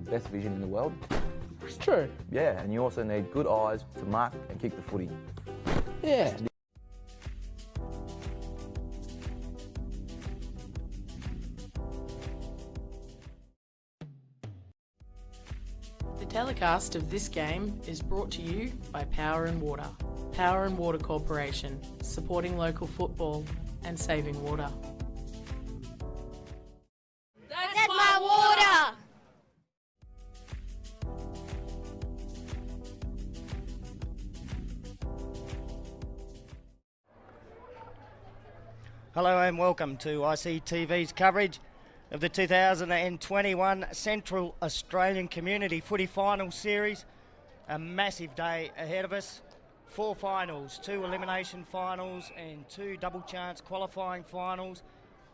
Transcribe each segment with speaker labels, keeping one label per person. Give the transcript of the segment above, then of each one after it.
Speaker 1: best vision in the world.
Speaker 2: It's true.
Speaker 1: Yeah, and you also need good eyes to mark and kick the footy.
Speaker 2: Yeah.
Speaker 3: The telecast of this game is brought to you by Power and Water. Power and Water Corporation, supporting local football and saving water.
Speaker 4: That's my water!
Speaker 5: Hello and welcome to ICTV's coverage of the 2021 Central Australian Community Footy Final Series. A massive day ahead of us. 4 finals, 2 elimination finals and 2 double chance qualifying finals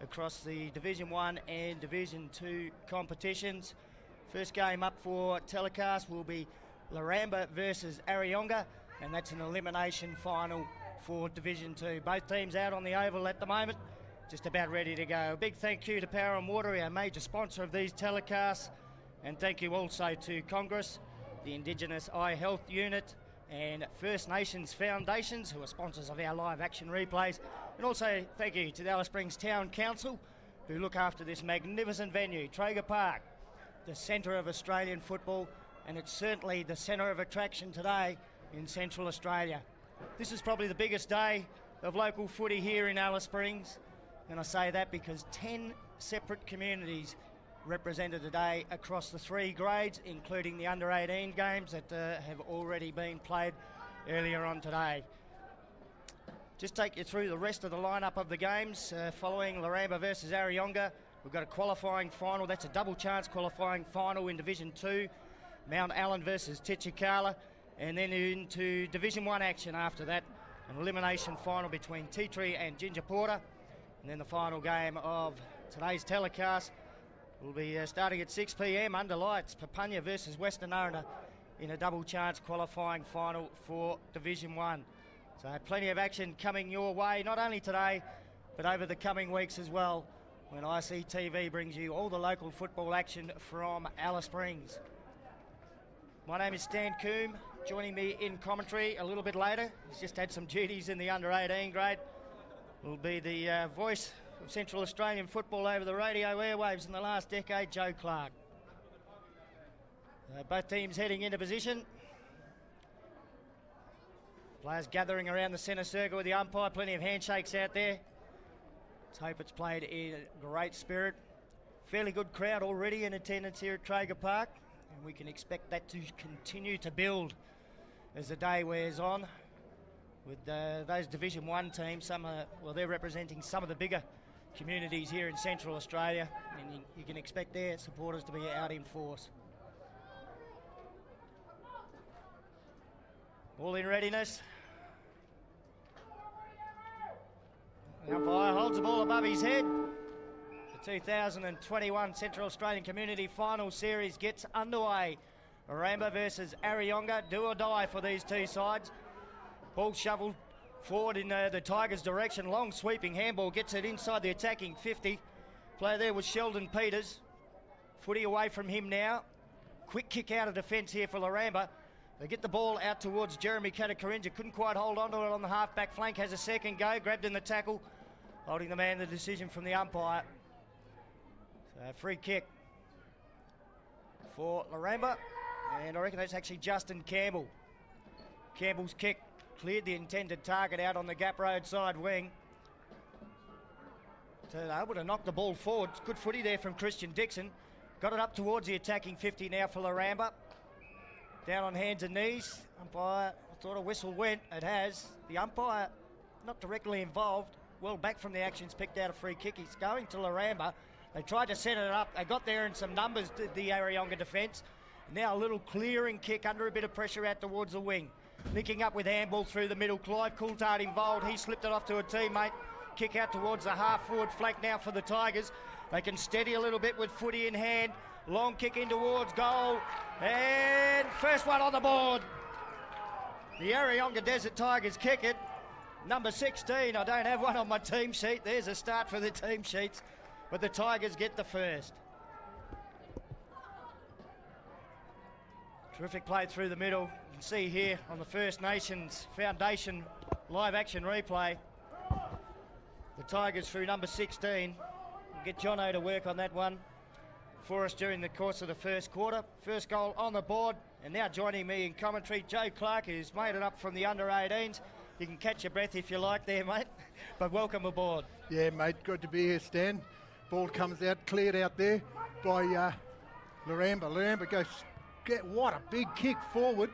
Speaker 5: across the Division 1 and Division 2 competitions. First game up for telecast will be Laramba versus Areyonga, and that's an elimination final for Division 2. Both teams out on the oval at the moment, just about ready to go. A big thank you to Power and Water, our major sponsor of these telecasts, and thank you also to Congress, the Indigenous Eye Health Unit, and First Nations Foundations, who are sponsors of our live action replays. And also thank you to the Alice Springs Town Council, who look after this magnificent venue, Traeger Park, the centre of Australian football, and it's certainly the centre of attraction today in Central Australia. This is probably the biggest day of local footy here in Alice Springs, and I say that because 10 separate communities represented today across the 3 grades, including the under-18 games that have already been played earlier on today. Just take you through the rest of the lineup of the games. Following Laramba versus Areyonga, we've got a qualifying final. That's a double chance qualifying final in Division 2. Mount Allen versus Tichikala. And then into Division 1 action after that, an elimination final between Tea Tree and Ginger Porter. And then the final game of today's telecast will be starting at 6 p.m. under lights, Papunya versus Western Aruna in a double chance qualifying final for Division 1. So plenty of action coming your way, not only today, but over the coming weeks as well, when ICTV brings you all the local football action from Alice Springs. My name is Stan Coombe. Joining me in commentary a little bit later, he's just had some duties in the under-18 grade, will be the voice of Central Australian football over the radio airwaves in the last decade, Joe Clark. Both teams heading into position. Players gathering around the centre circle with the umpire, plenty of handshakes out there. Let's hope it's played in great spirit. Fairly good crowd already in attendance here at Traeger Park, and we can expect that to continue to build as the day wears on. With those Division 1 teams, they're representing some of the bigger communities here in Central Australia, and you can expect their supporters to be out in force. All in readiness. The umpire holds the ball above his head. The 2021 Central Australian Community Final Series gets underway. Laramba versus Areyonga, do or die for these two sides. Ball shoveled forward in the Tigers' direction. Long sweeping handball gets it inside the attacking 50. Player there was Sheldon Peters. Footy away from him now. Quick kick out of defence here for Laramba. They get the ball out towards Jeremy Katakarinja. Couldn't quite hold on to it on the half-back flank. Has a second go. Grabbed in the tackle. Holding the man the decision from the umpire. So free kick for Laramba. And I reckon that's actually Justin Campbell. Campbell's kick cleared the intended target out on the Gap Road side wing. So they're able to knock the ball forward. Good footy there from Christian Dixon. Got it up towards the attacking 50 now for Laramba. Down on hands and knees. Umpire, I thought a whistle went. It has. The umpire not directly involved. Well back from the actions, picked out a free kick. He's going to Laramba. They tried to set it up. They got there in some numbers, the Areyonga defence. Now a little clearing kick under a bit of pressure out towards the wing. Linking up with handball through the middle. Clive Coulthard involved. He slipped it off to a teammate. Kick out towards the half-forward flank now for the Tigers. They can steady a little bit with footy in hand. Long kick in towards goal. And first one on the board. The Areyonga Desert Tigers kick it. Number 16. I don't have one on my team sheet. There's a start for the team sheets. But the Tigers get the first. Terrific play through the middle. You can see here on the First Nations Foundation live action replay, the Tigers through number 16. We'll get Jono to work on that one for us during the course of the first quarter. First goal on the board, and now joining me in commentary, Joe Clark, who's made it up from the under-18s. You can catch your breath if you like there, mate, but welcome aboard.
Speaker 6: Yeah, mate, good to be here, Stan. Ball comes out, cleared out there by Laramba. Laramba goes, what a big kick forward.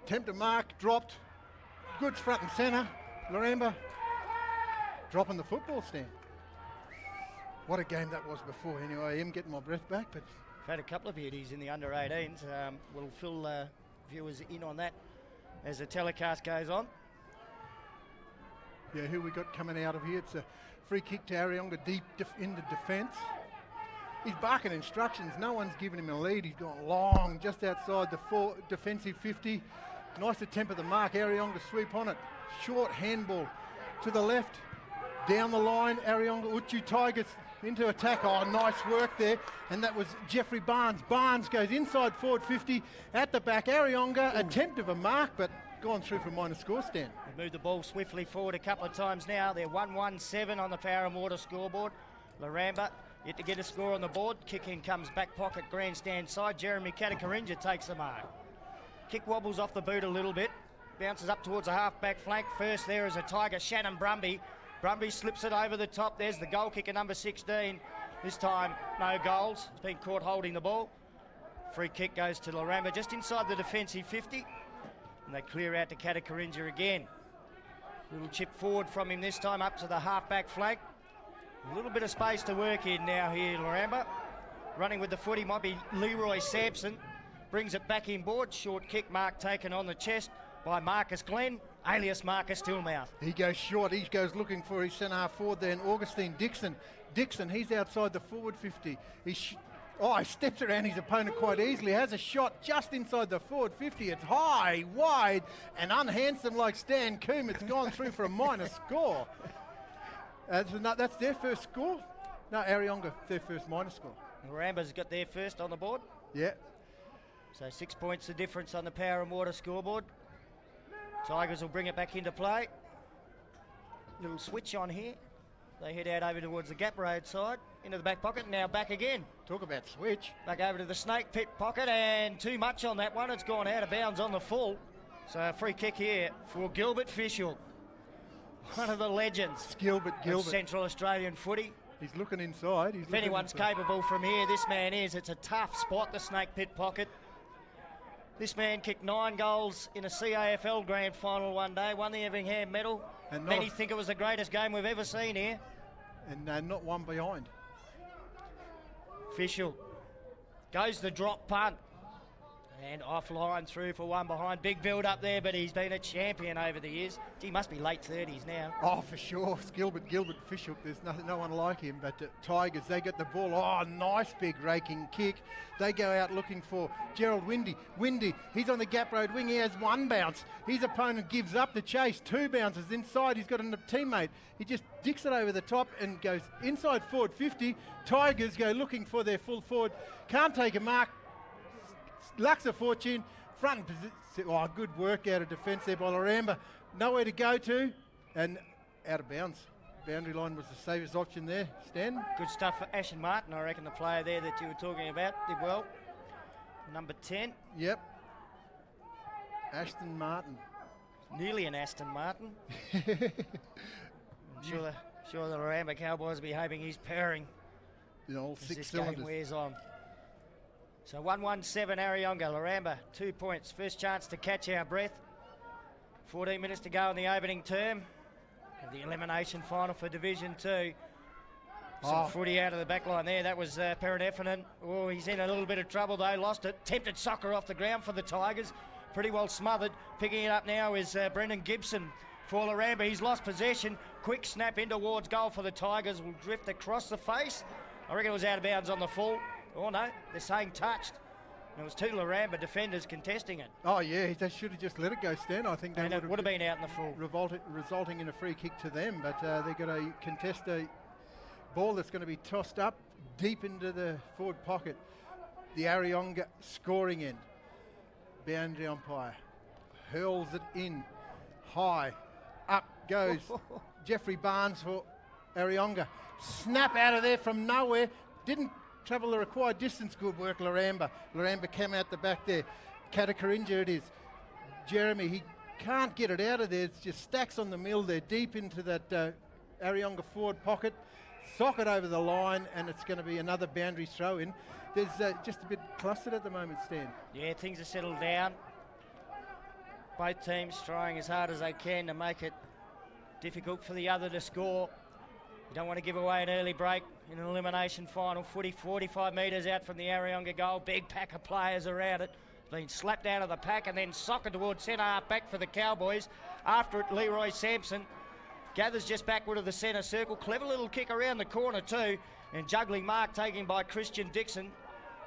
Speaker 6: Attempt to mark, dropped. Good front and centre. Laramba dropping the football, Stan. What a game that was before. Anyway, I am getting my breath back, but
Speaker 5: We've had a couple of beauties in the under-18s. We'll fill viewers in on that as the telecast goes on.
Speaker 6: yeah, who we got coming out of here? It's a free kick to Areyonga deep into defence. He's barking instructions. No one's giving him a lead. He's gone long, just outside the defensive 50. Nice attempt at the mark. Areyonga sweep on it. Short handball to the left. Down the line, Areyonga Uchu Tigers into attack. Oh, nice work there. And that was Jeffrey Barnes. Barnes goes inside forward 50. At the back, Areyonga attempt of a mark, but gone through for minor score, Stan.
Speaker 5: They've moved the ball swiftly forward a couple of times now. They're 1-1-7 on the Power and Water scoreboard. Laramba yet to get a score on the board. Kick in comes back pocket grandstand side. Jeremy Katakarinja takes the mark. Kick wobbles off the boot a little bit. Bounces up towards the half-back flank. First there is a Tiger, Shannon Brumby. Brumby slips it over the top. There's the goal kicker, number 16. This time, no goals. He's been caught holding the ball. Free kick goes to Laramba just inside the defensive 50. And they clear out to Katakarinja again. Little chip forward from him this time up to the half-back flank. A little bit of space to work in now here, Laramba. Running with the footy might be Leroy Sampson. Brings it back inboard. Short kick mark taken on the chest by Marcus Glenn, alias Marcus Stillmouth.
Speaker 6: He goes short. He goes looking for his centre half forward there. And Augustine Dixon. He's outside the forward 50. He steps around his opponent quite easily. Has a shot just inside the forward 50. It's high, wide, and unhandsome like Stan Coombe. It's gone through for a minor score. That's their first score. No, Areyonga, their first minor score.
Speaker 5: Laramba's got their first on the board.
Speaker 6: Yeah.
Speaker 5: So 6 points the difference on the Power and Water scoreboard. Tigers will bring it back into play. Little switch on here. They head out over towards the Gap Road side, into the back pocket, now back again.
Speaker 6: Talk about switch.
Speaker 5: Back over to the Snake Pit pocket, and too much on that one. It's gone out of bounds on the full. So a free kick here for Gilbert Fishel. One of the legends
Speaker 6: Gilbert.
Speaker 5: of Central Australian footy.
Speaker 6: He's looking inside.
Speaker 5: If anyone's capable from here, this man is. It's a tough spot, the Snake Pit pocket. This man kicked 9 goals in a CAFL grand final one day, won the Everingham medal. And many think it was the greatest game we've ever seen here.
Speaker 6: And not one behind.
Speaker 5: Fishel goes the drop punt. And offline through for one behind. Big build up there, but he's been a champion over the years. He must be late 30s now.
Speaker 6: Oh, for sure. Gilbert Fishhook. There's no one like him. But Tigers, they get the ball. Oh, nice big raking kick. They go out looking for Gerald Windy. He's on the Gap Road wing. He has 1 bounce. His opponent gives up the chase. 2 bounces inside. He's got a teammate. He just dicks it over the top and goes inside forward 50. Tigers go looking for their full forward. Can't take a mark. Lux of fortune, front position. Oh, good work out of defence there by Laramba. Nowhere to go to, and out of bounds. Boundary line was the safest option there. Stan?
Speaker 5: Good stuff for Ashton Martin, I reckon the player there that you were talking about did well. Number 10.
Speaker 6: Yep. Ashton Martin.
Speaker 5: Nearly an Aston Martin. I'm sure the Laramba Cowboys will be hoping he's pairing.
Speaker 6: All 6
Speaker 5: this
Speaker 6: cylinders.
Speaker 5: game wears on. So 1-1-7 Areyonga. Laramba, 2 points. First chance to catch our breath. 14 minutes to go in the opening term of the elimination final for Division 2. Some footy out of the back line there. That was Perenefinen. Oh, he's in a little bit of trouble though. Lost it. Tempted soccer off the ground for the Tigers. Pretty well smothered. Picking it up now is Brendan Gibson for Laramba. He's lost possession. Quick snap in towards goal for the Tigers. Will drift across the face. I reckon it was out of bounds on the full. Oh no, they're saying touched. And it was 2 Laramba defenders contesting it.
Speaker 6: Oh yeah, they should have just let it go, Stan. I think
Speaker 5: it would have been out in the full.
Speaker 6: Resulting in a free kick to them, but they're going to contest a ball that's going to be tossed up deep into the forward pocket. The Areyonga scoring end. boundary umpire hurls it in high. Up goes Jeffrey Barnes for Areyonga. Snap out of there from nowhere. Didn't travel the required distance. Good work, Laramba. Laramba came out the back there. Katakarinja it is. Jeremy, he can't get it out of there. It's just stacks on the mill there, deep into that Areyonga forward pocket. Sock it over the line, and it's going to be another boundary throw in. There's just a bit clustered at the moment, Stan.
Speaker 5: Yeah, things are settled down. Both teams trying as hard as they can to make it difficult for the other to score. You don't want to give away an early break in an elimination final. Footy 45 metres out from the Areyonga goal. Big pack of players around it. Been slapped out of the pack and then socked towards centre half back for the Cowboys. After it, Leroy Sampson gathers just backward of the centre circle. Clever little kick around the corner too. And juggling mark taken by Christian Dixon.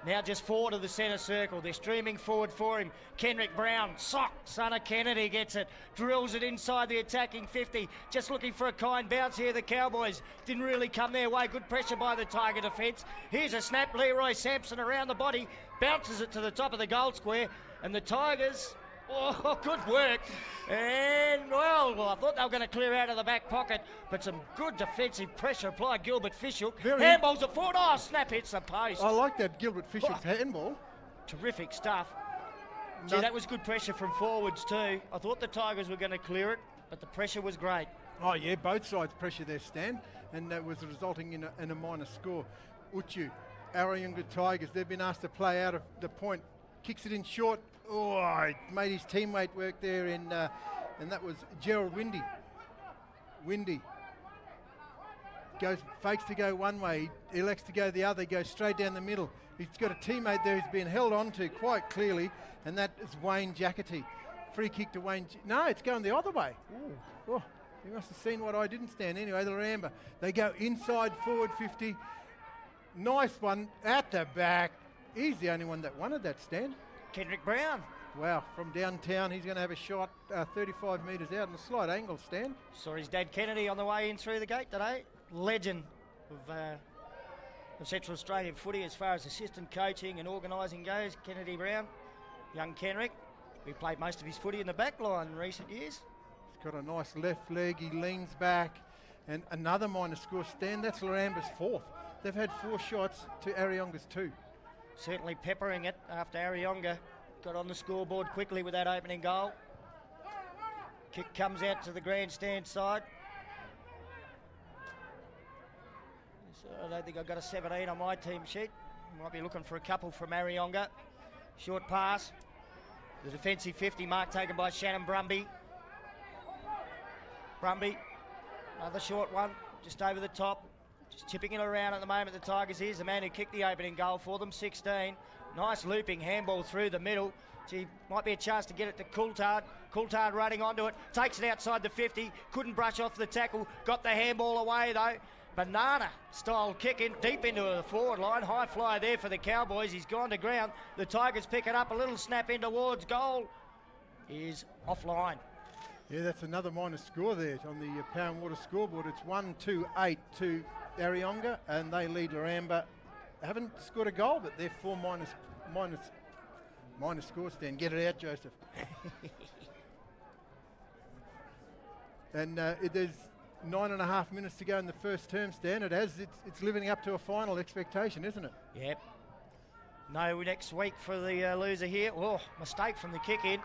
Speaker 5: Now just forward of the centre circle. They're streaming forward for him. Kenrick Brown, sock, son of Kennedy gets it. Drills it inside the attacking 50. Just looking for a kind bounce here. The Cowboys didn't really come their way. Good pressure by the Tiger defence. Here's a snap. Leroy Sampson around the body. Bounces it to the top of the goal square. And the Tigers, oh, good work. And, well, I thought they were going to clear out of the back pocket, but some good defensive pressure applied. Gilbert Fishhook. Handballs it forward. Oh, snap hits the post.
Speaker 6: I like that Gilbert Fishhook's handball.
Speaker 5: Terrific stuff. Gee, that was good pressure from forwards too. I thought the Tigers were going to clear it, but the pressure was great.
Speaker 6: Oh, yeah, both sides pressure their stand, and that was resulting in a minor score. Uchu, Areyonga Tigers, they've been asked to play out of the point. Kicks it in short. Oh, he made his teammate work there, and that was Gerald Windy. Windy fakes to go one way, he elects to go the other, goes straight down the middle. He's got a teammate there who's been held on to quite clearly, and that is Wayne Jackety. Free kick to Wayne. No, it's going the other way. Ooh. Oh, you must have seen what I didn't stand. Anyway, the Laramba. They go inside forward 50. Nice one at the back. He's the only one that wanted that, Stan.
Speaker 5: Kendrick Brown.
Speaker 6: Wow, from downtown, he's going to have a shot 35 metres out on a slight angle, Stan.
Speaker 5: Saw his dad Kennedy on the way in through the gate today. Legend of Central Australian footy as far as assistant coaching and organising goes. Kennedy Brown, young Kenrick. He played most of his footy in the back line in recent years.
Speaker 6: He's got a nice left leg, he leans back. And another minor score, Stan, that's Laramba's fourth. They've had 4 shots to Areyonga's 2.
Speaker 5: Certainly peppering it after Areyonga got on the scoreboard quickly with that opening goal. Kick comes out to the grandstand side. So I don't think I've got a 17 on my team sheet. Might be looking for a couple from Areyonga. Short pass. The defensive 50 mark taken by Shannon Brumby. Brumby, another short one, just over the top. Just chipping it around at the moment, the Tigers. Here's the man who kicked the opening goal for them, 16. Nice looping handball through the middle. Gee, might be a chance to get it to Coulthard. Coulthard running onto it, takes it outside the 50, couldn't brush off the tackle, got the handball away though. Banana style kick in deep into the forward line. High fly there for the Cowboys. He's gone to ground. The Tigers pick it up, a little snap in towards goal. Is offline.
Speaker 6: Yeah, that's another minor score there on the Power and Water scoreboard. It's 1-2-8 to Areyonga, and they lead Laramba. Haven't scored a goal, but they're 4 minus scores. Then get it out, Joseph. And there's 9.5 minutes to go in the first term, Stan. It's living up to a final expectation, isn't it?
Speaker 5: Yep. No next week for the loser here. Oh, mistake from the kick in.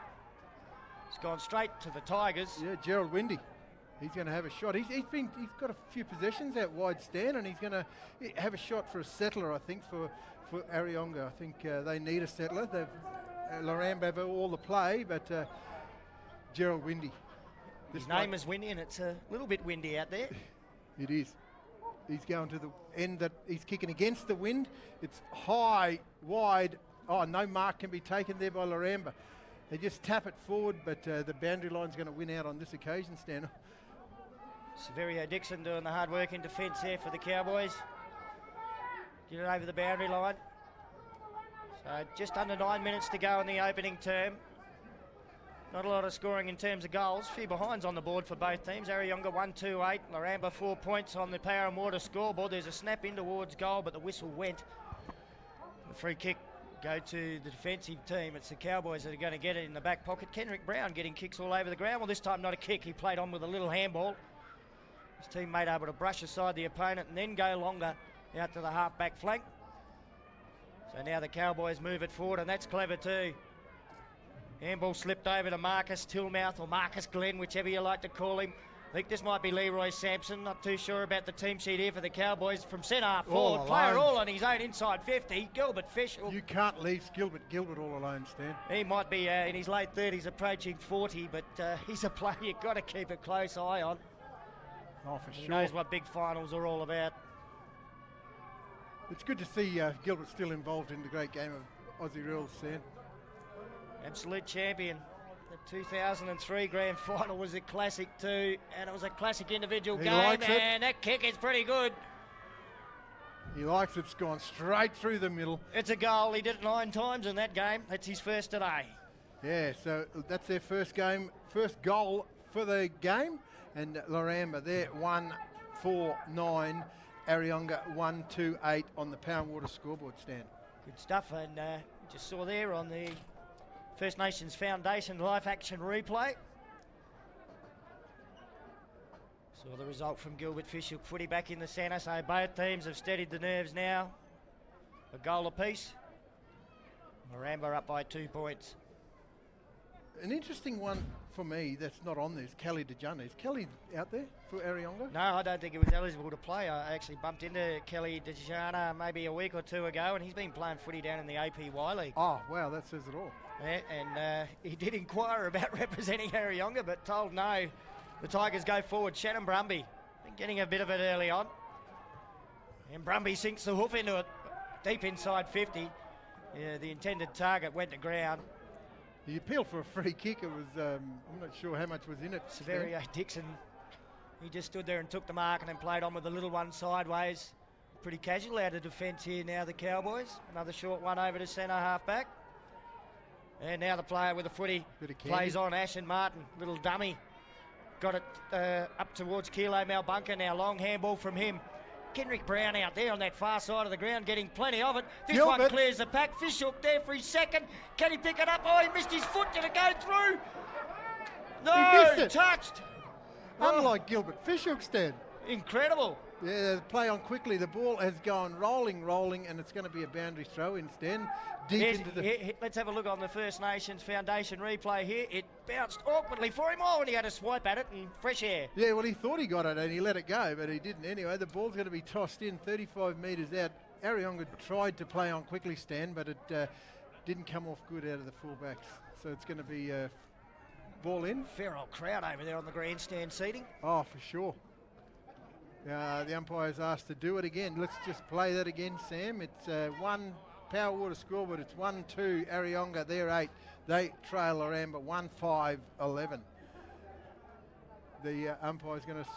Speaker 5: It's gone straight to the Tigers.
Speaker 6: Yeah, Gerald Windy. He's going to have a shot. He's got a few possessions out wide, Stan, and he's going to have a shot for a settler, I think, for Areyonga. I think they need a settler. Laramba have all the play, but Gerald Windy.
Speaker 5: His name is Windy, and it's a little bit windy out there.
Speaker 6: It is. He's going to the end that he's kicking against the wind. It's high, wide. Oh, no mark can be taken there by Laramba. They just tap it forward, but the boundary line's going to win out on this occasion, Stan.
Speaker 5: Severio Dixon doing the hard work in defence there for the Cowboys. Get it over the boundary line. So just under 9 minutes to go in the opening term. Not a lot of scoring in terms of goals. A few behinds on the board for both teams. Areyonga 1-2-8. Laramba 4 points on the Power and Water scoreboard. There's a snap in towards goal, but the whistle went. The free kick go to the defensive team. It's the Cowboys that are going to get it in the back pocket. Kendrick Brown getting kicks all over the ground. Well, this time not a kick. He played on with a little handball. His teammate able to brush aside the opponent and then go longer out to the half-back flank. So now the Cowboys move it forward, and that's clever too. Handball slipped over to Marcus Tillmouth, or Marcus Glenn, whichever you like to call him. I think this might be Leroy Sampson. Not too sure about the team sheet here for the Cowboys. From centre half forward, player all on his own inside 50. Gilbert Fishel.
Speaker 6: You can't leave Gilbert all alone, Stan.
Speaker 5: He might be in his late 30s, approaching 40, but he's a player you've got to keep a close eye on.
Speaker 6: Oh, for
Speaker 5: He
Speaker 6: sure.
Speaker 5: knows what big finals are all about.
Speaker 6: It's good to see Gilbert still involved in the great game of Aussie rules, Stan.
Speaker 5: Absolute champion. The 2003 grand final was a classic too, and it was a classic individual
Speaker 6: He
Speaker 5: game,
Speaker 6: likes it.
Speaker 5: and that kick is pretty good.
Speaker 6: He likes it. It's gone straight through the middle.
Speaker 5: It's a goal. He did it 9 times in that game. That's his first today.
Speaker 6: Yeah, so that's their first goal for the game. And Laramba there, 1-4-9. Areyonga 1-2-8 on the Power and Water scoreboard, Stan.
Speaker 5: Good stuff, and just saw there on the First Nations Foundation live action replay. Saw the result from Gilbert Fishhook footy back in the centre, so both teams have steadied the nerves now. A goal apiece. Laramba up by 2 points.
Speaker 6: An interesting one for me that's not on there is Kelly DeJana. Is Kelly out there for Areyonga?
Speaker 5: No, I don't think he was eligible to play. I actually bumped into Kelly DeJana maybe a week or two ago, and he's been playing footy down in the APY League.
Speaker 6: Oh, wow, that says it all.
Speaker 5: Yeah, and he did inquire about representing Areyonga, but told no. The Tigers go forward. Shannon Brumby been getting a bit of it early on. And Brumby sinks the hoof into it, deep inside 50. Yeah, the intended target went to ground.
Speaker 6: The appeal for a free kick, it was, I'm not sure how much was in it.
Speaker 5: Severio Dixon, he just stood there and took the mark and then played on with the little one sideways. Pretty casual out of defence here now, the Cowboys. Another short one over to centre half-back. And now the player with the footy plays on, Ashen Martin, little dummy. Got it up towards Kilo Malbunka now, long handball from him. Kendrick Brown out there on that far side of the ground getting plenty of it. This one clears the pack. Fishhook there for his second. Can he pick it up? Oh, he missed his foot. Did it go through? No,
Speaker 6: he missed it.
Speaker 5: Touched.
Speaker 6: Unlike Gilbert Fishhook, Stan.
Speaker 5: Incredible.
Speaker 6: Yeah, they play on quickly. The ball has gone rolling, and it's going to be a boundary throw instead.
Speaker 5: Let's have a look on the First Nations Foundation replay here. It bounced awkwardly for him. Oh, and he had a swipe at it and fresh air.
Speaker 6: Yeah, well, he thought he got it and he let it go, but he didn't anyway. The ball's going to be tossed in 35 metres out. Areyonga tried to play on quickly, Stan, but it didn't come off good out of the fullbacks. So it's going to be ball in.
Speaker 5: Fair old crowd over there on the grandstand seating.
Speaker 6: Oh, for sure. The umpire's asked to do it again. Let's just play that again, Sam. It's 1 Power Water scoreboard. It's 1-2 Areyonga. They're 8. They trail Laramba 1-5-11. The umpire's going to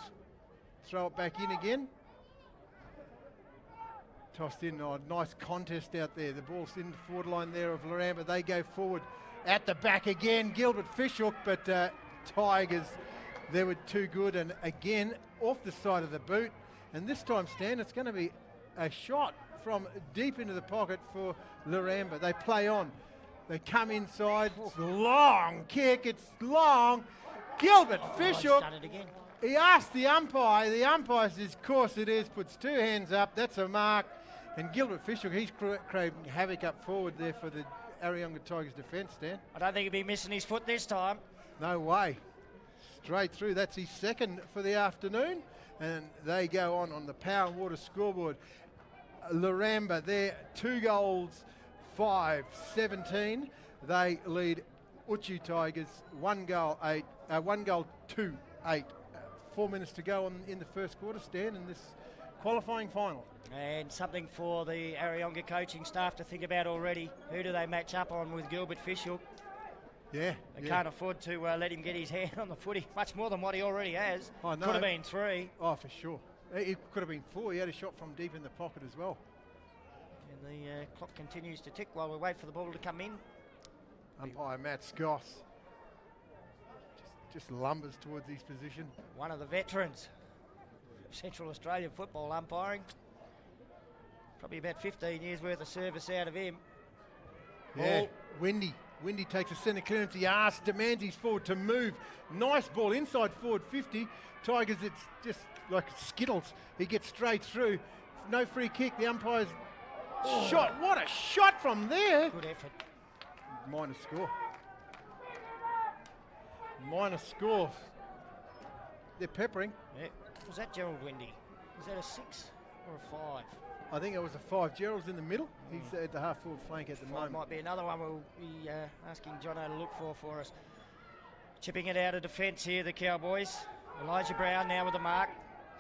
Speaker 6: throw it back in again. Tossed in. Oh, nice contest out there. The ball's in the forward line there of Laramba. They go forward at the back again. Gilbert Fishhook, but Tigers, they were too good. And again, off the side of the boot. And this time, Stan, it's going to be a shot from deep into the pocket for Laramba. They play on. They come inside. It's a long kick. It's long. Gilbert Fishhook.
Speaker 5: Done it again.
Speaker 6: He asked the umpire. The umpire says, of course it is. Puts 2 hands up. That's a mark. And Gilbert Fishhook, he's creating havoc up forward there for the Areyonga Tigers defence, Stan.
Speaker 5: I don't think he'll be missing his foot this time.
Speaker 6: No way. Straight through. That's his second for the afternoon. And they go on the Power and Water scoreboard. Laramba there, 2 goals, 5-17. They lead Uchi Tigers 1 goal 2-8. 4 minutes to go in the first quarter, Stan, in this qualifying final.
Speaker 5: And something for the Areyonga coaching staff to think about already. Who do they match up on with Gilbert Fishhook?
Speaker 6: Yeah.
Speaker 5: They can't afford to let him get his hand on the footy, much more than what he already has.
Speaker 6: Oh, no.
Speaker 5: Could have been 3.
Speaker 6: Oh, for sure. It could have been 4. He had a shot from deep in the pocket as well.
Speaker 5: And the clock continues to tick while we wait for the ball to come in.
Speaker 6: Umpire Matt Scoss just lumbers towards his position.
Speaker 5: One of the veterans of Central Australian football umpiring. Probably about 15 years worth of service out of him.
Speaker 6: Yeah, Windy takes a centre clearance. He asks, demands his forward to move. Nice ball inside forward 50. Tigers, it's just like Skittles. He gets straight through. No free kick. The umpire's shot. What a shot from there.
Speaker 5: Good effort.
Speaker 6: Minus score. Minus score. They're peppering.
Speaker 5: Yeah. Was that Gerald Windy? Is that a 6 or a 5?
Speaker 6: I think it was a 5. Gerald's in the middle. He's at the half forward flank at the moment.
Speaker 5: Might be another one we'll be asking Jono to look for us. Chipping it out of defence here, the Cowboys. Elijah Brown now with the mark.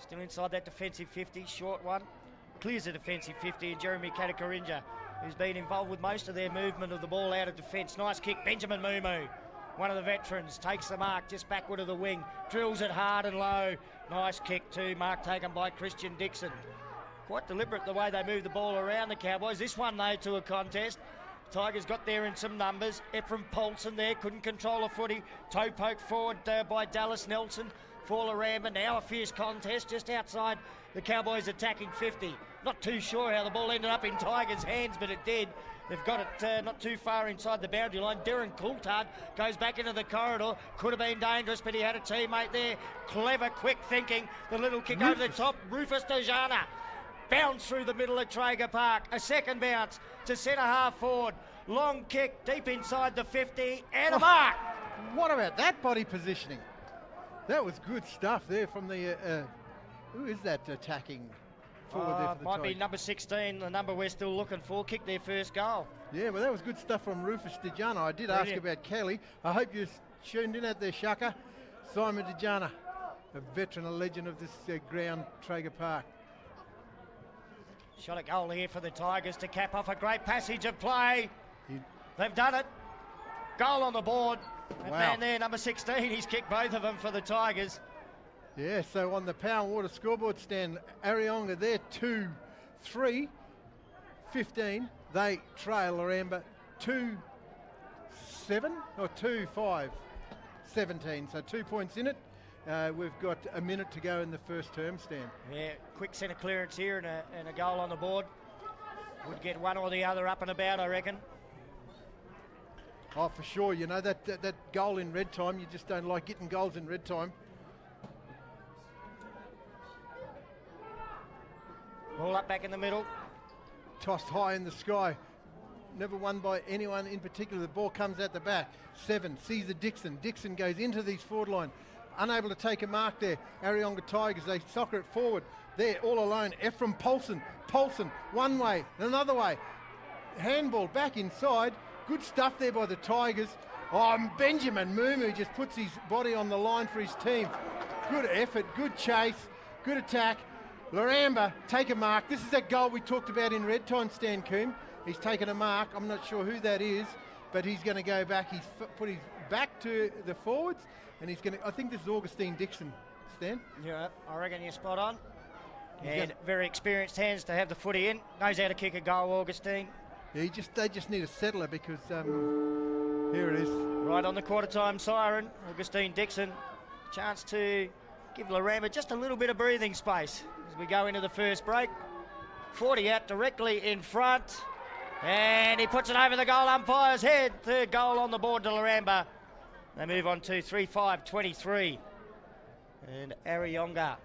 Speaker 5: Still inside that defensive 50, short one. Clears the defensive 50, and Jeremy Katakarinja, who's been involved with most of their movement of the ball out of defence. Nice kick, Benjamin Mumu. One of the veterans takes the mark just backward of the wing, drills it hard and low. Nice kick too, mark taken by Christian Dixon. Quite deliberate the way they move the ball around, the Cowboys. This one though to a contest. Tigers got there in some numbers. Ephraim Paulson there, couldn't control a footy. Toe poke forward by Dallas Nelson for Laramba. Now a fierce contest just outside the Cowboys attacking 50. Not too sure how the ball ended up in Tigers' hands, but it did. They've got it not too far inside the boundary line. Darren Coulthard goes back into the corridor. Could have been dangerous, but he had a teammate there. Clever, quick thinking. The little kick over the top. Rufus Dejana. Bounce through the middle of Traeger Park. A second bounce to centre half forward. Long kick deep inside the 50 and a mark.
Speaker 6: What about that body positioning? That was good stuff there from the... who is that attacking forward there for the
Speaker 5: Might be
Speaker 6: Tigers?
Speaker 5: number 16, the number we're still looking for. Kicked their first goal.
Speaker 6: Yeah, well, that was good stuff from Rufus Dejana. I did ask about Kelly. I hope you tuned in at there, Shaka. Simon Dejana, a veteran, a legend of this ground, Traeger Park.
Speaker 5: Shot a goal here for the Tigers to cap off a great passage of play. They've done it. Goal on the board. That man there, number 16, he's kicked both of them for the Tigers.
Speaker 6: Yeah, so on the Power and Water scoreboard stand, Areyonga there 2-3, 15. They trail Laramba 2-7 or 2-5, 17. So 2 points in it. We've got a minute to go in the first term, Stan.
Speaker 5: Yeah, quick centre clearance here and a goal on the board. Would get one or the other up and about, I reckon.
Speaker 6: Oh, for sure. You know, that goal in red time, you just don't like getting goals in red time.
Speaker 5: Ball up back in the middle.
Speaker 6: Tossed high in the sky. Never won by anyone in particular. The ball comes out the back. 7, Caesar Dixon. Dixon goes into these forward line. Unable to take a mark there. Areyonga Tigers, they soccer it forward. There, all alone. Ephraim Paulson. Paulson, one way, another way. Handball back inside. Good stuff there by the Tigers. Oh, and Benjamin Mumu just puts his body on the line for his team. Good effort, good chase, good attack. Laramba, take a mark. This is that goal we talked about in red time, Stan Coombe. He's taken a mark. I'm not sure who that is, but he's going to go back. He's put his back to the forwards, and he's going to, I think this is Augustine Dixon, Stan.
Speaker 5: Yeah, I reckon you're spot on. And very experienced hands to have the footy in. Knows how to kick a goal, Augustine.
Speaker 6: Yeah, they just need a settler because here it is.
Speaker 5: Right on the quarter time siren, Augustine Dixon. Chance to give Laramba just a little bit of breathing space as we go into the first break. 40 out directly in front. And he puts it over the goal umpire's head. Third goal on the board to Laramba. They move on to 3-5-23. And Areyonga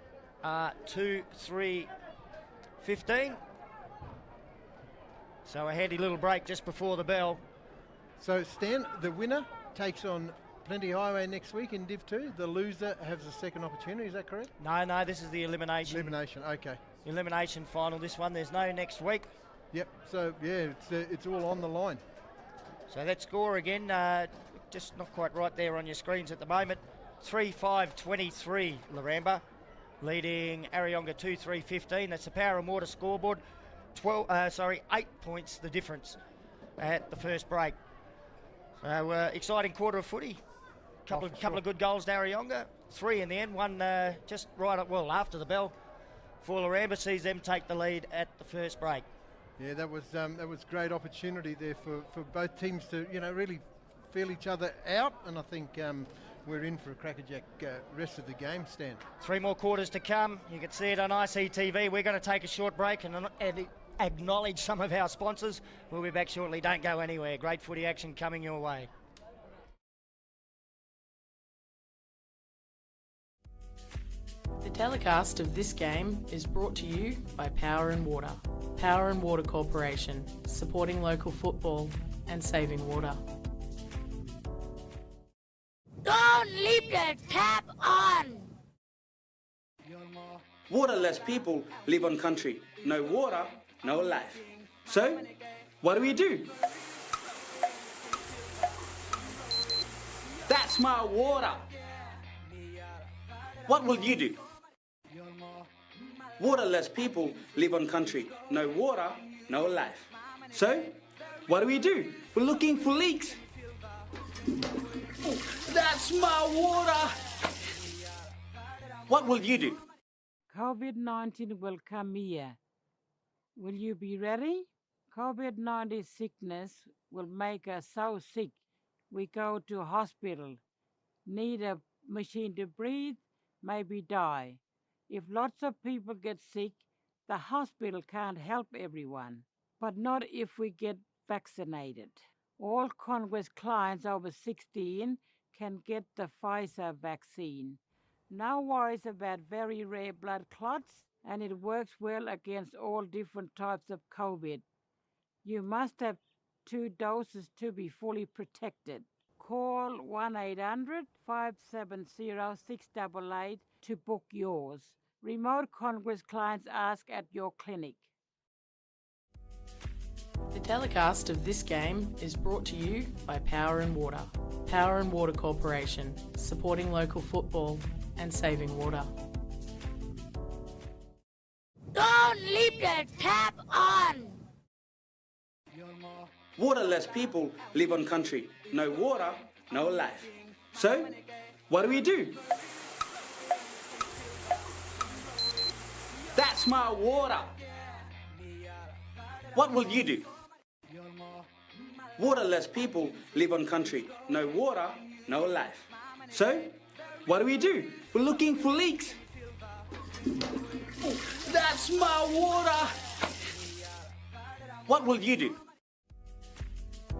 Speaker 5: 2-3-15. So a handy little break just before the bell.
Speaker 6: So Stan, the winner takes on Plenty Highway next week in Div 2. The loser has a second opportunity, is that correct?
Speaker 5: No, this is the elimination.
Speaker 6: Elimination, okay.
Speaker 5: Elimination final, this one. There's no next week.
Speaker 6: Yep, so yeah, it's all on the line.
Speaker 5: So that score again, just not quite right there on your screens at the moment. 3-5-23, Laramba, leading Areyonga 2-3-15. That's the Power and Water scoreboard. 8 points the difference at the first break. So exciting quarter of footy. Couple of good goals to Areyonga. 3 in the end, one just right up, after the bell for Laramba, sees them take the lead at the first break.
Speaker 6: Yeah, that was great opportunity there for both teams to really feel each other out, and I think we're in for a crackerjack rest of the game, Stan.
Speaker 5: 3 more quarters to come. You can see it on ICTV. We're going to take a short break, and acknowledge some of our sponsors. We'll be back shortly. Don't go anywhere. Great footy action coming your way.
Speaker 3: The telecast of this game is brought to you by Power and Water. Power and Water Corporation, supporting local football and saving water.
Speaker 4: Don't leave the tap on.
Speaker 7: Waterless people live on country. No water, no life. So, what do? That's my water. What will you do? Waterless people live on country. No water, no life. So, what do? We're looking for leaks. That's my water. What will you do?
Speaker 8: COVID-19 will come here. Will you be ready? COVID-19 sickness will make us so sick we go to hospital, need a machine to breathe, maybe die. If lots of people get sick, the hospital can't help everyone, but not if we get vaccinated. All Congress clients over 16 can get the Pfizer vaccine. No worries about very rare blood clots, and it works well against all different types of COVID. You must have 2 doses to be fully protected. Call 1-800-570-688 to book yours. Remote Congress clients ask at your clinic.
Speaker 3: The telecast of this game is brought to you by Power and Water. Power and Water Corporation, supporting local football and saving water.
Speaker 4: Don't leave the tap on.
Speaker 7: Waterless people live on country. No water, no life. So, what do? That's my water. What will you do? Waterless people live on country. No water, no life. So, what do? We're looking for leaks. That's my water. What will you do?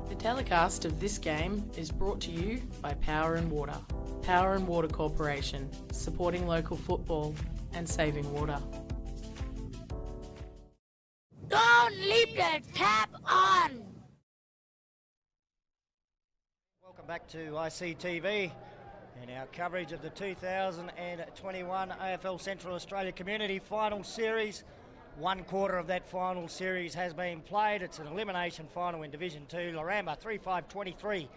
Speaker 3: The telecast of this game is brought to you by Power and Water. Power and Water Corporation, supporting local football and saving water.
Speaker 4: Don't leave the tap on.
Speaker 5: Welcome back to ICTV and our coverage of the 2021 AFL Central Australia Community Final Series. One quarter of that final series has been played. It's an elimination final in Division 2. Laramba 3-5-23,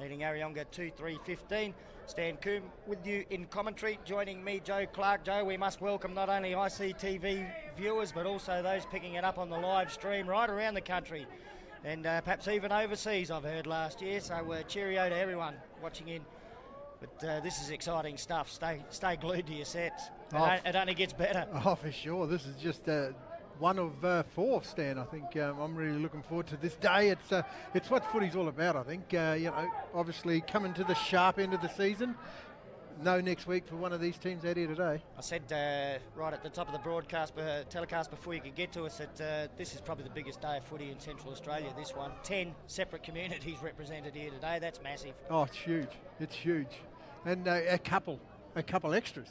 Speaker 5: leading Areyonga 2-3-15. Stan Coombe with you in commentary. Joining me, Joe Clark. Joe, we must welcome not only ICTV viewers, but also those picking it up on the live stream right around the country. And perhaps even overseas, I've heard last year. So cheerio to everyone watching in. But this is exciting stuff. Stay glued to your sets. It only gets better.
Speaker 6: Oh, for sure. This is just one of 4, Stan. I think I'm really looking forward to this day. It's what footy's all about, I think. Obviously coming to the sharp end of the season. No next week for one of these teams out here today.
Speaker 5: I said right at the top of the telecast before you could get to us that this is probably the biggest day of footy in Central Australia, this one. 10 separate communities represented here today. That's massive.
Speaker 6: Oh, it's huge. It's huge. And a couple extras.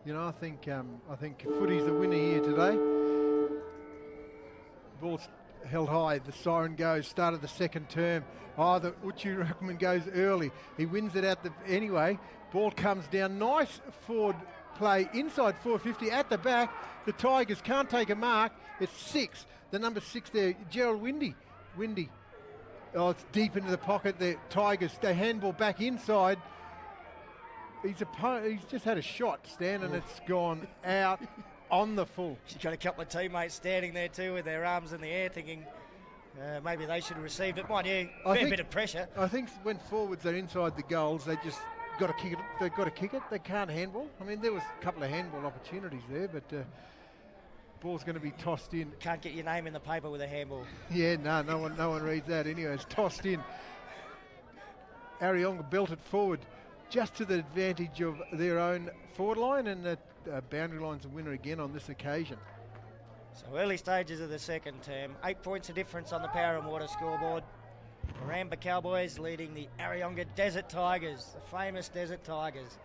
Speaker 6: I think footy's the winner here today. Ball's held high. The siren goes. Start of the second term. Oh, the Uchi Ruckman goes early. He wins it anyway. Ball comes down. Nice forward play inside 450 at the back. The Tigers can't take a mark. It's 6. The number 6 there, Gerald Windy. Oh, it's deep into the pocket. The Tigers, they handball back inside. He's just had a shot, Stan, and it's gone out on the full.
Speaker 5: She's got a couple of teammates standing there too with their arms in the air thinking maybe they should have received it. Mind you, fair bit of pressure.
Speaker 6: I think when forwards are inside the goals, they just got to kick it. They've got to kick it. They can't handball. I mean, there was a couple of handball opportunities there, but ball's going to be tossed in.
Speaker 5: Can't get your name in the paper with a handball.
Speaker 6: Yeah, no one reads that anyway. It's tossed in. Areyonga belted forward just to the advantage of their own forward line, and the boundary line's a winner again on this occasion.
Speaker 5: So early stages of the second term, 8 points of difference on the Power and Water scoreboard. Laramba Cowboys leading the Areyonga Desert Tigers, the famous Desert Tigers.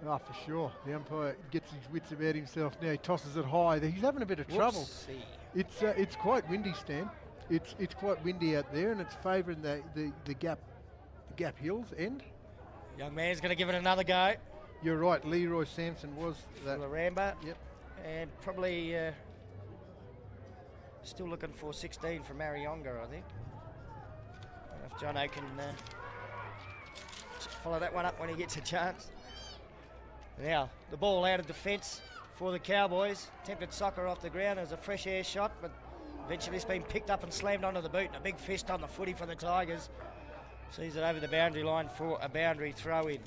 Speaker 6: Oh, for sure. The umpire gets his wits about himself now. He tosses it high. He's having a bit of trouble. It's quite windy, Stan. It's quite windy out there, and it's favouring the gap hills end.
Speaker 5: Young man's going to give it another go.
Speaker 6: You're right. Leroy Sampson was that.
Speaker 5: Laramba.
Speaker 6: Yep.
Speaker 5: And probably still looking for 16 from Areyonga, I think. If Jono can follow that one up when he gets a chance. Now, the ball out of defence for the Cowboys. Attempted soccer off the ground as a fresh air shot, but eventually it's been picked up and slammed onto the boot. And a big fist on the footy for the Tigers. Sees it over the boundary line for a boundary throw-in.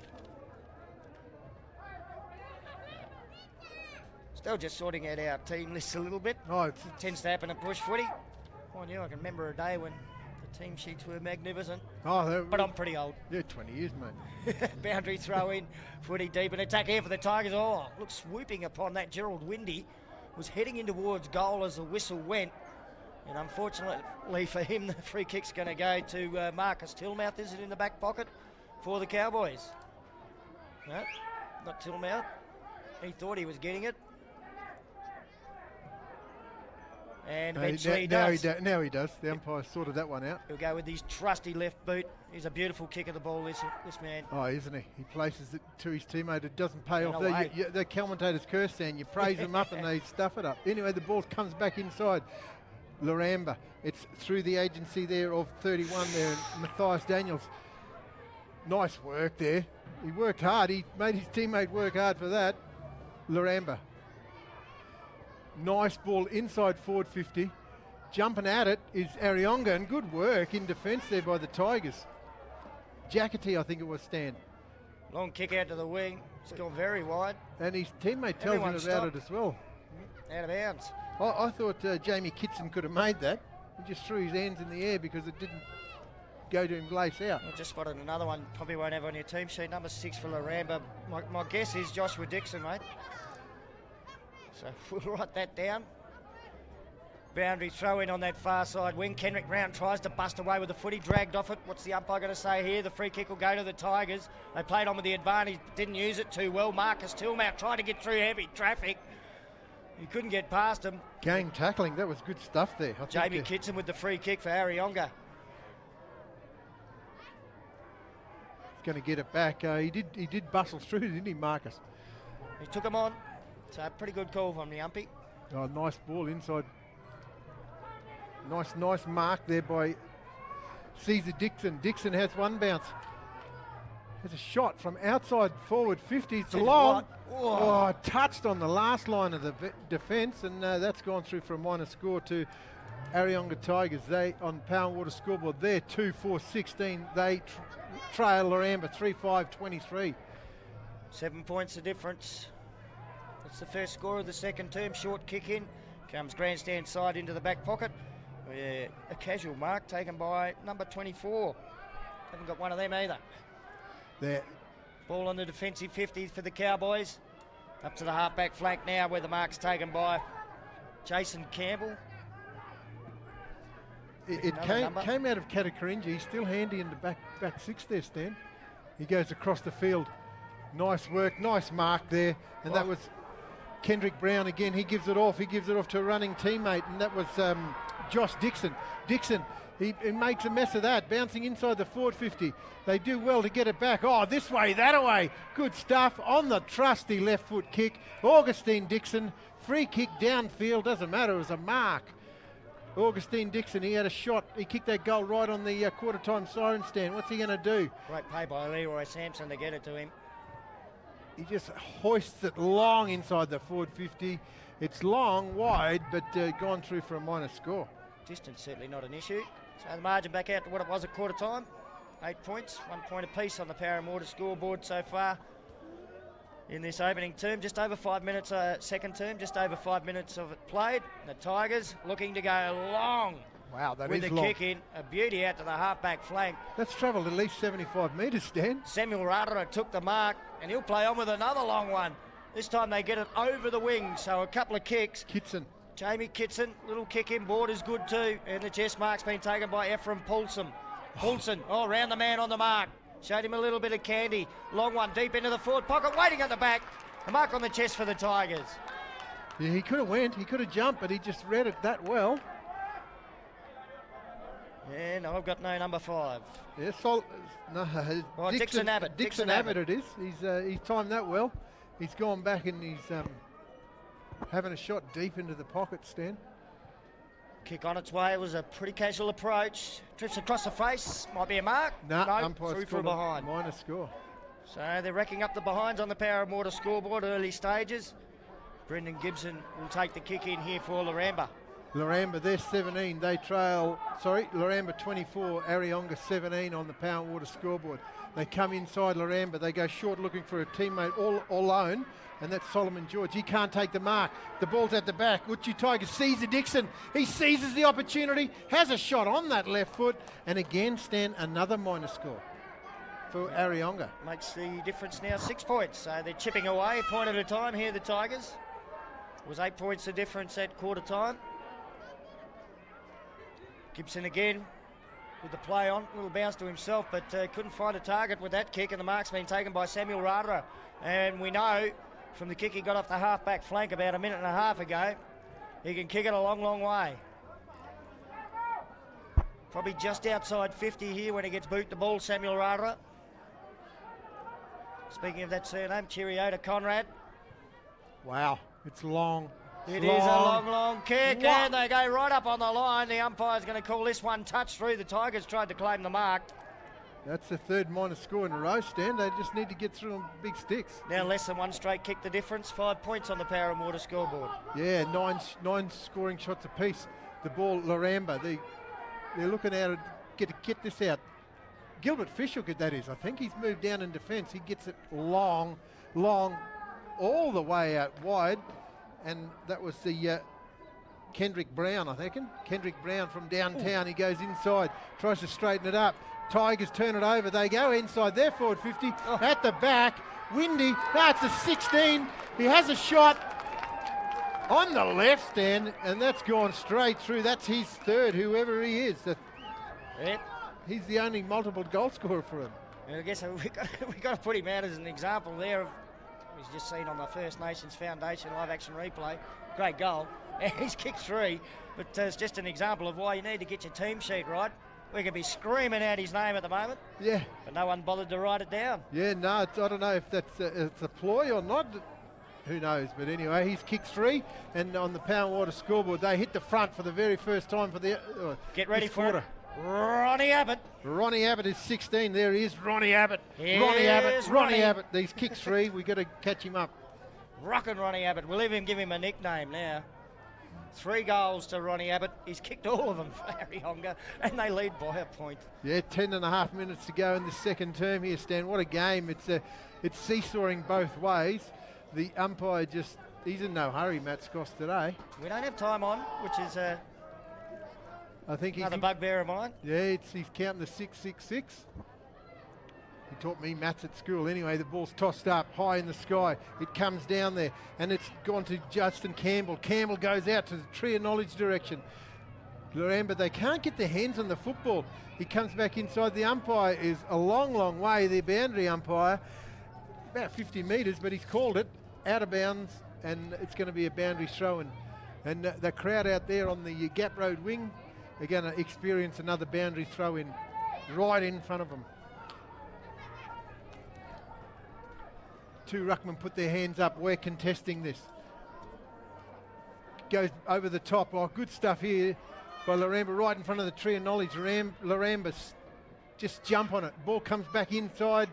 Speaker 5: Still just sorting out our team lists a little bit.
Speaker 6: Oh, it
Speaker 5: tends to happen at bush footy. Mind you, I can remember a day when the team sheets were magnificent.
Speaker 6: Oh,
Speaker 5: but I'm pretty old.
Speaker 6: Yeah, 20 years, mate.
Speaker 5: Boundary throw in, footy deep, and attack here for the Tigers. Oh, looks swooping upon that. Gerald Windy was heading in towards goal as the whistle went. And unfortunately for him, the free kick's going to go to Marcus Tillmouth. Is it in the back pocket for the Cowboys? No, not Tillmouth. He thought he was getting it. And eventually he does.
Speaker 6: Now he does. The umpire sorted that one out.
Speaker 5: He'll go with his trusty left boot. He's a beautiful kick of the ball, this man.
Speaker 6: Oh, isn't he? He places it to his teammate. It doesn't pay off. The commentators curse, and you praise them up and they stuff it up. Anyway, the ball comes back inside. Laramba. It's through the agency there of 31 there. Matthias Daniels. Nice work there. He worked hard. He made his teammate work hard for that. Laramba. Nice ball inside forward 50. Jumping at it is Areyonga, and good work in defence there by the Tigers. Jackety, I think it was, Stan.
Speaker 5: Long kick out to the wing. It's gone very wide.
Speaker 6: And his teammate tells him about it as well.
Speaker 5: Out of bounds.
Speaker 6: I thought Jamie Kitson could have made that. He just threw his hands in the air because it didn't go to him glace out.
Speaker 5: I just spotted another one. Probably won't have on your team sheet. Number 6 for Laramba. My guess is Joshua Dixon, mate. So we'll write that down. Boundary throw in on that far side wing. Kendrick Brown tries to bust away with the footy, dragged off it. What's the umpire going to say here? The free kick will go to the Tigers. They played on with the advantage, didn't use it too well. Marcus Tillmouth tried to get through heavy traffic. He couldn't get past him.
Speaker 6: Game tackling, that was good stuff there.
Speaker 5: Jamie Kitson with the free kick for Areyonga.
Speaker 6: He's going to get it back. He did bustle through, didn't he, Marcus?
Speaker 5: He took him on. So pretty good call from the umpy.
Speaker 6: Oh, nice ball inside. Nice mark there by Caesar Dixon. Dixon has one bounce. Has a shot from outside forward 50. It's long. Oh, touched on the last line of the defence, and that's gone through for a minor score to Areyonga Tigers. They, on Power and Water scoreboard, they're 2-4-16. They trail Laramba 3-5-23.
Speaker 5: 7 points the difference. That's the first score of the second term. Short kick in. Comes grandstand side into the back pocket. A casual mark taken by number 24. Haven't got one of them either.
Speaker 6: There.
Speaker 5: Ball on the defensive 50 for the Cowboys. Up to the half-back flank now where the mark's taken by Jason Campbell.
Speaker 6: It came out of Katakarinji. He's still handy in the back 6 there, Stan. He goes across the field. Nice work, nice mark there. And that was Kendrick Brown again. He gives it off. He gives it off to a running teammate, and that was Josh Dixon. Dixon, he makes a mess of that, bouncing inside the forward 50. They do well to get it back. Oh, this way, that away. Good stuff on the trusty left foot kick. Augustine Dixon, free kick downfield. Doesn't matter, it was a mark. Augustine Dixon, he had a shot. He kicked that goal right on the quarter-time siren stand. What's he going to do?
Speaker 5: Great play by Leroy Sampson to get it to him.
Speaker 6: He just hoists it long inside the forward 50. It's long, wide, but gone through for a minor score.
Speaker 5: Distance certainly not an issue. So the margin back out to what it was at quarter time. 8 points, 1 point apiece on the Power and Water scoreboard so far in this opening term. Just over 5 minutes, second term, just over 5 minutes of it played. The Tigers looking to go long.
Speaker 6: Wow, that
Speaker 5: with
Speaker 6: is
Speaker 5: the
Speaker 6: long.
Speaker 5: kick in, a beauty out to the half-back flank.
Speaker 6: That's travelled at least 75 metres, Stan.
Speaker 5: Samuel Radera took the mark, and he'll play on with another long one. This time they get it over the wing, so a couple of kicks.
Speaker 6: Kitson.
Speaker 5: Jamie Kitson, little kick inboard is good too. And the chest mark's been taken by Ephraim Poulsen. Round the man on the mark. Showed him a little bit of candy. Long one, deep into the forward pocket, waiting at the back. A mark on the chest for the Tigers.
Speaker 6: Yeah, he could have went, he could have jumped, but he just read it that well.
Speaker 5: Yeah, no, I've got no number 5.
Speaker 6: Yeah,
Speaker 5: Dixon Abbott.
Speaker 6: Dixon Abbott it is. He's timed that well. He's gone back and he's having a shot deep into the pocket, Stan.
Speaker 5: Kick on its way. It was a pretty casual approach. Drifts across the face. Might be a mark.
Speaker 6: No, umpire
Speaker 5: through from behind.
Speaker 6: Minus score.
Speaker 5: So they're racking up the behinds on the Power and Water scoreboard early stages. Brendan Gibson will take the kick in here for Laramba.
Speaker 6: Laramba, they're 17. They trail, Laramba 24, Areyonga 17 on the Power and Water scoreboard. They come inside Laramba. They go short looking for a teammate all alone, and that's Solomon George. He can't take the mark. The ball's at the back. Uchi Tiger sees the Dixon. He seizes the opportunity, has a shot on that left foot, and again, Stan, another minus score for Areyonga.
Speaker 5: Makes the difference now 6 points. So they're chipping away a point at a time here, the Tigers. It was 8 points the difference at quarter time. Gibson again with the play on, a little bounce to himself, but couldn't find a target with that kick, and the mark's been taken by Samuel Radra. And we know from the kick he got off the half-back flank about a minute and a half ago, he can kick it a long, long way. Probably just outside 50 here when he gets boot the ball, Samuel Radra. Speaking of that surname, cheerio to Conrad.
Speaker 6: Wow, it's long.
Speaker 5: It is a long, long kick, and they go right up on the line. The umpire's going to call this one touch through. The Tigers tried to claim the mark.
Speaker 6: That's the third minus score in a row, Stan. They just need to get through on big sticks.
Speaker 5: Now less than one straight kick the difference. 5 points on the Power and Water scoreboard.
Speaker 6: Yeah, nine scoring shots apiece. The ball, Laramba, they're looking at it, get this out. Gilbert Fishhook, that is. I think he's moved down in defence. He gets it long, all the way out wide. And that was the Kendrick Brown, I think. Kendrick Brown from downtown. He goes inside, tries to straighten it up. Tigers turn it over. They go inside their forward 50. At the back, Windy. That's a 16. He has a shot on the left stand, and that's gone straight through. That's his third, whoever he is. He's the only multiple goal scorer for him.
Speaker 5: And I guess we've got to put him out as an example there of he's just seen on the First Nations Foundation live action replay. Great goal. And he's kicked 3, but it's just an example of why you need to get your team sheet right. We could be screaming out his name at the moment.
Speaker 6: Yeah.
Speaker 5: But no one bothered to write it down.
Speaker 6: Yeah, no, I don't know if that's it's a ploy or not. Who knows? But anyway, he's kicked 3, and on the Power and Water scoreboard, they hit the front for the very first time for the
Speaker 5: get ready for it. Ronnie Abbott.
Speaker 6: Ronnie Abbott is 16. There he is, Ronnie Abbott. Ronnie Abbott. These kicks 3. We've got to catch him up.
Speaker 5: Rockin' Ronnie Abbott. We'll even give him a nickname now. 3 goals to Ronnie Abbott. He's kicked all of them for Areyonga, and they lead by a point. Yeah,
Speaker 6: 10.5 minutes to go in the second term here, Stan. What a game. It's seesawing both ways. The umpire he's in no hurry, Matt Scoss, today.
Speaker 5: We don't have time on, which is
Speaker 6: I think
Speaker 5: another bugbear of mine.
Speaker 6: Yeah, he's counting the 666. He taught me maths at school. Anyway, the ball's tossed up high in the sky. It comes down there, and it's gone to Justin Campbell. Campbell goes out to the Tree of Knowledge direction. Laramba, they can't get their hands on the football. He comes back inside. The umpire is a long, long way, the boundary umpire, about 50 metres, but he's called it out of bounds, and it's going to be a boundary throw-in. And the crowd out there on the Gap Road wing are going to experience another boundary throw-in right in front of them. 2 ruckmen put their hands up. We're contesting this. Goes over the top. Oh, good stuff here by Laramba right in front of the Tree of Knowledge. Laramba just jump on it. Ball comes back inside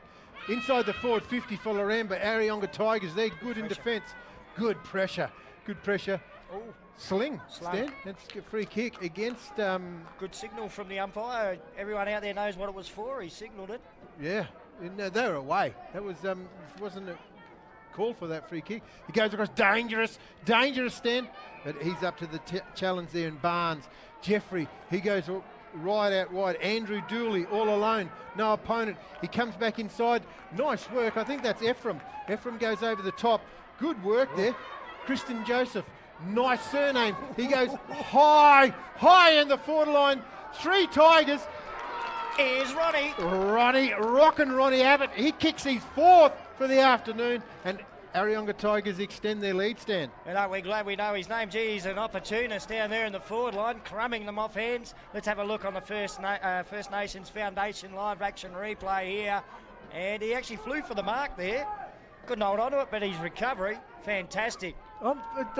Speaker 6: the forward 50 for Laramba. Areyonga Tigers, they're good in defence. Good pressure. Oh, sling. Stan. That's a free kick against...
Speaker 5: Good signal from the umpire. Everyone out there knows what it was for. He signalled it.
Speaker 6: Yeah. No, they were away. That wasn't a call for that free kick. He goes across, dangerous, Stan. But he's up to the challenge there in Barnes. Jeffrey, he goes right out wide. Andrew Dooley all alone, no opponent. He comes back inside. Nice work. I think that's Ephraim. Ephraim goes over the top. Good work there. Christian Joseph, nice surname. He goes high in the forward line. 3 Tigers.
Speaker 5: Here's Ronnie.
Speaker 6: Rockin' Ronnie Abbott. He kicks his 4th for the afternoon, and Areyonga Tigers extend their lead, Stan.
Speaker 5: And aren't we glad we know his name? Gee, he's an opportunist down there in the forward line, crumbing them off hands. Let's have a look on the First Nations Foundation live action replay here. And he actually flew for the mark there. Couldn't hold on to it, but his recovery, fantastic.
Speaker 6: I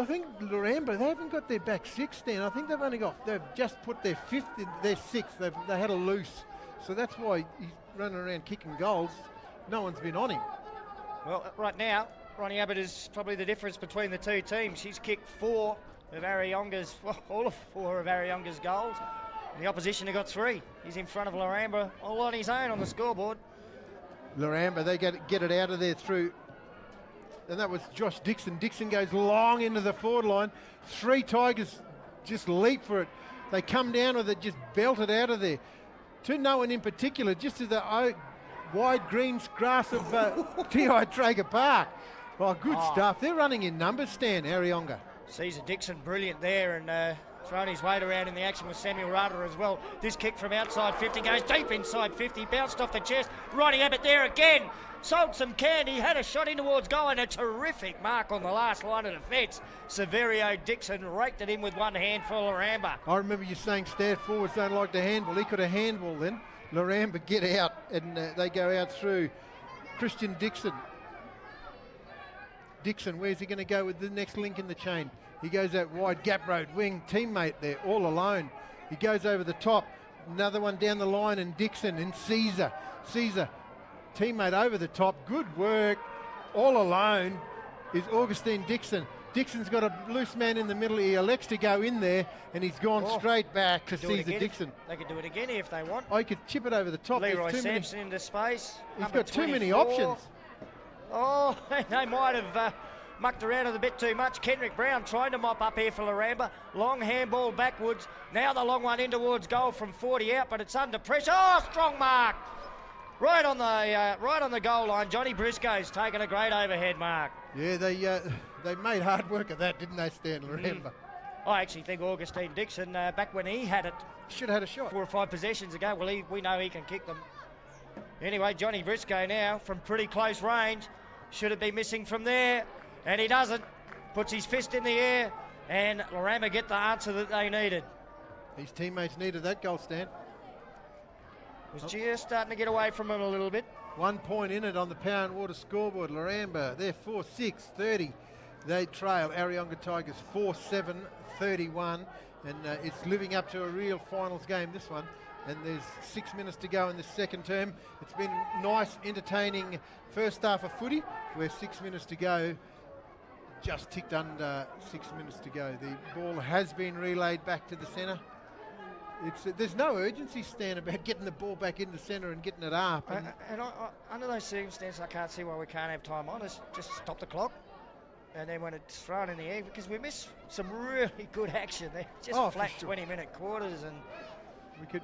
Speaker 6: think Laramba, they haven't got their back 6, Stan. I think they've just put their 5th in their 6th. They had a loose. So that's why he's running around kicking goals. No one's been on him.
Speaker 5: Well, right now, Ronnie Abbott is probably the difference between the two teams. She's kicked 4 of Areyonga's, all of 4 of Areyonga's goals. And the opposition have got 3. He's in front of Laramba, all on his own on the scoreboard.
Speaker 6: Laramba, they get it out of there through, and that was Josh Dixon. Dixon goes long into the forward line. 3 Tigers just leap for it. They come down with it, just belt it out of there. To no one in particular, just to the wide green grass of TIO Traeger Park. Well, good stuff. They're running in numbers, Stan, Areyonga.
Speaker 5: Caesar Dixon, brilliant there, and throwing his weight around in the action with Samuel Rada as well. This kick from outside 50 goes deep inside 50, bounced off the chest. Ronnie Abbott there again. Sold some candy, had a shot in towards goal, and a terrific mark on the last line of defence. Severio Dixon raked it in with one hand for Laramba.
Speaker 6: I remember you saying Stad forwards don't like to handball. He could have handball then. Laramba get out, and they go out through Christian Dixon. Dixon, where's he going to go with the next link in the chain? He goes out wide, gap road wing, teammate there, all alone. He goes over the top, another one down the line, and Dixon and Caesar, teammate over the top. Good work, all alone is Augustine Dixon. Dixon's got a loose man in the middle. He elects to go in there, and he's gone straight back to Caesar Dixon.
Speaker 5: They could do it again if they want.
Speaker 6: Oh, he could chip it over the top.
Speaker 5: Leroy Sampson into space.
Speaker 6: He's got too many options.
Speaker 5: Oh, they might have mucked around it a bit too much. Kendrick Brown trying to mop up here for Laramba. Long handball backwards. Now the long one in towards goal from 40 out, but it's under pressure. Oh, strong mark. Right on the goal line. Johnny Briscoe's taken a great overhead mark.
Speaker 6: Yeah, they made hard work of that, didn't they, Stan Laramba?
Speaker 5: I actually think Augustine Dixon, back when he had it,
Speaker 6: should have had a shot
Speaker 5: 4 or 5 possessions ago. Well, we know he can kick them. Anyway, Johnny Briscoe now from pretty close range. Should have been missing from there, and he doesn't. Puts his fist in the air, and Laramba get the answer that they needed.
Speaker 6: His teammates needed that goal, Stan.
Speaker 5: Was just starting to get away from him a little bit.
Speaker 6: 1 point in it on the Power and Water scoreboard. Laramba, they're 4-6-30. They trail Areyonga Tigers 4-7-31, and it's living up to a real finals game, this one. And there's 6 minutes to go in this second term. It's been nice, entertaining first half of footy. We're 6 minutes to go. Just ticked under 6 minutes to go. The ball has been relayed back to the centre. There's no urgency, Stan, about getting the ball back in the centre and getting it up.
Speaker 5: And under those circumstances, I can't see why we can't have time on us. Just stop the clock. And then when it's thrown in the air, because we miss some really good action there. Just flat 20-minute quarters, and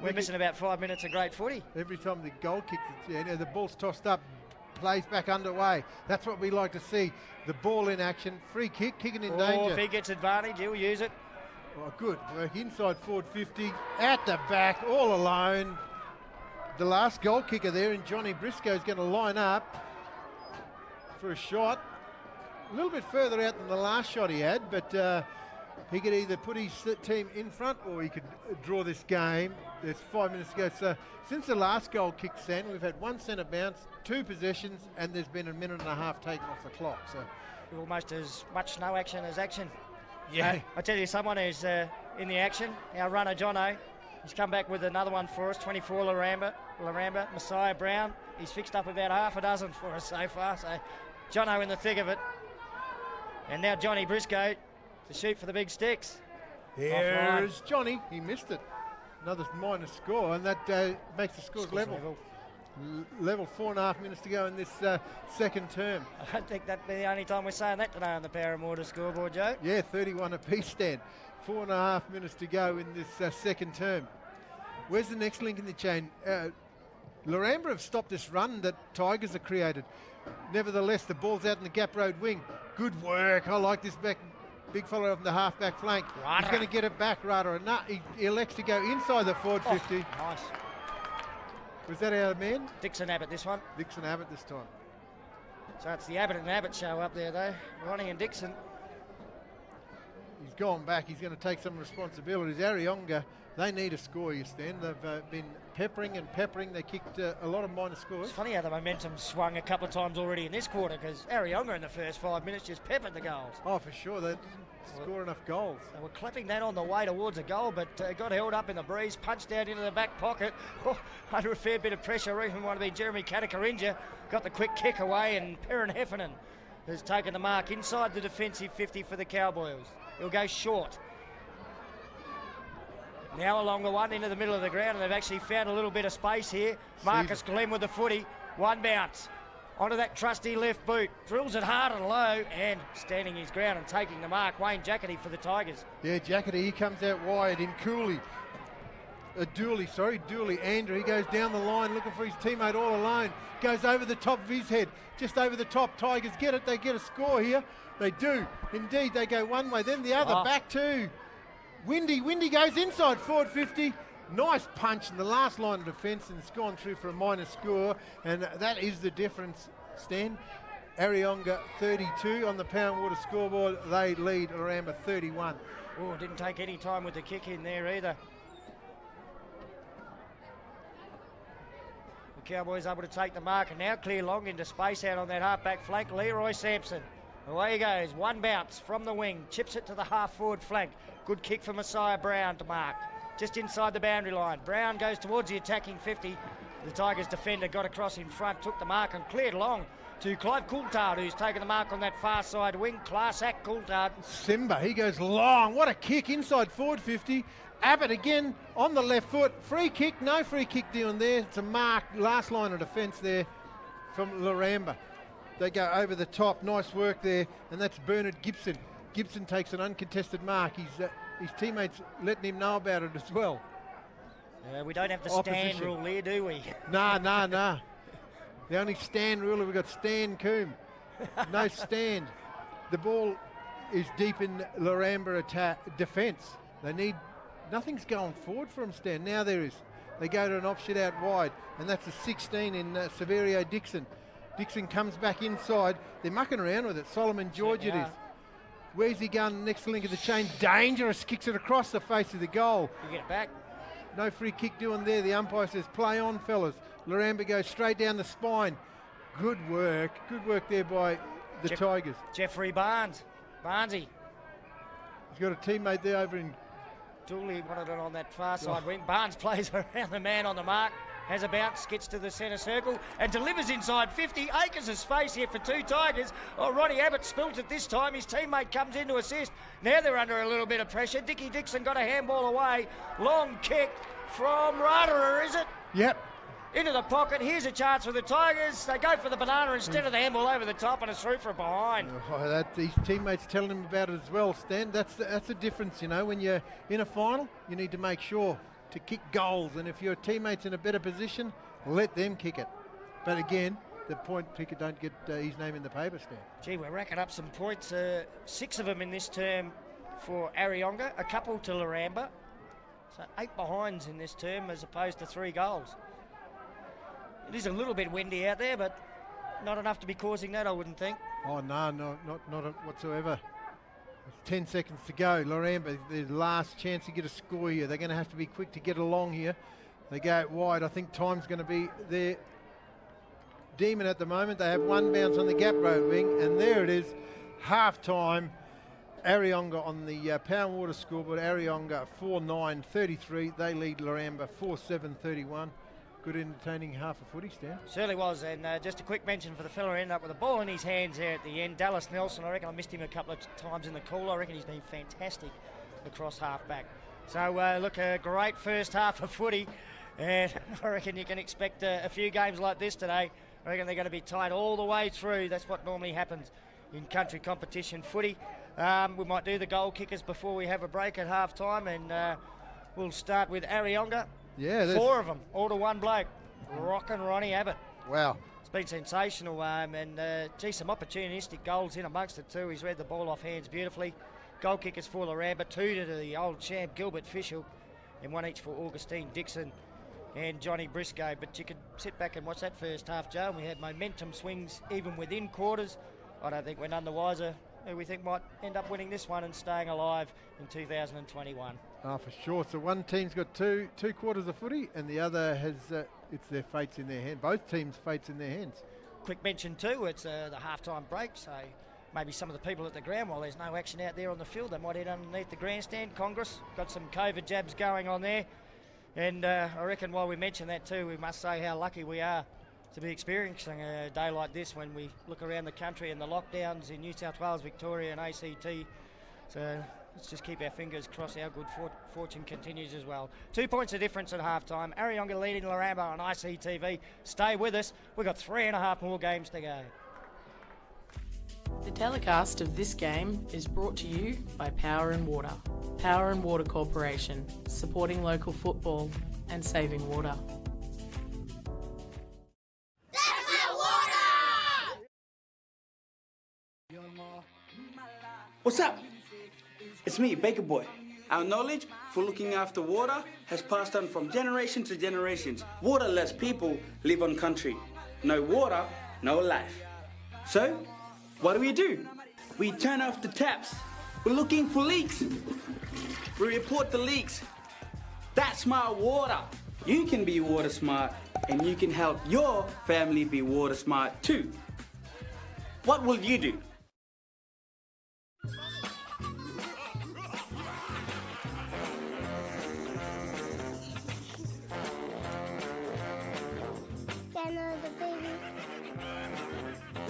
Speaker 5: we're missing about 5 minutes of great footy.
Speaker 6: Every time the goal kick, the ball's tossed up, plays back underway. That's what we like to see. The ball in action, free kick, kicking in danger.
Speaker 5: If he gets advantage, he'll use it.
Speaker 6: Oh, good work. Inside forward 50, at the back, all alone. The last goal kicker there, and Johnny Briscoe is going to line up for a shot. A little bit further out than the last shot he had, but he could either put his team in front or he could draw this game. There's 5 minutes to go. So since the last goal kick, Stan, we've had 1 centre bounce, 2 possessions, and there's been a minute and a half taken off the clock. So
Speaker 5: almost as much no action as action.
Speaker 6: Yeah.
Speaker 5: I tell you, someone who's in the action, our runner Jono, he's come back with another one for us, 24 Laramba, Messiah Brown. He's fixed up about half a dozen for us so far, so Jono in the thick of it. And now Johnny Briscoe to shoot for the big sticks.
Speaker 6: Here's Johnny, he missed it. Another minus score, and that makes the scores level. Level, 4.5 minutes to go in this second term.
Speaker 5: I don't think that'd be the only time we're saying that today on the Power and Water scoreboard, Joe.
Speaker 6: Yeah, 31 apiece, Stan. 4.5 minutes to go in this second term. Where's the next link in the chain? Laramba have stopped this run that Tigers have created. Nevertheless, the ball's out in the gap road wing. Good work. I like this big fella on the half-back flank. He's going to get it back, Rada. No, he elects to go inside the forward 50.
Speaker 5: Nice.
Speaker 6: Was that our man?
Speaker 5: Dixon Abbott, this one.
Speaker 6: Dixon Abbott this time.
Speaker 5: So it's the Abbott and Abbott show up there, though. Ronnie and Dixon.
Speaker 6: He's gone back. He's going to take some responsibilities. Areyonga, they need a score, you stand. They've been peppering and peppering. They kicked a lot of minor scores.
Speaker 5: It's funny how the momentum swung a couple of times already in this quarter, because Areyonga in the first 5 minutes just peppered the goals.
Speaker 6: Oh, for sure. They didn't score enough goals.
Speaker 5: They were clapping that on the way towards a goal, but got held up in the breeze, punched out into the back pocket. Oh, under a fair bit of pressure. Even might have been Jeremy Katakarinja. Got the quick kick away, and Perrin Heffernan has taken the mark inside the defensive 50 for the Cowboys. He'll go short. Now along the one into the middle of the ground, and they've actually found a little bit of space here. Marcus Glenn with the footy. One bounce onto that trusty left boot. Drills it hard and low, and standing his ground and taking the mark, Wayne Jackety for the Tigers.
Speaker 6: Yeah, Jackety, he comes out wide in Dooley. Andrew, he goes down the line looking for his teammate all alone. Goes over the top of his head, just over the top. Tigers get it, they get a score here. They do, indeed. They go one way, then the other, back two. Windy goes inside forward 50. Nice punch in the last line of defence, and it's gone through for a minor score, and that is the difference, Stan. Areyonga 32 on the Power Water scoreboard. They lead Laramba 31.
Speaker 5: Oh, didn't take any time with the kick in there either. The Cowboys able to take the mark and now clear long into space out on that half-back flank. Leroy Sampson. Away he goes. One bounce from the wing. Chips it to the half-forward flank. Good kick for Messiah Brown to mark. Just inside the boundary line. Brown goes towards the attacking 50. The Tigers defender got across in front, took the mark and cleared long to Clive Coulthard, who's taken the mark on that far side wing. Class act, Coulthard.
Speaker 6: Simba, he goes long. What a kick inside forward 50. Abbott again on the left foot. Free kick, no free kick down there. It's a mark, last line of defence there from Laramba. They go over the top. Nice work there. And that's Bernard Gibson. Gibson takes an uncontested mark. His teammates letting him know about it as well.
Speaker 5: We don't have the stand rule here, do we?
Speaker 6: Nah. The only stand rule, we've got Stan Coombe. No stand. The ball is deep in Laramba defence. They need, nothing's going forward from Stan. Now there is. They go to an option out wide, and that's a 16 in Severio Dixon. Dixon comes back inside. They're mucking around with it. Solomon George it is. Where's he going? Next link of the chain. Dangerous. Kicks it across the face of the goal.
Speaker 5: You get it back.
Speaker 6: No free kick doing there. The umpire says, play on, fellas. Laramba goes straight down the spine. Good work. Good work there by the Tigers.
Speaker 5: Jeffrey Barnes. Barnesy.
Speaker 6: He's got a teammate there over in...
Speaker 5: Dooley wanted it on that far side wing. Barnes plays around the man on the mark. Has a bounce, gets to the centre circle and delivers inside 50. Acres of space here for two Tigers. Oh, Ronnie Abbott spilt it this time. His teammate comes in to assist. Now they're under a little bit of pressure. Dickie Dixon got a handball away. Long kick from Rada, is it?
Speaker 6: Yep.
Speaker 5: Into the pocket. Here's a chance for the Tigers. They go for the banana instead of the handball over the top, and it's through from behind.
Speaker 6: Oh, these teammates telling him about it as well, Stan. That's the difference, you know. When you're in a final, you need to make sure to kick goals, and if your teammate's in a better position, let them kick it. But again, the point picker don't get his name in the paper, Stan.
Speaker 5: Gee, we're racking up some points. 6 of them in this term for Areyonga, a couple to Laramba. So 8 behinds in this term as opposed to 3 goals. It is a little bit windy out there, but not enough to be causing that, I wouldn't think.
Speaker 6: Oh, no, not whatsoever. 10 seconds to go. Laramba, their last chance to get a score here. They're going to have to be quick to get along here. They go wide. I think time's going to be their demon at the moment. They have one bounce on the gap road wing, and there it is. Half time. Areyonga on the Power Water scoreboard. Areyonga 4-9-33. They lead Laramba 4-7-31. Good entertaining half a footy, Stan.
Speaker 5: Certainly was, and just a quick mention for the fella who ended up with the ball in his hands there at the end. Dallas Nelson, I reckon I missed him a couple of times in the call. I reckon he's been fantastic across half-back. So, look, a great first half of footy, and I reckon you can expect a few games like this today. I reckon they're going to be tight all the way through. That's what normally happens in country competition footy. We might do the goal kickers before we have a break at half-time, and we'll start with Areyonga.
Speaker 6: Yeah,
Speaker 5: 4 of them, all to one bloke. Rockin' Ronnie Abbott.
Speaker 6: Wow.
Speaker 5: It's been sensational, and gee, some opportunistic goals in amongst it too. He's read the ball off hands beautifully. Goal kickers for Laramba, 2 to the old champ Gilbert Fishel, and 1 each for Augustine Dixon and Johnny Briscoe. But you could sit back and watch that first half, Joe, and we had momentum swings even within quarters. I don't think we're none the wiser who we think might end up winning this one and staying alive in 2021.
Speaker 6: Oh, for sure. So one team's got two quarters of footy, and the other has it's their fates in their hand. Both teams' fates in their hands.
Speaker 5: Quick mention too, it's the half-time break, so maybe some of the people at the ground, while there's no action out there on the field, they might head underneath the grandstand. Congress got some COVID jabs going on there, and I reckon while we mention that too, we must say how lucky we are to be experiencing a day like this when we look around the country and the lockdowns in New South Wales, Victoria and ACT. So let's just keep our fingers crossed our good fortune continues as well. 2 points of difference at half-time. Areyonga leading Laramba on ICTV. Stay with us. We've got 3.5 more games to go.
Speaker 3: The telecast of this game is brought to you by Power and Water. Power and Water Corporation, supporting local football and saving water.
Speaker 7: What's up? It's me, Baker Boy. Our knowledge for looking after water has passed on from generation to generations. Waterless people live on country. No water, no life. So, what do? We turn off the taps. We're looking for leaks. We report the leaks. That's smart water. You can be water smart, and you can help your family be water smart too. What will you do?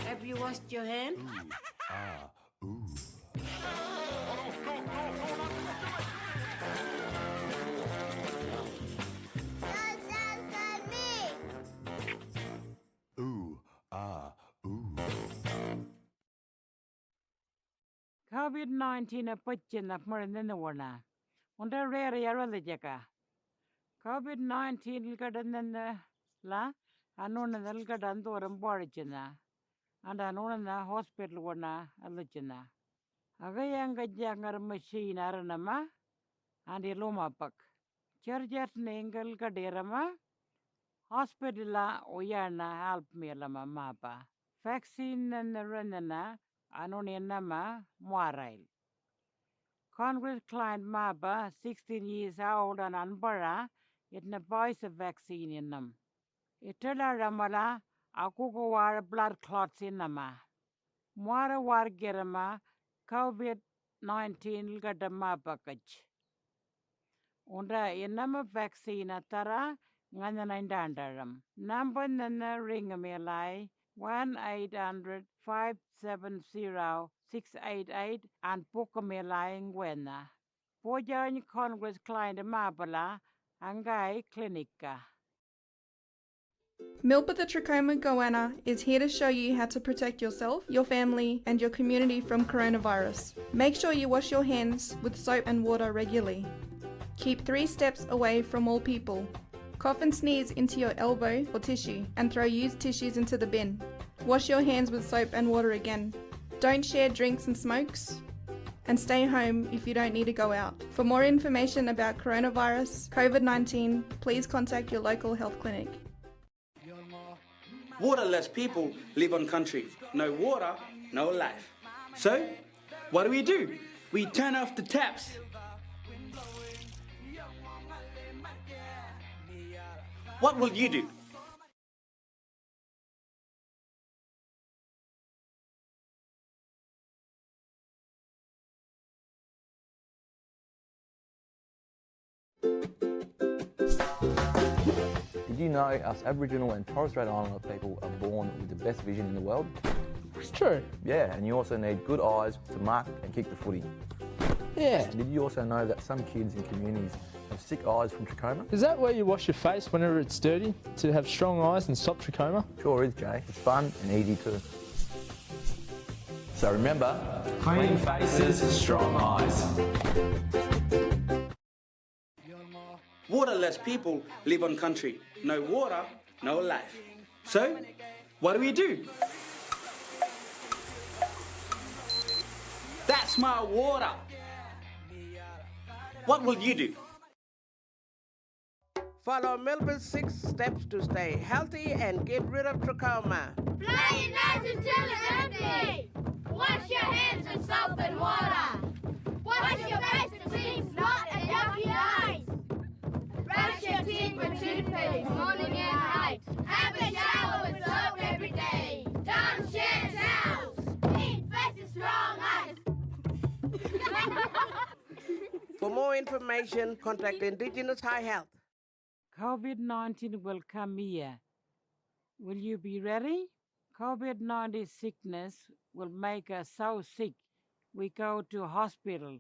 Speaker 4: Have you washed your hand?
Speaker 8: COVID-19 pachina marinena Onda rare yarwala jaka. COVID-19 ilkadanna la anona ilkadandoram bodichina. And anona hospital wana alachina. Agayanga jangar machine aranama and iloma pak. Charjat nengal kaderama. Hospitala oyana help me lama mapa. Vaccine and renana anonianama moirail. Congress client mapa 16 years old and unbara it na boys a vaccine in them. Itala ramala akuko war blood clots in nama. Moira war gerama COVID-19 gadama package. Unda inama vaccine atara nganaindandaram. Number nana ring me lie 1-800-570-688 and Pokamela Ngwena. Pojan Congress client Mabala Angai Clinica.
Speaker 9: Milpa the Trachoma goanna is here to show you how to protect yourself, your family, and your community from coronavirus. Make sure you wash your hands with soap and water regularly. Keep 3 steps away from all people. Cough and sneeze into your elbow or tissue and throw used tissues into the bin. Wash your hands with soap and water again. Don't share drinks and smokes. And stay home if you don't need to go out. For more information about coronavirus, COVID-19, please contact your local health clinic.
Speaker 7: Waterless people live on country. No water, no life. So, what do? We turn off the taps. What will you do?
Speaker 1: Did you know us Aboriginal and Torres Strait Islander people are born with the best vision in the world?
Speaker 2: It's true.
Speaker 1: Yeah, and you also need good eyes to mark and kick the footy.
Speaker 2: Yeah.
Speaker 1: Did you also know that some kids in communities have sick eyes from trachoma?
Speaker 2: Is that where you wash your face whenever it's dirty to have strong eyes and stop trachoma?
Speaker 1: Sure is, Jay. It's fun and easy too. So remember,
Speaker 10: clean faces, strong eyes.
Speaker 7: Waterless people live on country. No water, no life. So, what do we do? That's my water. What will you do?
Speaker 11: Follow Melbourne's 6 steps to stay healthy and get rid of trachoma.
Speaker 4: Play your nose until it's empty. Wash your hands with soap and water. Wash your face with clean snot and yucky nose. Brush your teeth with toothpaste morning and night. Have a shower with soap every day. Don't share towels. Clean faces, strong eyes.
Speaker 11: For more information, contact Indigenous High Health.
Speaker 8: COVID-19 will come here. Will you be ready? COVID-19 sickness will make us so sick we go to hospital,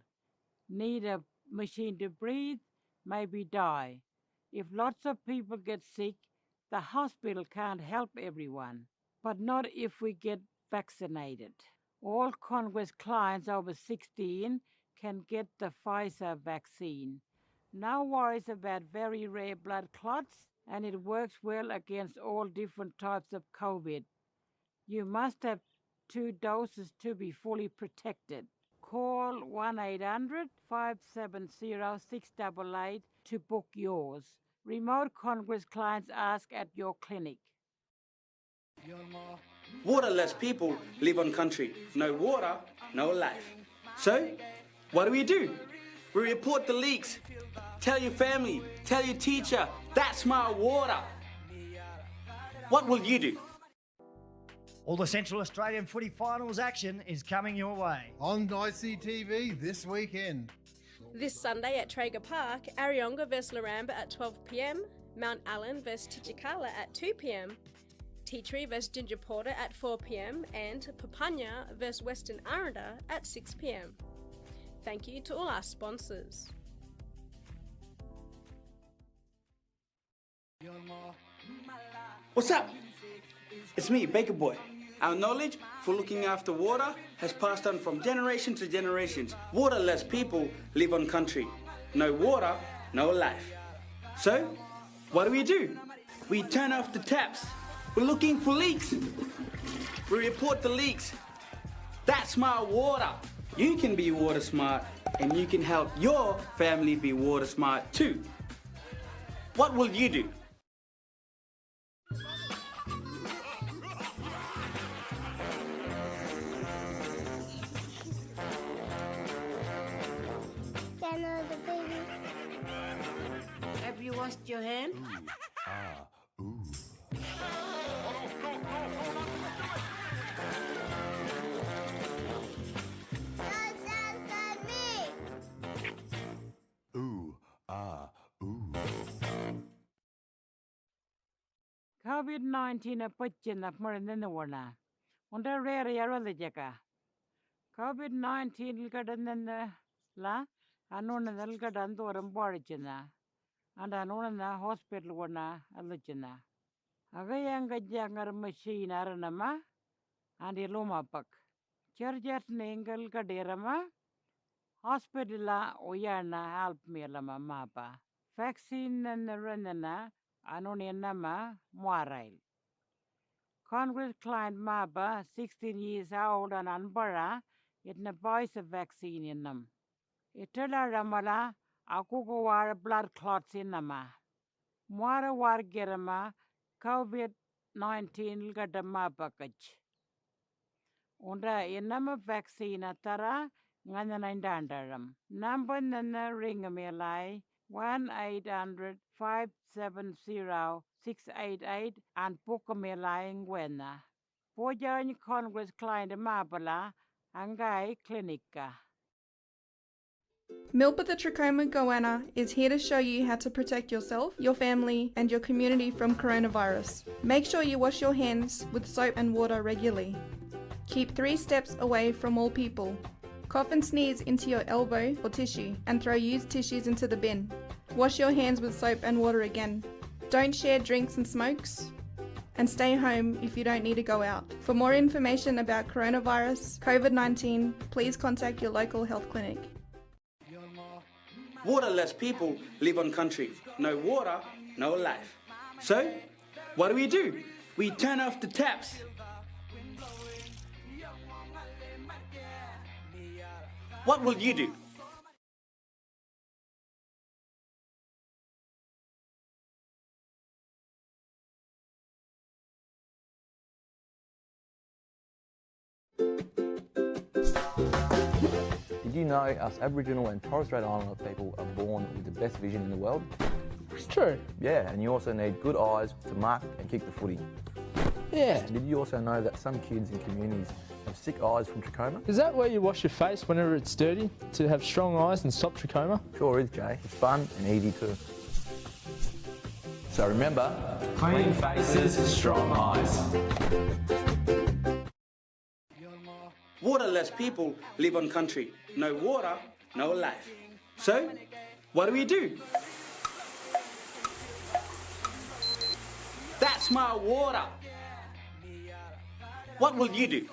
Speaker 8: need a machine to breathe, maybe die. If lots of people get sick, the hospital can't help everyone, but not if we get vaccinated. All Congress clients over 16 can get the Pfizer vaccine. No worries about very rare blood clots, and it works well against all different types of COVID. You must have 2 doses to be fully protected. Call 1-800-570-688 to book yours. Remote Congress clients ask at your clinic.
Speaker 7: Waterless people live on country. No water, no life. So, what do? We report the leaks. Tell your family, tell your teacher, that's my water. What will you do?
Speaker 5: All the Central Australian footy finals action is coming your way.
Speaker 6: On ICTV this weekend.
Speaker 12: This Sunday at Traeger Park, Areyonga vs Laramba at 12 p.m, Mount Allen vs Titjikala at 2 p.m, Tea Tree vs Ginger Porter at 4 p.m, and Papunya vs Western Aranda at 6 p.m. Thank you to all our sponsors.
Speaker 7: What's up? It's me, Baker Boy. Our knowledge for looking after water has passed on from generation to generations. Waterless people live on country. No water, no life. So, what do? We turn off the taps. We're looking for leaks. We report the leaks. That's my water. You can be water smart, and you can help your family be water smart too. What will you do?
Speaker 11: Have you washed your hand?
Speaker 8: COVID-19 pachina maranena Onda rare yarala jaka. COVID-19 ilkadanna la anona nalkadanto rambarchina. And anona hospital wana alachina. Agayanga jangar machine aranama and iloma pak. Charjat nengal kaderama. Hospitala oyana help me lama mapa. Vaccine and renana anonenama moirail. Congress client mapa 16 years old and anbara it na voice a vaccine in them. Itala ramala akuko war blood clots in nama. Moira war gerama COVID-19 gadama package. Unda inama vaccine atara nganaindandaram. Number nana ring me lie 1-800-570-688 and book me lying wena. Pojan Congress client mabala angai clinica.
Speaker 9: Milpa the Trachoma goanna is here to show you how to protect yourself, your family, and your community from coronavirus. Make sure you wash your hands with soap and water regularly. Keep 3 steps away from all people. Cough and sneeze into your elbow or tissue and throw used tissues into the bin. Wash your hands with soap and water again. Don't share drinks and smokes. And stay home if you don't need to go out. For more information about coronavirus, COVID-19, please contact your local health clinic.
Speaker 7: Waterless people live on country. No water, no life. So, what do? we turn off the taps. What will you do?
Speaker 1: Did you know us Aboriginal and Torres Strait Islander people are born with the best vision in the world?
Speaker 2: It's true.
Speaker 1: Yeah, and you also need good eyes to mark and kick the footy.
Speaker 2: Yeah.
Speaker 1: Did you also know that some kids in communities have sick eyes from trachoma?
Speaker 2: Is that where you wash your face whenever it's dirty to have strong eyes and stop trachoma?
Speaker 1: Sure is, Jay. It's fun and easy too. So remember,
Speaker 10: Clean faces, strong eyes.
Speaker 7: Waterless people live on country. No water, no life. So, what do? That's my water. What will you do?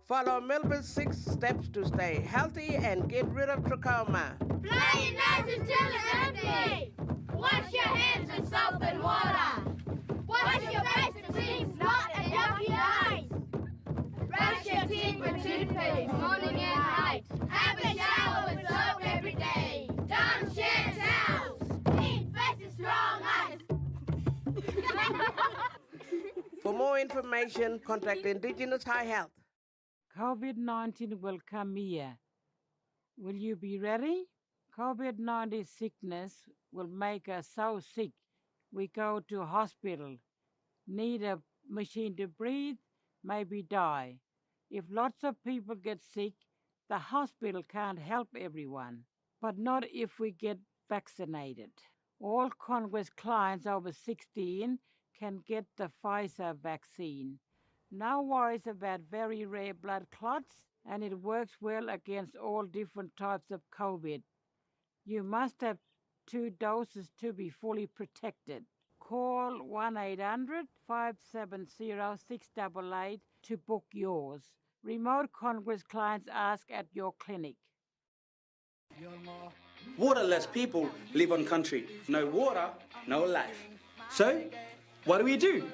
Speaker 11: Follow Melbourne's 6 steps to stay healthy and get rid of trachoma.
Speaker 4: Play your nose until it's empty. Wash your hands with soap and water. Wash your face to clean snot and yucky eyes. Brush your teeth with toothpaste morning and night. Have a shower with soap every day. Don't share towels. Clean faces, strong eyes.
Speaker 11: For more information, contact Indigenous High Health.
Speaker 8: COVID-19 will come here. Will you be ready? COVID-19 sickness will make us so sick we go to hospital, need a machine to breathe, maybe die. If lots of people get sick, the hospital can't help everyone, but not if we get vaccinated. All Congress clients over 16 can get the Pfizer vaccine. No worries about very rare blood clots, and it works well against all different types of COVID. You must have 2 doses to be fully protected. Call 1-800-570-688 to book yours. Remote Congress clients ask at your clinic.
Speaker 7: Waterless people live on country. No water, no life. So, what do?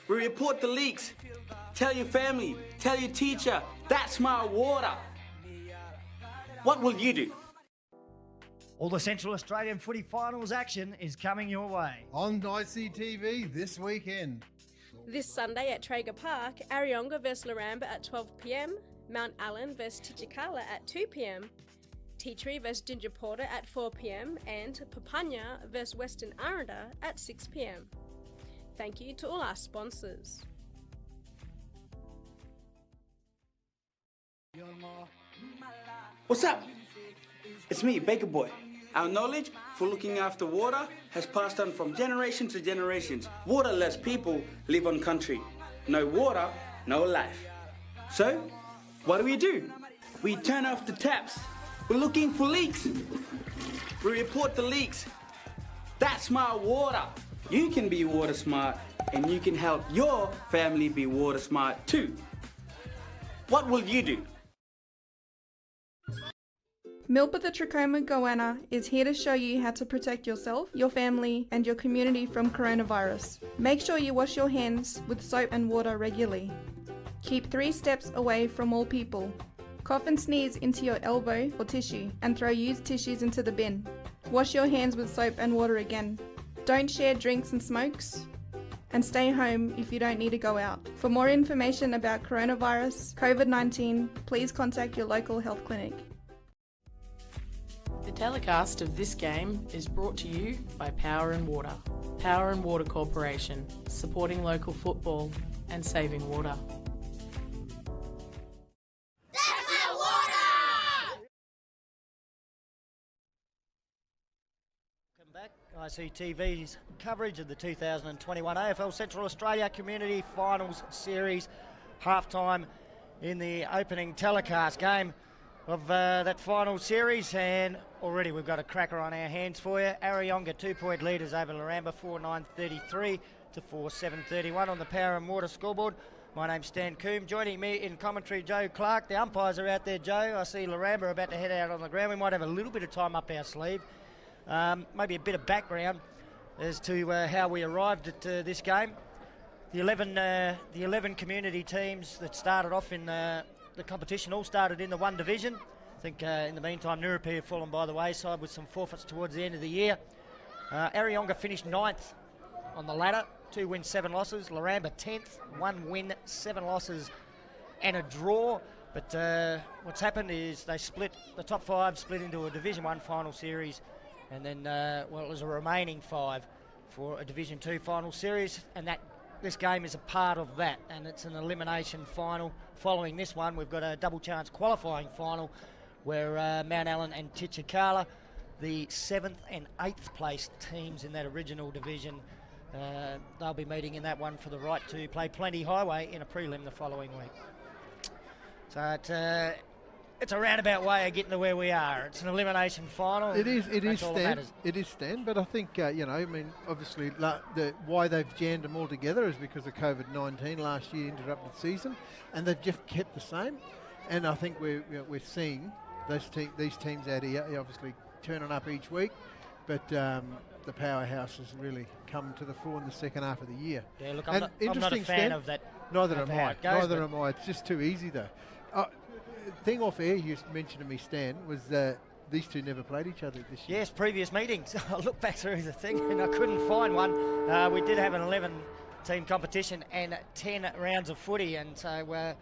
Speaker 7: We report the leaks. Tell your family, tell your teacher, that's my water. What will you do?
Speaker 5: All the Central Australian footy finals action is coming your way.
Speaker 6: On ICTV this weekend.
Speaker 12: This Sunday at Traeger Park, Areyonga vs Laramba at 12 p.m, Mount Allen vs Tijikala at 2 p.m, Tea vs Ginger Porter at 4 p.m, and Papanya vs Western Aranda at 6 p.m. Thank you to all our sponsors.
Speaker 7: What's up? It's me, Baker Boy. Our knowledge for looking after water has passed on from generation to generations. Waterless people live on country. No water, no life. So, what do? We turn off the taps. We're looking for leaks. We report the leaks. That's my water. You can be water smart, and you can help your family be water smart too. What will you do?
Speaker 9: Milpa the Trachoma goanna is here to show you how to protect yourself, your family, and your community from coronavirus. Make sure you wash your hands with soap and water regularly. Keep 3 steps away from all people. Cough and sneeze into your elbow or tissue and throw used tissues into the bin. Wash your hands with soap and water again. Don't share drinks and smokes. And stay home if you don't need to go out. For more information about coronavirus, COVID-19, please contact your local health clinic.
Speaker 3: The telecast of this game is brought to you by Power and Water. Power and Water Corporation, supporting local football and saving water.
Speaker 4: That's my water!
Speaker 5: Welcome back. ICTV's coverage of the 2021 AFL Central Australia Community Finals Series. Half-time in the opening telecast game of that final series, and already we've got a cracker on our hands for you. Areyonga 2-point leaders over Laramba, 4-9-33 to 4-7-31 on the Power and Water scoreboard. My name's Stan Coombe. Joining me in commentary, Joe Clark. The umpires are out there, Joe. I see Laramba about to head out on the ground. We might have a little bit of time up our sleeve. Maybe a bit of background as to how we arrived at this game. The 11 community teams that started off in the competition all started in the one division. I think in the meantime, Nurapi have fallen by the wayside with some forfeits towards the end of the year. Areyonga finished 9th on the ladder, 2 wins, 7 losses. Laramba 10th, 1 win, 7 losses and a draw. But what's happened is they split, the top 5 split into a Division 1 final series, and then, well, there's a remaining 5 for a Division 2 final series, and this game is a part of that, and it's an elimination final. Following this one, we've got a double chance qualifying final where Mount Allen and Titchikala, the 7th and 8th place teams in that original division, they'll be meeting in that one for the right to play Plenty Highway in a prelim the following week. So it's a roundabout way of getting to where we are. It's an elimination final.
Speaker 6: It is, Stan. It is, Stan. But I think, you know, I mean, obviously why they've jammed them all together is because of COVID-19 last year interrupted the season, and they've just kept the same. And I think we're seeing these teams out here obviously turning up each week, but the powerhouse has really come to the fore in the second half of the year.
Speaker 5: Yeah, look, I'm not a fan of that.
Speaker 6: Neither am I. Neither am I. It's just too easy, though. Thing off air you mentioned to me, Stan, was these two never played each other this year.
Speaker 5: Yes, previous meetings. I looked back through the thing and I couldn't find one. We did have an 11-team competition and 10 rounds of footy, and so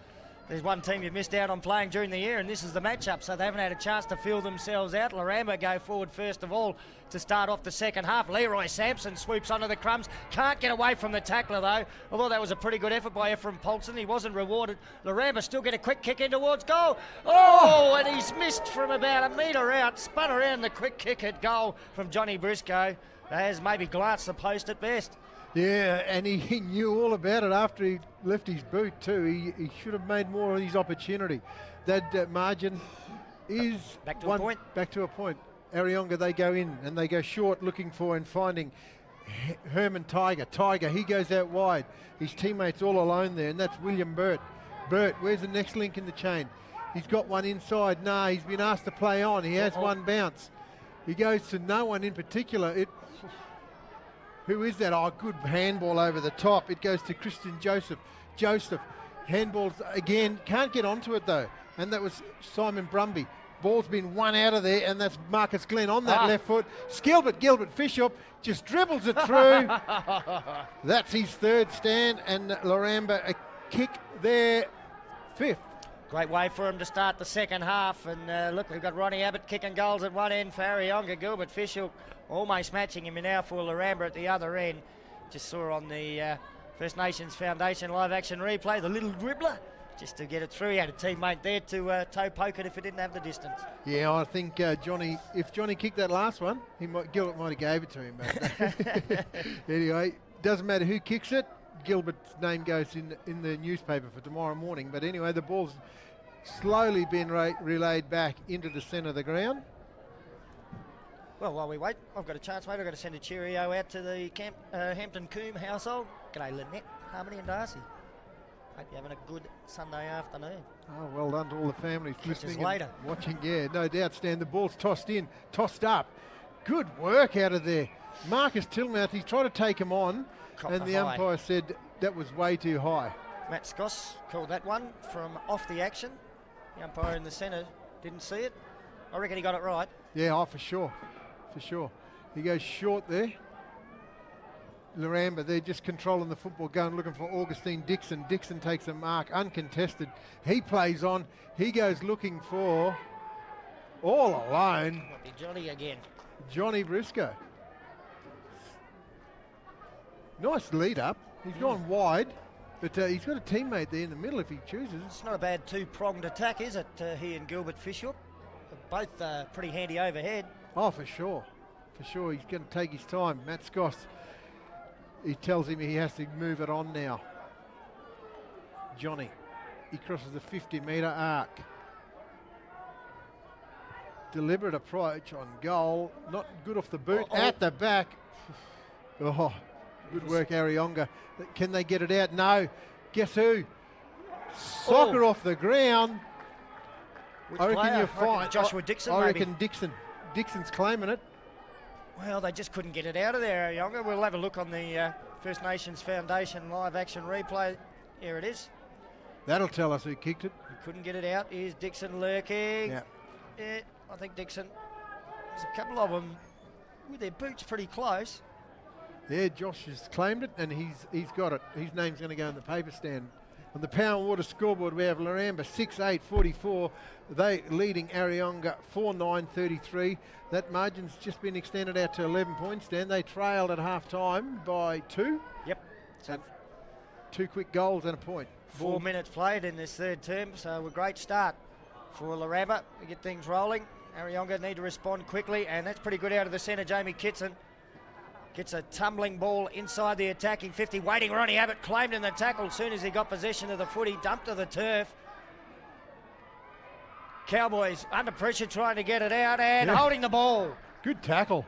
Speaker 5: there's one team you've missed out on playing during the year, and this is the matchup, so they haven't had a chance to feel themselves out. Laramba go forward first of all to start off the second half. Leroy Sampson swoops onto the crumbs, can't get away from the tackler though, although that was a pretty good effort by Ephraim Paulson. He wasn't rewarded. Laramba still get a quick kick in towards goal. Oh, and he's missed from about a metre out, spun around the quick kick at goal from Johnny Briscoe. Has maybe glanced the post at best.
Speaker 6: Yeah, and he knew all about it after he left his boot too. He should have made more of his opportunity. That margin is
Speaker 5: back to a point.
Speaker 6: Back to a point. Areyonga, they go in and they go short looking for and finding Herman Tiger. Tiger, he goes out wide. His teammates all alone there, and that's William Burt. Burt, where's the next link in the chain? He's got one inside. Nah, he's been asked to play on. He has one bounce. He goes to no one in particular. Who is that? Oh, good handball over the top. It goes to Christian Joseph. Joseph, handballs again. Can't get onto it though. And that was Simon Brumby. Ball's been won out of there, and that's Marcus Glenn on that left foot. Gilbert Fishup just dribbles it through. That's his third stand, and Laramba a kick there, 5th.
Speaker 5: Great way for him to start the second half, and look, we've got Ronnie Abbott kicking goals at one end for Areyonga. Gilbert Fishup almost matching him now for Laramba at the other end. Just saw on the First Nations Foundation live action replay, the little dribbler, just to get it through. He had a teammate there to toe poke it if it didn't have the distance.
Speaker 6: Yeah, I think if Johnny kicked that last one, Gilbert might have gave it to him. But anyway, doesn't matter who kicks it, Gilbert's name goes in the newspaper for tomorrow morning. But anyway, the ball's slowly being relayed back into the centre of the ground.
Speaker 5: Well, while we wait, I've got a chance, mate. I've got to send a cheerio out to the Hampton Coombe household. G'day, Lynette, Harmony and Darcy. Hope you're having a good Sunday afternoon.
Speaker 6: Oh, well done to all the families listening
Speaker 5: later.
Speaker 6: And watching. Yeah, no doubt, Stan. The ball's tossed up. Good work out of there. Marcus Tillmouth, he tried to take him on, and the umpire said that was way too high.
Speaker 5: Matt Scoss called that one from off the action. The umpire in the centre didn't see it. I reckon he got it right.
Speaker 6: Yeah, oh, for sure. For sure. He goes short there. Laramba, they're just controlling the football, going looking for Augustine Dixon. Dixon takes a mark, uncontested. He plays on. He goes looking for, all alone,
Speaker 5: Might be Johnny again.
Speaker 6: Johnny Briscoe. Nice lead up. He's gone wide, but he's got a teammate there in the middle if he chooses.
Speaker 5: It's not a bad two-pronged attack, is it? He and Gilbert Fishup. Both pretty handy overhead.
Speaker 6: Oh, for sure. For sure. He's going to take his time. Matt Scoss, he tells him he has to move it on now. Johnny, he crosses the 50-metre arc. Deliberate approach on goal. Not good off the boot. At the back. Oh, good work, Areyonga. Can they get it out? No. Guess who? Soccer off the ground.
Speaker 5: Which
Speaker 6: I reckon
Speaker 5: player?
Speaker 6: you're fine.
Speaker 5: Joshua Dixon,
Speaker 6: I
Speaker 5: maybe.
Speaker 6: reckon Dixon. Dixon's claiming it.
Speaker 5: Well, they just couldn't get it out of there, Areyonga. We'll have a look on the First Nations Foundation live action replay. Here it is.
Speaker 6: That'll tell us who kicked it.
Speaker 5: He couldn't get it out. Here's Dixon lurking.
Speaker 6: Yeah.
Speaker 5: Yeah, I think Dixon. There's a couple of them with their boots pretty close.
Speaker 6: Yeah, Josh has claimed it, and he's got it. His name's going to go in the paper stand. On the Power and Water scoreboard, we have Laramba 6-8-44. They leading Areyonga 4-9-33. That margin's just been extended out to 11 points, Dan. They trailed at half-time by 2.
Speaker 5: Yep.
Speaker 6: So 2 quick goals and a point.
Speaker 5: 4 minutes played in this third term, so a great start for Laramba to get things rolling. Areyonga need to respond quickly, and that's pretty good out of the centre. Jamie Kitson gets a tumbling ball inside the attacking 50, waiting. Ronnie Abbott claimed in the tackle as soon as he got possession of the footy, dumped to the turf. Cowboys under pressure trying to get it out and holding the ball.
Speaker 6: Good tackle.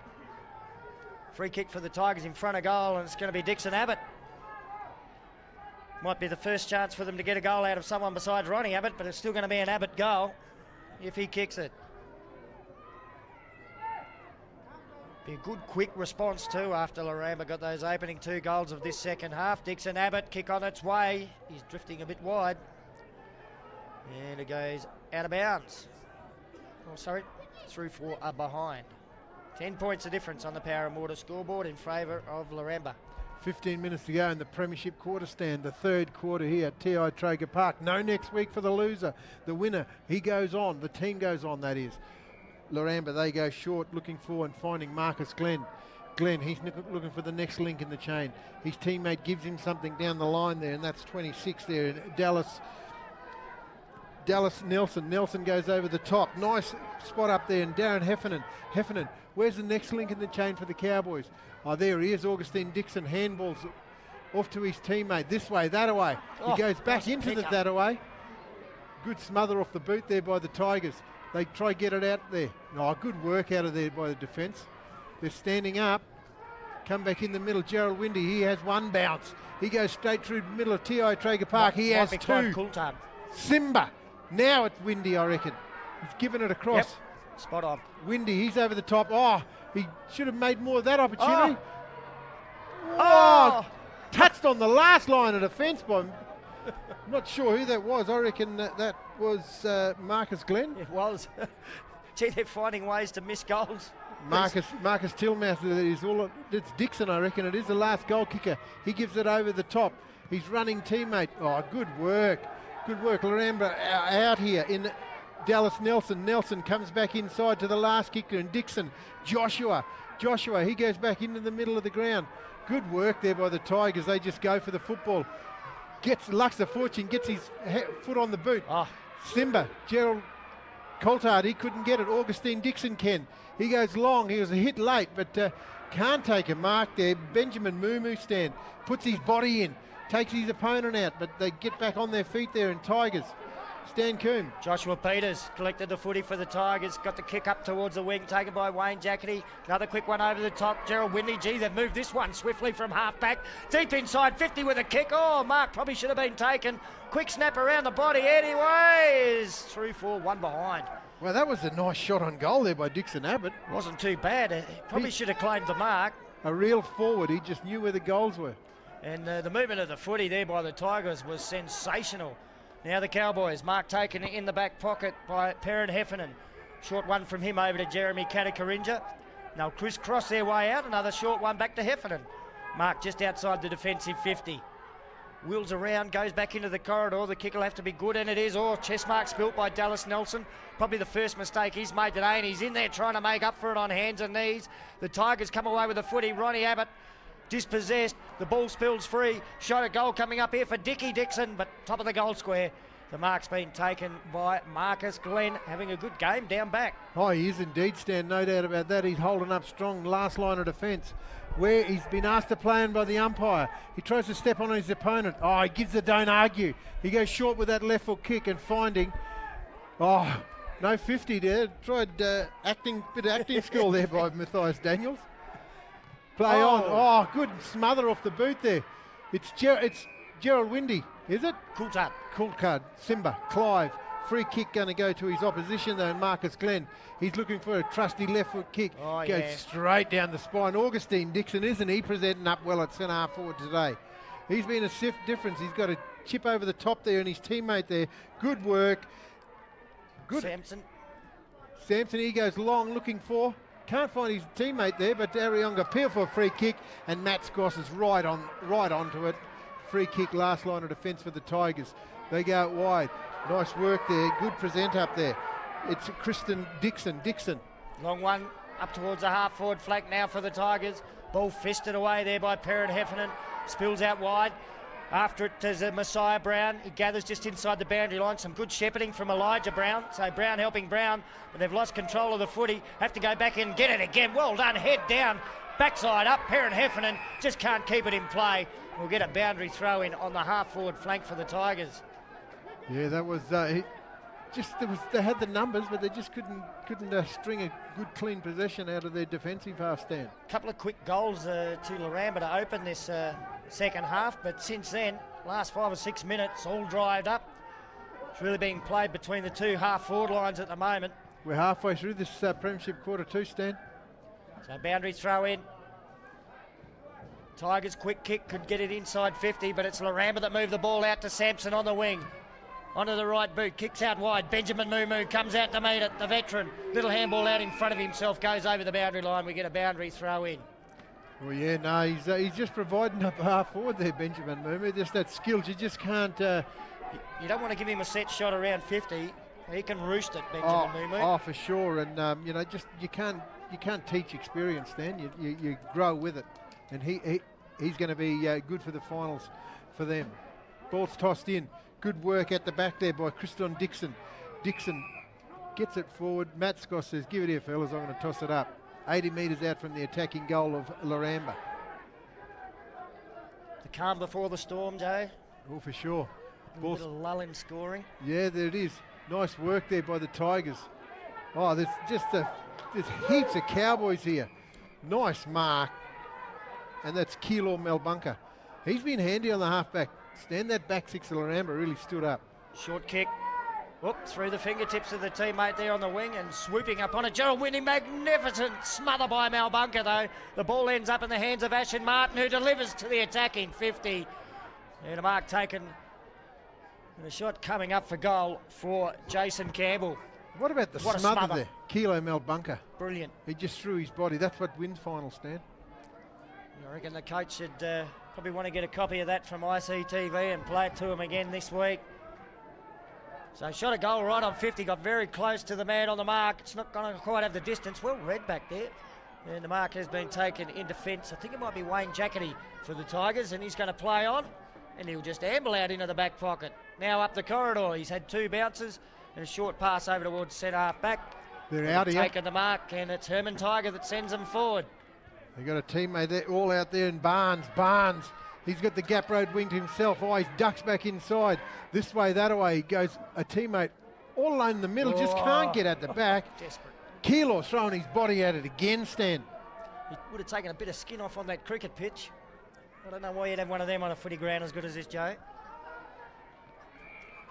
Speaker 5: Free kick for the Tigers in front of goal, and it's going to be Dixon Abbott. Might be the first chance for them to get a goal out of someone besides Ronnie Abbott, but it's still going to be an Abbott goal if he kicks it. Be a good quick response too after Laramba got those opening 2 goals of this second half. Dixon Abbott, kick on its way. He's drifting a bit wide. And it goes out of bounds. Oh, sorry, through for a behind. 10 points of difference on the Power and Water scoreboard in favour of Laramba.
Speaker 6: 15 minutes to go in the Premiership quarter stand, the third quarter here at TIO Traeger Park. No next week for the loser. The winner, he goes on. The team goes on, that is. Laramba, they go short, looking for and finding Marcus Glenn. Glenn, he's looking for the next link in the chain. His teammate gives him something down the line there, and that's 26 there. And Dallas Nelson. Nelson goes over the top. Nice spot up there. And Darren Heffernan. Heffernan, where's the next link in the chain for the Cowboys? Oh, there he is. Augustine Dixon handballs off to his teammate. This way, that away. He goes back into the that away. Good smother off the boot there by the Tigers. They try to get it out there. Oh, good work out of there by the defence. They're standing up. Come back in the middle. Gerald Windy, he has 1 bounce. He goes straight through the middle of TIO Traeger Park. He has 2. Simba. Now it's Windy, I reckon. He's given it across.
Speaker 5: Yep. Spot on.
Speaker 6: Windy, he's over the top. Oh, he should have made more of that opportunity. Oh, touched on the last line of defence by... I'm not sure who that was. I reckon that was Marcus Glenn.
Speaker 5: It was. Gee, they're finding ways to miss goals.
Speaker 6: Marcus Tillmouth, it's Dixon, I reckon it is, the last goal kicker. He gives it over the top. His running teammate. Oh, good work. Good work. Laramba out here in Dallas Nelson. Nelson comes back inside to the last kicker, and Dixon. Joshua, he goes back into the middle of the ground. Good work there by the Tigers. They just go for the football. Gets Lux of Fortune, gets his foot on the boot. Simba, Gerald Coulthard, he couldn't get it. Augustine Dixon can. He goes long. He was a hit late, but can't take a mark there. Benjamin Mumu stand, puts his body in, takes his opponent out, but they get back on their feet there in Tigers. Stan Coombe.
Speaker 5: Joshua Peters collected the footy for the Tigers, got the kick up towards the wing, taken by Wayne Jackety. Another quick one over the top. Gerald Windy, gee, they've moved this one swiftly from half back. Deep inside 50 with a kick. Oh, Mark probably should have been taken. Quick snap around the body. Anyways, through for 1 behind.
Speaker 6: Well, that was a nice shot on goal there by Dixon Abbott.
Speaker 5: Wasn't too bad. He probably should have claimed the mark.
Speaker 6: A real forward. He just knew where the goals were.
Speaker 5: And the movement of the footy there by the Tigers was sensational. Now the Cowboys, mark taken in the back pocket by Perrin Heffernan. Short one from him over to Jeremy Katakarinja. Now crisscross their way out, another short one back to Heffernan. Mark just outside the defensive 50. Wheels around, goes back into the corridor. The kick will have to be good, and it is. Oh, chest mark spilt by Dallas Nelson. Probably the first mistake he's made today, and he's in there trying to make up for it on hands and knees. The Tigers come away with the footy. Ronnie Abbott dispossessed, the ball spills free, shot a goal coming up here for Dickie Dixon, but top of the goal square. The mark's been taken by Marcus Glenn, having a good game down back.
Speaker 6: Oh, he is indeed, Stan, no doubt about that. He's holding up strong, last line of defence, where he's been asked to play in by the umpire. He tries to step on his opponent. Oh, he gives the don't argue. He goes short with that left foot kick and finding, oh, no 50 there. Tried bit of acting skill there by Matthias Daniels. Play on. Oh, good smother off the boot there. It's Gerald Windy, is it?
Speaker 5: Coulthard.
Speaker 6: Coulthard. Simba. Clive. Free kick going to go to his opposition though, Marcus Glenn. He's looking for a trusty left foot kick. Goes straight down the spine. Augustine Dixon, isn't he, presenting up well at centre half forward today? He's been a difference. He's got a chip over the top there and his teammate there. Good work. Good. Sampson, he goes long looking for. Can't find his teammate there, but Areyonga appeal for a free kick and Matt Scoss is right onto it. Free kick, last line of defence for the Tigers. They go out wide. Nice work there. Good present up there. It's Kristen Dixon.
Speaker 5: Long one up towards the half forward flank now for the Tigers. Ball fisted away there by Perrin Heffernan. Spills out wide. After it is Messiah Brown. He gathers just inside the boundary line. Some good shepherding from Elijah Brown. So Brown helping Brown, but they've lost control of the footy. Have to go back in and get it again. Well done. Head down. Backside up. Perrin Heffernan just can't keep it in play. We'll get a boundary throw in on the half forward flank for the Tigers.
Speaker 6: Yeah, that was they had the numbers, but they just couldn't string a good clean possession out of their defensive half stand.
Speaker 5: A couple of quick goals to Laramba to open this second half, but since then, last 5 or 6 minutes, all dried up. It's really being played between the two half forward lines at the moment.
Speaker 6: We're halfway through this Premiership quarter 2, Stan.
Speaker 5: So boundary throw in. Tigers quick kick could get it inside 50, but it's Laramba that moved the ball out to Sampson on the wing. Onto the right boot, kicks out wide. Benjamin Mumu comes out to meet it. The veteran, little handball out in front of himself, goes over the boundary line. We get a boundary throw in.
Speaker 6: Well, yeah, no, he's just providing up half forward there, Benjamin Mumu. Just that skills, you just can't.
Speaker 5: You don't want to give him a set shot around 50. He can roost it, Benjamin Mumu.
Speaker 6: Oh, for sure, and just you can't teach experience. Then you grow with it, and he's going to be good for the finals for them. Ball's tossed in. Good work at the back there by Kristen Dixon. Dixon gets it forward. Matt Scott says, give it here, fellas, I'm going to toss it up. 80 metres out from the attacking goal of Laramba.
Speaker 5: The calm before the storm, Joe.
Speaker 6: Oh, for sure.
Speaker 5: A little lull in scoring.
Speaker 6: Yeah, there it is. Nice work there by the Tigers. Oh, there's heaps of Cowboys here. Nice mark. And that's Kilo Melbunka. He's been handy on the halfback. Stand that back six of Laramba really stood up.
Speaker 5: Short kick. Whoop, through the fingertips of the teammate there on the wing and swooping up on it. Gerald Windy, magnificent smother by Malbunka though. The ball ends up in the hands of Ashen Martin, who delivers to the attacking 50. And a mark taken. And a shot coming up for goal for Jason Campbell.
Speaker 6: What about the smother there? Kilo Malbunka.
Speaker 5: Brilliant.
Speaker 6: He just threw his body. That's what wins final, Stan.
Speaker 5: I reckon the coach should probably want to get a copy of that from ICTV and play it to him again this week. So shot a goal right on 50, got very close to the man on the mark. It's not going to quite have the distance. Well read back there. And the mark has been taken in defence. I think it might be Wayne Jackety for the Tigers, and he's going to play on. And he'll just amble out into the back pocket. Now up the corridor. He's had 2 bounces and a short pass over towards centre half back.
Speaker 6: They're out here.
Speaker 5: Taking the mark, and it's Herman Tiger that sends them forward.
Speaker 6: They've got a teammate there, all out there in Barnes. He's got the gap road wing to himself. Oh, he ducks back inside. This way, that way. He goes a teammate all alone in the middle. Just can't get at the back.
Speaker 5: Desperate.
Speaker 6: Kilo throwing his body at it again, Stan.
Speaker 5: He would have taken a bit of skin off on that cricket pitch. I don't know why you'd have one of them on a footy ground as good as this, Joe.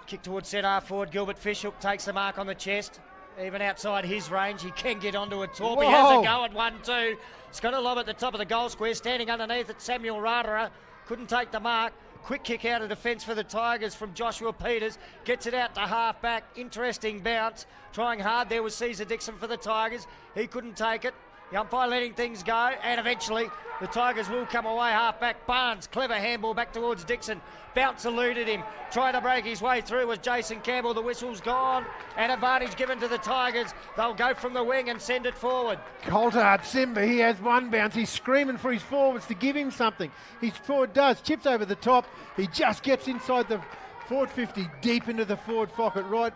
Speaker 5: Kick towards centre half forward. Gilbert Fishhook takes the mark on the chest. Even outside his range, he can get onto a torp. He has a go at 1-2. He's got a lob at the top of the goal square. Standing underneath it, Samuel Radara. Couldn't take the mark. Quick kick out of defence for the Tigers from Joshua Peters. Gets it out to half back. Interesting bounce. Trying hard there was Caesar Dixon for the Tigers. He couldn't take it. The umpire letting things go, and eventually the Tigers will come away half back. Barnes, clever handball back towards Dixon. Bounce eluded him. Trying to break his way through was Jason Campbell. The whistle's gone, and advantage given to the Tigers. They'll go from the wing and send it forward.
Speaker 6: Coulthard Simba, he has one bounce. He's screaming for his forwards to give him something. His forward does. Chips over the top. He just gets inside the forward 50, deep into the forward pocket, right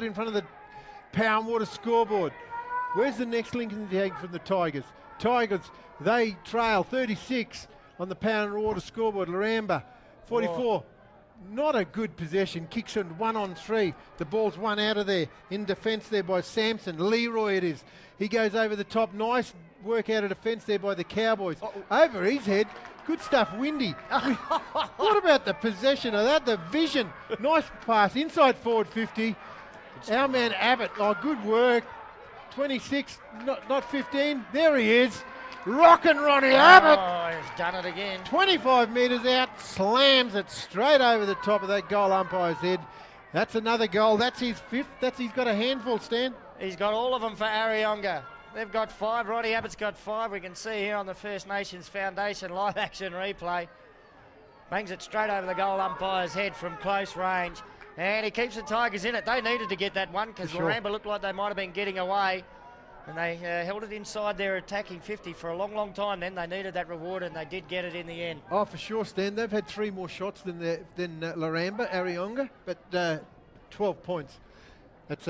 Speaker 6: in front of the Power and Water scoreboard. Where's the next link in the egg from the Tigers? Tigers, they trail 36 on the Power and Water scoreboard. Laramba, 44. Not a good possession. Kicks in 1-on-3. The ball's one out of there. In defence there by Sampson. Leroy it is. He goes over the top. Nice work out of defence there by the Cowboys. Over his head. Good stuff, Windy. What about the possession of that? The vision. Nice pass inside forward 50. Our man Abbott. Oh, good work. 26, not 15. There he is. Rockin' Ronnie Abbott.
Speaker 5: Oh, he's done it again.
Speaker 6: 25 metres out, slams it straight over the top of that goal umpire's head. That's another goal. That's his fifth. He's got a handful, Stan.
Speaker 5: He's got all of them for Areyonga. They've got 5. Ronnie Abbott's got 5. We can see here on the First Nations Foundation live action replay. Bangs it straight over the goal umpire's head from close range. And he keeps the Tigers in it. They needed to get that one because Laramba looked like they might have been getting away. And they held it inside their attacking 50 for a long, long time then. They needed that reward and they did get it in the end.
Speaker 6: Oh, for sure, Stan. They've had 3 more shots than Laramba, Areyonga, but 12 points. That's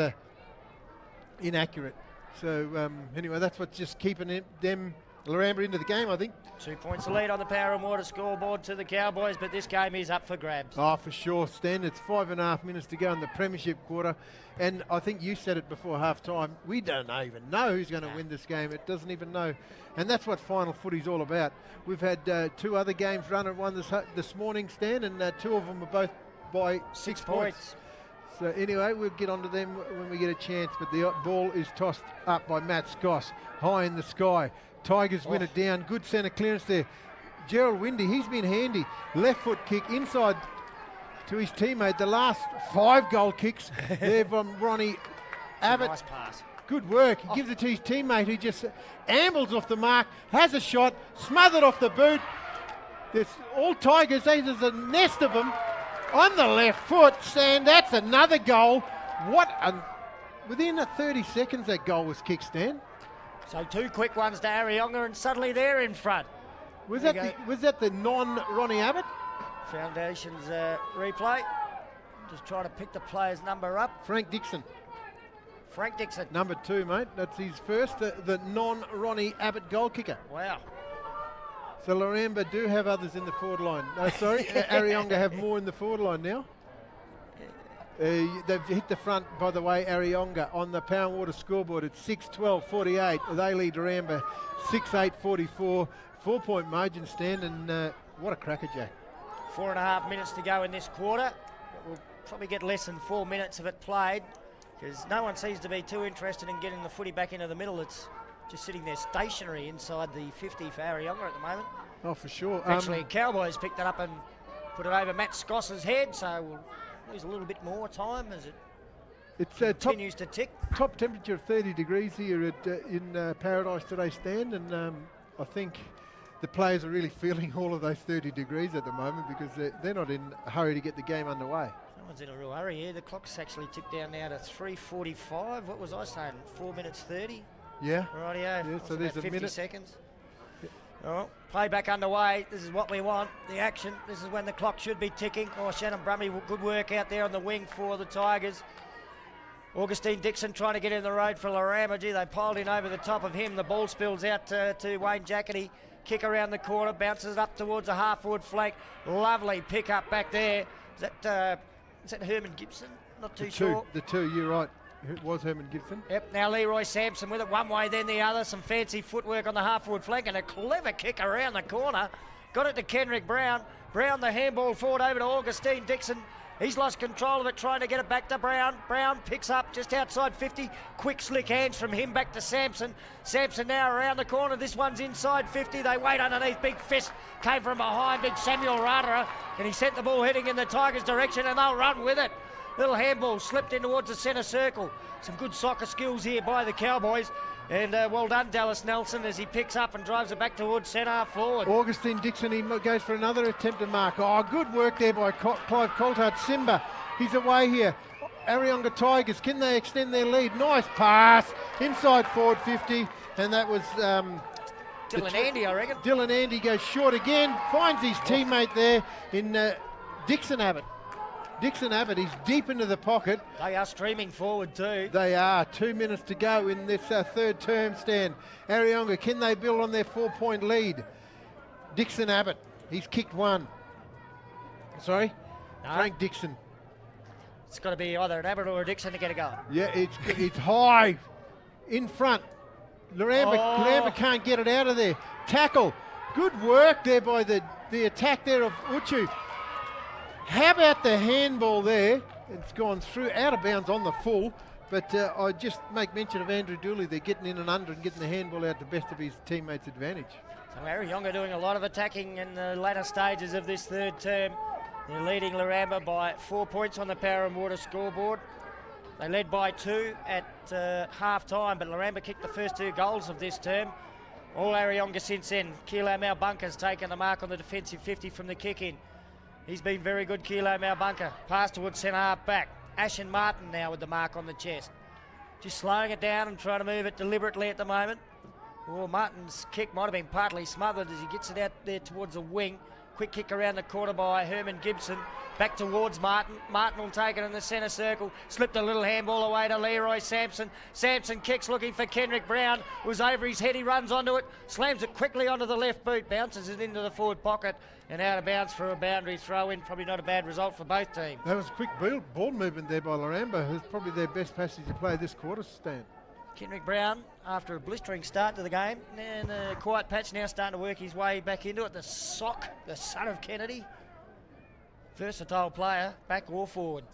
Speaker 6: inaccurate. So anyway, that's what's just keeping them, Laramba, into the game, I think.
Speaker 5: 2 points the lead on the Power and Water scoreboard to the Cowboys, but this game is up for grabs.
Speaker 6: Oh, for sure, Stan. It's 5.5 minutes to go in the premiership quarter. And I think you said it before half-time. We don't even know who's going to win this game. It doesn't even know. And that's what final footy's all about. We've had 2 other games run and one this morning, Stan, and 2 of them were both by 6 points. So anyway, we'll get onto them when we get a chance. But the ball is tossed up by Matt Scoss, high in the sky. Tigers win it down. Good centre clearance there. Gerald Windy, he's been handy. Left foot kick inside to his teammate. The last 5 goal kicks there from Ronnie Abbott.
Speaker 5: Nice pass.
Speaker 6: Good work. He gives it to his teammate who just ambles off the mark, has a shot, smothered off the boot. There's all Tigers. There's a nest of them on the left foot. Stan, that's another goal. Within 30 seconds that goal was kicked, Stan.
Speaker 5: So 2 quick ones to Areyonga and suddenly they're in front.
Speaker 6: Was that the non-Ronnie Abbott?
Speaker 5: Foundation's replay. Just trying to pick the player's number up.
Speaker 6: Frank Dixon.
Speaker 5: Number
Speaker 6: 2, mate. That's his first, the non-Ronnie Abbott goal kicker.
Speaker 5: Wow.
Speaker 6: So Laramba do have others in the forward line. No, sorry, Areyonga have more in the forward line now. They've hit the front, by the way, Areyonga on the Power and Water scoreboard at 6-12-48. They lead Laramba 6-8-44. 4-point margin, Stan, and what a crackerjack.
Speaker 5: 4.5 minutes to go in this quarter. We'll probably get less than 4 minutes of it played because no one seems to be too interested in getting the footy back into the middle. It's just sitting there stationary inside the 50 for Areyonga at the moment.
Speaker 6: Oh, for sure.
Speaker 5: Actually, Cowboys picked it up and put it over Matt Scoss's head, so we'll lose a little bit more time as it continues to tick.
Speaker 6: Top temperature of 30 degrees here in Paradise today, Stan, and I think the players are really feeling all of those 30 degrees at the moment because they're not in a hurry to get the game underway.
Speaker 5: No one's in a real hurry here. The clock's actually ticked down now to 3:45. What was I saying? 4 minutes 30?
Speaker 6: Yeah.
Speaker 5: Rightio.
Speaker 6: Yeah, so there's a
Speaker 5: 50
Speaker 6: minute.
Speaker 5: seconds. Oh, play back underway. This is what we want. The action. This is when the clock should be ticking. Oh, Shannon Brummy, good work out there on the wing for the Tigers. Augustine Dixon trying to get in the road for Laramba. They piled in over the top of him. The ball spills out to Wayne Jackety. Kick around the corner, bounces it up towards a half-forward flank. Lovely pick up back there. Is that Herman Gibson? Not too sure.
Speaker 6: The 2, you're right. It was Herman Gibson.
Speaker 5: Yep, now Leroy Sampson with it one way, then the other. Some fancy footwork on the half-forward flank and a clever kick around the corner. Got it to Kenrick Brown. Brown the handball forward over to Augustine Dixon. He's lost control of it, trying to get it back to Brown. Brown picks up just outside 50. Quick slick hands from him back to Sampson. Sampson now around the corner. This one's inside 50. They wait underneath. Big fist came from behind. Big Samuel Radera. And he sent the ball heading in the Tigers' direction and they'll run with it. Little handball slipped in towards the centre circle. Some good soccer skills here by the Cowboys. And well done, Dallas Nelson, as he picks up and drives it back towards centre forward.
Speaker 6: Augustine Dixon, he goes for another attempt to mark. Oh, good work there by Clive Coulthard. Simba, he's away here. Areyonga Tigers, can they extend their lead? Nice pass, inside forward 50. And that was...
Speaker 5: Dylan Andy, I reckon.
Speaker 6: Dylan Andy goes short again, finds his teammate there in Dixon Abbott. Dixon Abbott, he's deep into the pocket.
Speaker 5: They are streaming forward too.
Speaker 6: They are. 2 minutes to go in this third term, Stan. Areyonga, can they build on their 4-point lead? Dixon Abbott, he's kicked one. Sorry? No. Frank Dixon.
Speaker 5: It's got to be either an Abbott or a Dixon to get it going.
Speaker 6: Yeah, it's high in front. Laramba can't get it out of there. Tackle. Good work there by the attack there of Uchu. How about the handball there? It's gone through, out of bounds on the full. But I just make mention of Andrew Dooley. They're getting in and under and getting the handball out to best of his teammates' advantage.
Speaker 5: So Areyonga doing a lot of attacking in the latter stages of this third term. They're leading Laramba by 4 points on the Power and Water scoreboard. They led by 2 at half time, but Laramba kicked the first 2 goals of this term. All Areyonga since then. Kilo Malbunka's taken the mark on the defensive 50 from the kick in. He's been very good, Kilo Malbunka. Pass towards centre half back. Ashen Martin now with the mark on the chest. Just slowing it down and trying to move it deliberately at the moment. Well, Martin's kick might have been partly smothered as he gets it out there towards the wing. Quick kick around the corner by Herman Gibson. Back towards Martin. Martin will take it in the centre circle. Slipped a little handball away to Leroy Sampson. Sampson kicks looking for Kendrick Brown. Was over his head. He runs onto it. Slams it quickly onto the left boot. Bounces it into the forward pocket. And out of bounds for a boundary throw in. Probably not a bad result for both teams.
Speaker 6: That was quick ball movement there by Laramba. It's probably their best passage to play this quarter, Stan.
Speaker 5: Kendrick Brown, after a blistering start to the game, and a quiet patch now starting to work his way back into it. The sock, the son of Kennedy. Versatile player, back or forward.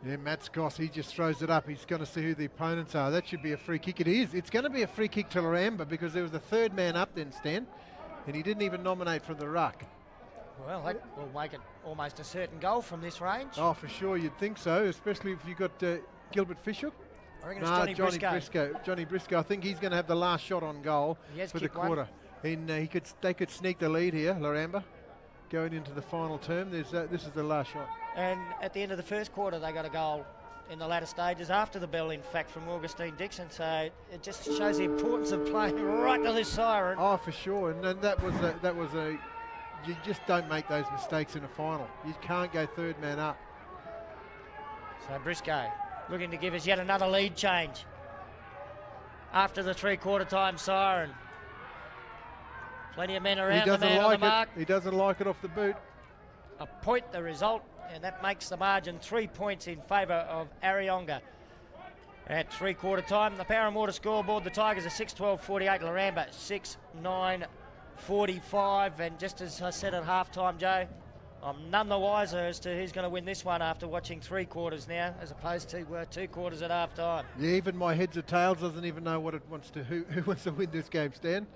Speaker 6: Yeah, Matt Scoss, he just throws it up. He's going to see who the opponents are. That should be a free kick. It is. It's going to be a free kick to Laramba because there was a third man up then, Stan, and he didn't even nominate from the ruck.
Speaker 5: Well, that will make it almost a certain goal from this range.
Speaker 6: Oh, for sure, you'd think so, especially if you've got Gilbert Fisher.
Speaker 5: I reckon it's Johnny Briscoe.
Speaker 6: Johnny Briscoe. I think he's going to have the last shot on goal for the quarter. And they could sneak the lead here, Laramba, going into the final term. This is the last shot.
Speaker 5: And at the end of the first quarter, they got a goal in the latter stages after the bell, in fact, from Augustine Dixon. So it just shows the importance of playing right to this siren.
Speaker 6: Oh, for sure. And that was a. You just don't make those mistakes in a final. You can't go third man up.
Speaker 5: So Briscoe looking to give us yet another lead change after the three-quarter time siren. Plenty of men around the man on the mark.
Speaker 6: He doesn't like it off the boot.
Speaker 5: A point the result, and that makes the margin 3 points in favour of Areyonga. At three-quarter time, the Power and Water scoreboard, the Tigers are 6-12-48, Laramba 6-9-45. And just as I said at half-time, Joe, I'm none the wiser as to who's going to win this one after watching 3 quarters now, as opposed to 2 quarters at half-time.
Speaker 6: Yeah, even my heads or tails doesn't even know what it wants to. Who wants to win this game, Stan?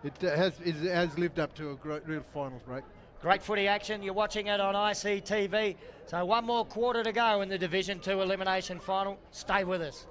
Speaker 6: It has lived up to a great real finals break.
Speaker 5: Great footy action. You're watching it on ICTV. So 1 more quarter to go in the Division 2 elimination final. Stay with us.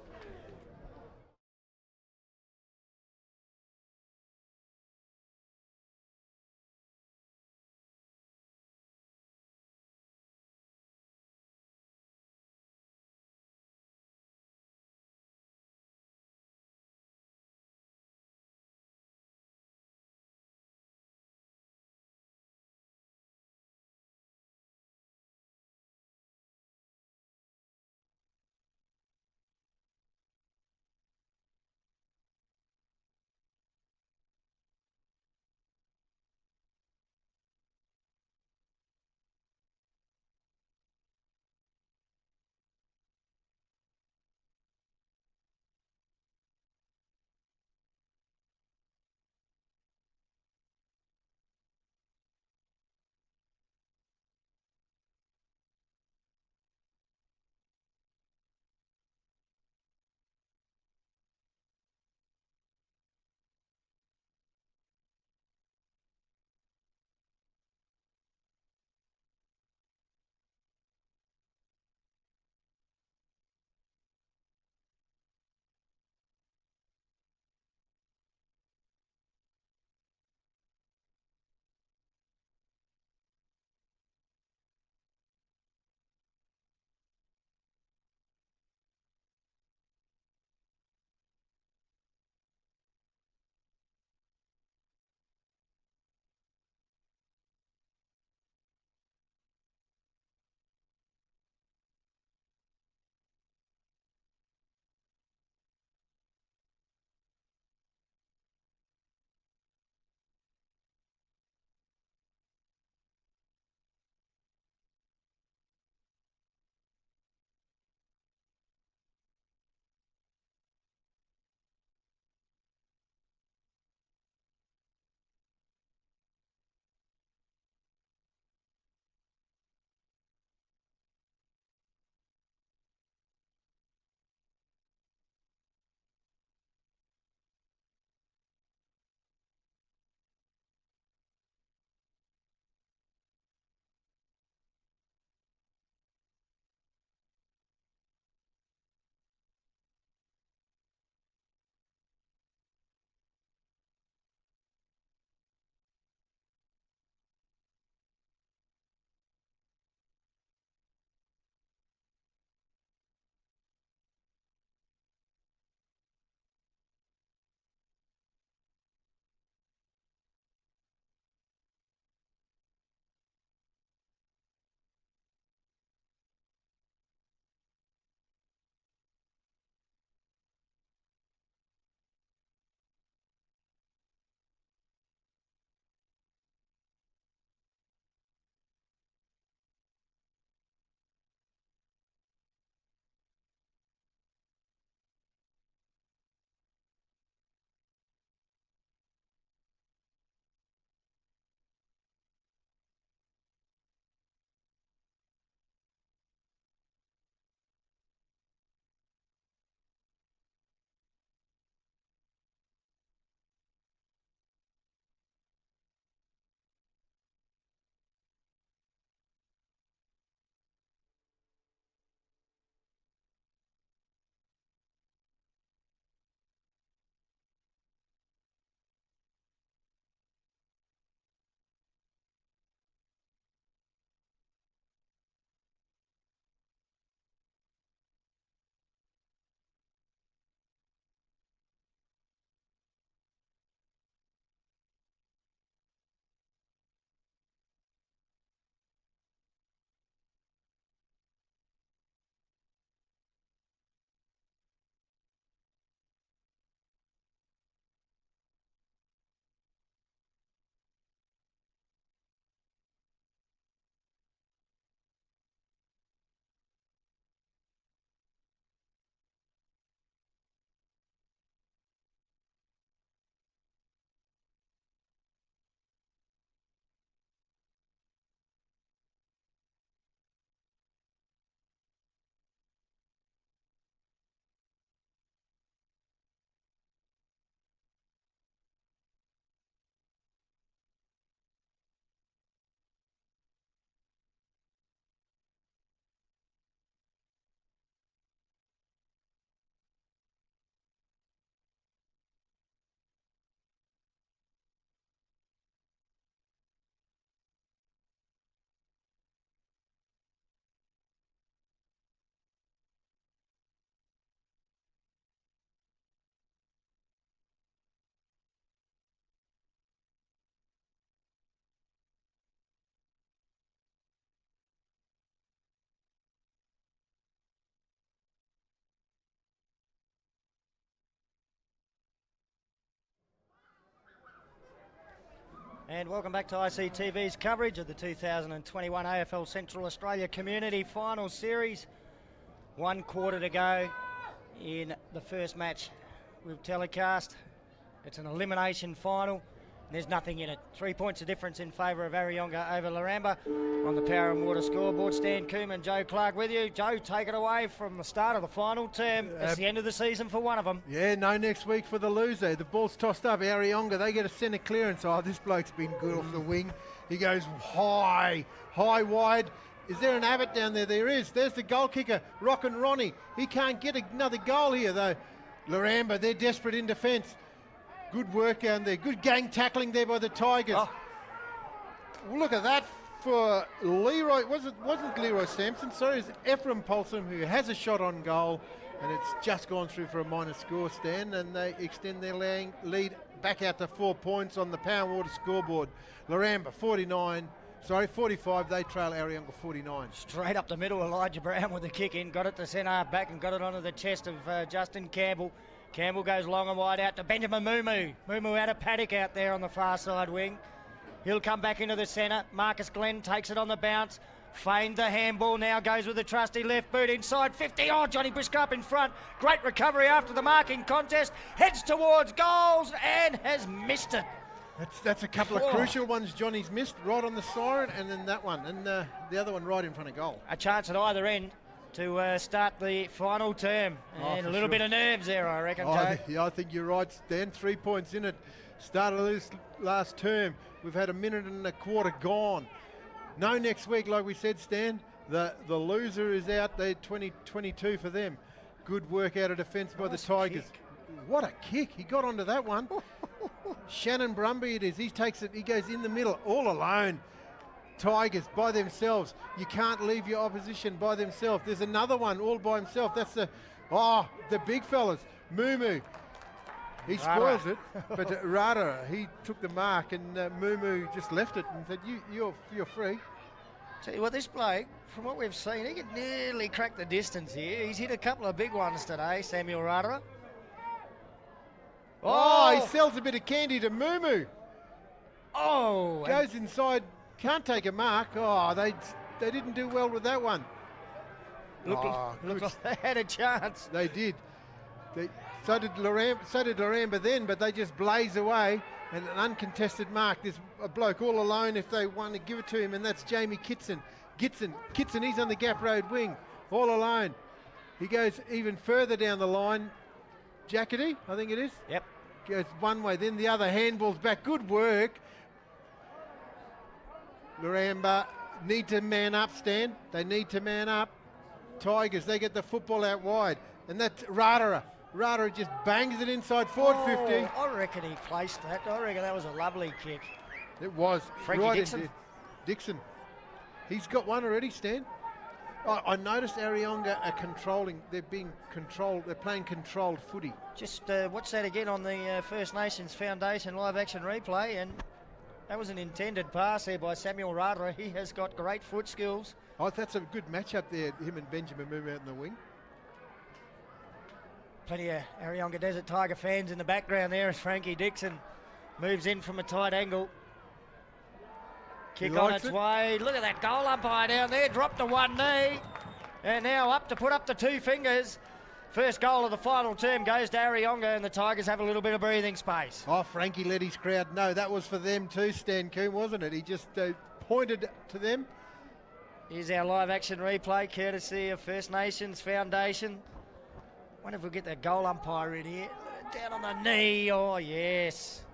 Speaker 5: And welcome back to ICTV's coverage of the 2021 AFL Central Australia Community Final Series. 1 quarter to go in the first match we've telecast. It's an elimination final. There's nothing in it. 3 points of difference in favour of Areyonga over Laramba. On the Power and Water scoreboard, Stan Koeman, Joe Clark with you. Joe, take it away from the start of the final term. It's the end of the season for one of them.
Speaker 6: Yeah, no next week for the loser. The ball's tossed up. Areyonga, they get a centre clearance. Oh, this bloke's been good off the wing. He goes high, wide. Is there an Abbott down there? There is. There's the goal kicker, Rockin' Ronnie. He can't get another goal here, though. Laramba, they're desperate in defence. Good work down there. Good gang tackling there by the Tigers. Oh. Look at that for Leroy. Wasn't Leroy Sampson. Sorry, it's Ephraim Polson who has a shot on goal. And it's just gone through for a minor score, Stan. And they extend their lead back out to 4 points on the Power and Water scoreboard. Laramba 45. They trail Areyonga 49.
Speaker 5: Straight up the middle, Elijah Brown with the kick in. Got it to centre back and got it onto the chest of Justin Campbell. Campbell goes long and wide out to Benjamin Mumu. Mumu out of paddock out there on the far side wing. He'll come back into the centre. Marcus Glenn takes it on the bounce. Feigned the handball, now goes with the trusty left boot inside 50. Oh, Johnny Briscoe in front. Great recovery after the marking contest. Heads towards goals and has missed it.
Speaker 6: That's a couple of crucial ones Johnny's missed. Right on the siren and then that one. And the other one right in front of goal.
Speaker 5: A chance at either end to start the final term. And a little bit of nerves there, I reckon, Joe.
Speaker 6: Yeah, I think you're right, Stan. 3 points in it. Start of this last term. We've had a minute and a quarter gone. No next week, like we said, Stan. The loser is out. They're 20-22 for them. Good work out of defence by the Tigers. What a kick. He got onto that one. Shannon Brumby it is. He takes it. He goes in the middle all alone. Tigers by themselves. You can't leave your opposition by themselves. There's another one all by himself. That's the big fellas. Mumu. He spoils it, but Rada, he took the mark and Mumu just left it and said, you're free.
Speaker 5: Tell you what, this bloke, from what we've seen, he could nearly crack the distance here. He's hit a couple of big ones today, Samuel Rada.
Speaker 6: Oh, he sells a bit of candy to Mumu.
Speaker 5: Oh.
Speaker 6: Goes inside, can't take a mark. Oh, they didn't do well with that one.
Speaker 5: Looked like they had a chance.
Speaker 6: They did. So did Laramba then, but they just blaze away. And an uncontested mark. There's a bloke all alone if they want to give it to him, and that's Jamie Kitson. Kitson, he's on the Gap Road wing, all alone. He goes even further down the line. Jackety, I think it is.
Speaker 5: Yep.
Speaker 6: Goes one way, then the other handball's back. Good work. Laramba need to man up, Stan. They need to man up. Tigers, they get the football out wide. And that's Rada. Rada just bangs it inside forward 50.
Speaker 5: I reckon he placed that. I reckon that was a lovely kick.
Speaker 6: It was.
Speaker 5: Frankie Dixon.
Speaker 6: Dixon. He's got one already, Stan. I noticed Areyonga are controlling. They're being controlled. They're playing controlled footy.
Speaker 5: Just watch that again on the First Nations Foundation live action replay, and that was an intended pass there by Samuel Rada. He has got great foot skills.
Speaker 6: Oh, that's a good matchup there. Him and Benjamin Mumu out in the wing.
Speaker 5: Plenty of Areyonga Desert Tiger fans in the background there as Frankie Dixon moves in from a tight angle. Kick on its way. Look at that goal umpire down there. Dropped to one knee. And now up to put up the two fingers. First goal of the final term goes to Areyonga, and the Tigers have a little bit of breathing space.
Speaker 6: Oh, Frankie let his crowd know that was for them too, Stan Coombe, wasn't it? He just pointed to them.
Speaker 5: Here's our live action replay, courtesy of First Nations Foundation. Wonder if we'll get that goal umpire in here. Down on the knee. Oh, yes.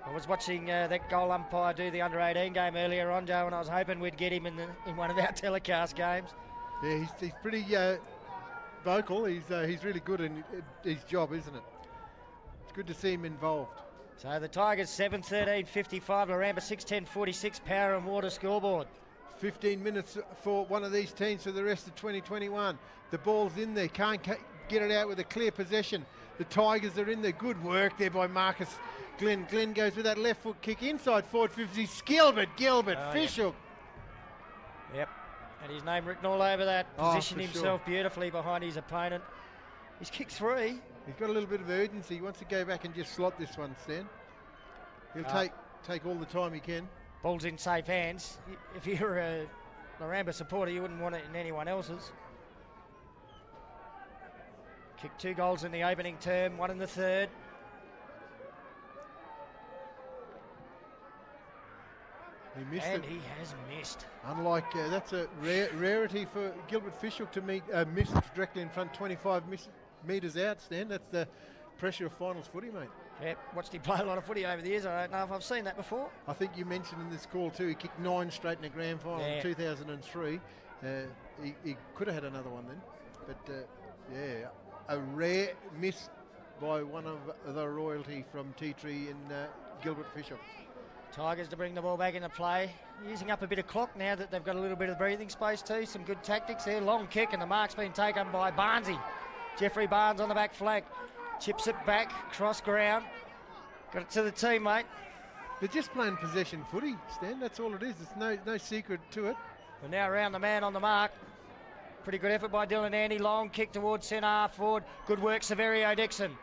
Speaker 5: I was watching that goal umpire do the under-18 game earlier on, Joe, and I was hoping we'd get him in one of our telecast games.
Speaker 6: Yeah, he's pretty vocal. He's really good in his job, isn't it? It's good to see him involved.
Speaker 5: So the Tigers 7-13-55, Laramba 6-10-46, Power and Water scoreboard.
Speaker 6: 15 minutes for one of these teams for the rest of 2021. The ball's in there. Can't get it out with a clear possession. The Tigers are in there. Good work there by Marcus Glenn. Glenn goes with that left foot kick inside forward 50. Gilbert, Fishhook.
Speaker 5: Yep. And his name written all over that. Positioned himself beautifully behind his opponent. He's kicked three.
Speaker 6: He's got a little bit of urgency. He wants to go back and just slot this one, Stan. He'll take take all the time he can.
Speaker 5: Ball's in safe hands. If you're a Laramba supporter, you wouldn't want it in anyone else's. Kicked 2 goals in the opening term, 1 in the third.
Speaker 6: He missed
Speaker 5: and
Speaker 6: it.
Speaker 5: he has missed.
Speaker 6: Unlike, that's a rarity for Gilbert Fishhook to miss directly in front, 25 metres out, Stan. That's the pressure of finals footy, mate.
Speaker 5: Yep, watched him play a lot of footy over the years. I don't know if I've seen that before.
Speaker 6: I think you mentioned in this call too, he kicked 9 straight in a grand final in 2003. He could have had another one then. But yeah, a rare miss by one of the royalty from T-Tree in Gilbert Fishhook.
Speaker 5: Tigers to bring the ball back into play. Using up a bit of clock now that they've got a little bit of breathing space too. Some good tactics there. Long kick and the mark's been taken by Barnesy. Jeffrey Barnes on the back flank. Chips it back, cross ground. Got it to the teammate.
Speaker 6: They're just playing possession footy, Stan. That's all it is. There's no secret to it.
Speaker 5: We're now around the man on the mark. Pretty good effort by Dylan Andy. Long kick towards centre half forward. Good work, Severio Dixon.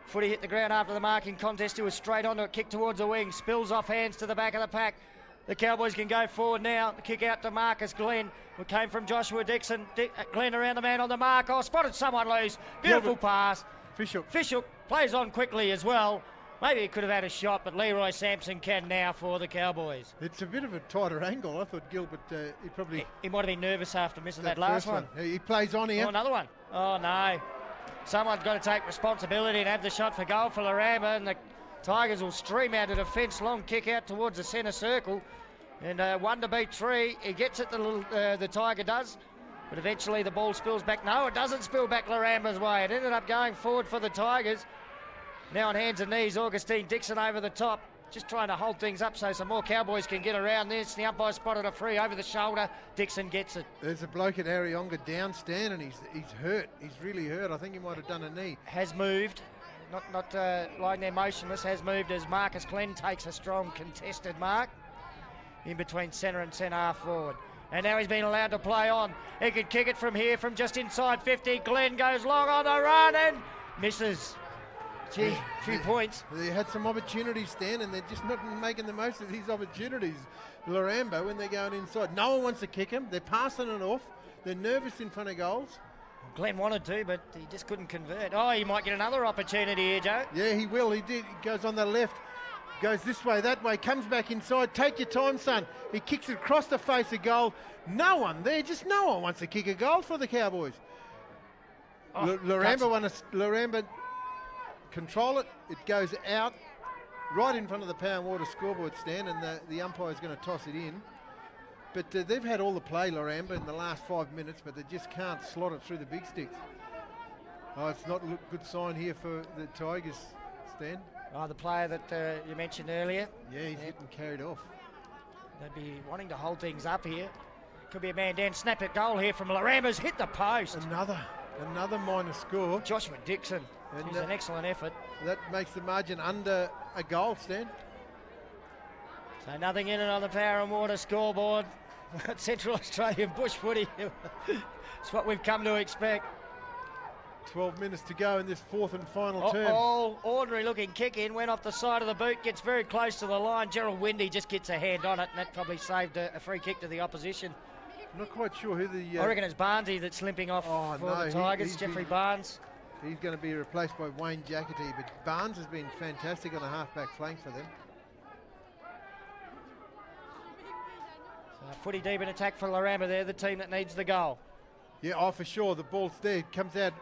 Speaker 5: Footy hit the ground after the marking contest. He was straight onto it, kick towards the wing. Spills off hands to the back of the pack. The Cowboys can go forward now. The kick out to Marcus Glenn. It came from Joshua Dixon. Glenn around the man on the mark. Oh, spotted someone loose. Beautiful pass. Fishhook plays on quickly as well. Maybe he could have had a shot, but Leroy Sampson can now for the Cowboys.
Speaker 6: It's a bit of a tighter angle. I thought Gilbert,
Speaker 5: he might have been nervous after missing that last one.
Speaker 6: He plays on here.
Speaker 5: Oh, another one. Oh, no. Someone's got to take responsibility and have the shot for goal for Laramba, and the Tigers will stream out of defence. Long kick out towards the centre circle. And 1 to beat 3. He gets it, the Tiger does. But eventually the ball spills back. No, it doesn't spill back Laramba's way. It ended up going forward for the Tigers. Now on hands and knees, Augustine Dixon over the top. Just trying to hold things up so some more Cowboys can get around this. The umpire spotted a free over the shoulder. Dixon gets it.
Speaker 6: There's a bloke at Areyonga down, Stan, and he's hurt. He's really hurt. I think he might have done a knee.
Speaker 5: Has moved. Not lying there motionless. Has moved as Marcus Glenn takes a strong contested mark in between centre and centre half forward. And now he's been allowed to play on. He could kick it from here, from just inside 50. Glenn goes long on the run and misses. Gee, a few points.
Speaker 6: They had some opportunities, Stan, and they're just not making the most of these opportunities. Laramba, when they're going inside, no one wants to kick him. They're passing it off. They're nervous in front of goals.
Speaker 5: Glenn wanted to, but he just couldn't convert. Oh, he might get another opportunity here, Joe.
Speaker 6: Yeah, he will. He did. He goes on the left. Goes this way, that way, comes back inside. Take your time, son. He kicks it across the face of goal. No one there, just no one wants to kick a goal for the Cowboys.
Speaker 5: Oh,
Speaker 6: Laramba control it. It goes out right in front of the Power and Water scoreboard stand, and the umpire's going to toss it in. But they've had all the play, Laramba, in the last 5 minutes, but they just can't slot it through the big sticks. Oh, it's not a good sign here for the Tigers, Stan.
Speaker 5: Oh, the player that you mentioned earlier.
Speaker 6: Yeah, he's getting carried off.
Speaker 5: They'd be wanting to hold things up here. Could be a man down. Snap at goal here from Laramba's hit the post.
Speaker 6: Another minor score.
Speaker 5: Joshua Dixon. It's an excellent effort.
Speaker 6: That makes the margin under a goal, Stan.
Speaker 5: So nothing in it on the Power and Water scoreboard. Central Australian bush footy. It's what we've come to expect.
Speaker 6: 12 minutes to go in this fourth and final term.
Speaker 5: Oh, ordinary looking kick in, went off the side of the boot, gets very close to the line. Gerald Windy just gets a hand on it, and that probably saved a free kick to the opposition.
Speaker 6: I'm not quite sure who the...
Speaker 5: I reckon it's Barnesy that's limping off for the Tigers, Jeffrey Barnes.
Speaker 6: He's going to be replaced by Wayne Jackety, but Barnes has been fantastic on the half-back flank for them.
Speaker 5: So footy deep in attack for Laramba. They're the team that needs the goal.
Speaker 6: Yeah, oh, for sure. The ball's there. Comes out.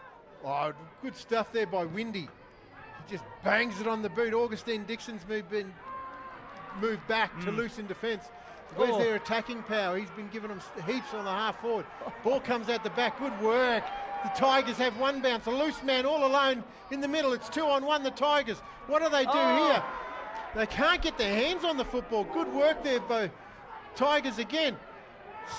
Speaker 6: Oh, good stuff there by Windy. He just bangs it on the boot. Augustine Dixon's moved back to loose in defence. Where's their attacking power? He's been giving them heaps on the half forward. Ball comes out the back. Good work. The Tigers have one bounce. A loose man all alone in the middle. It's 2-on-1, the Tigers. What do they do here? They can't get their hands on the football. Good work there by Tigers again.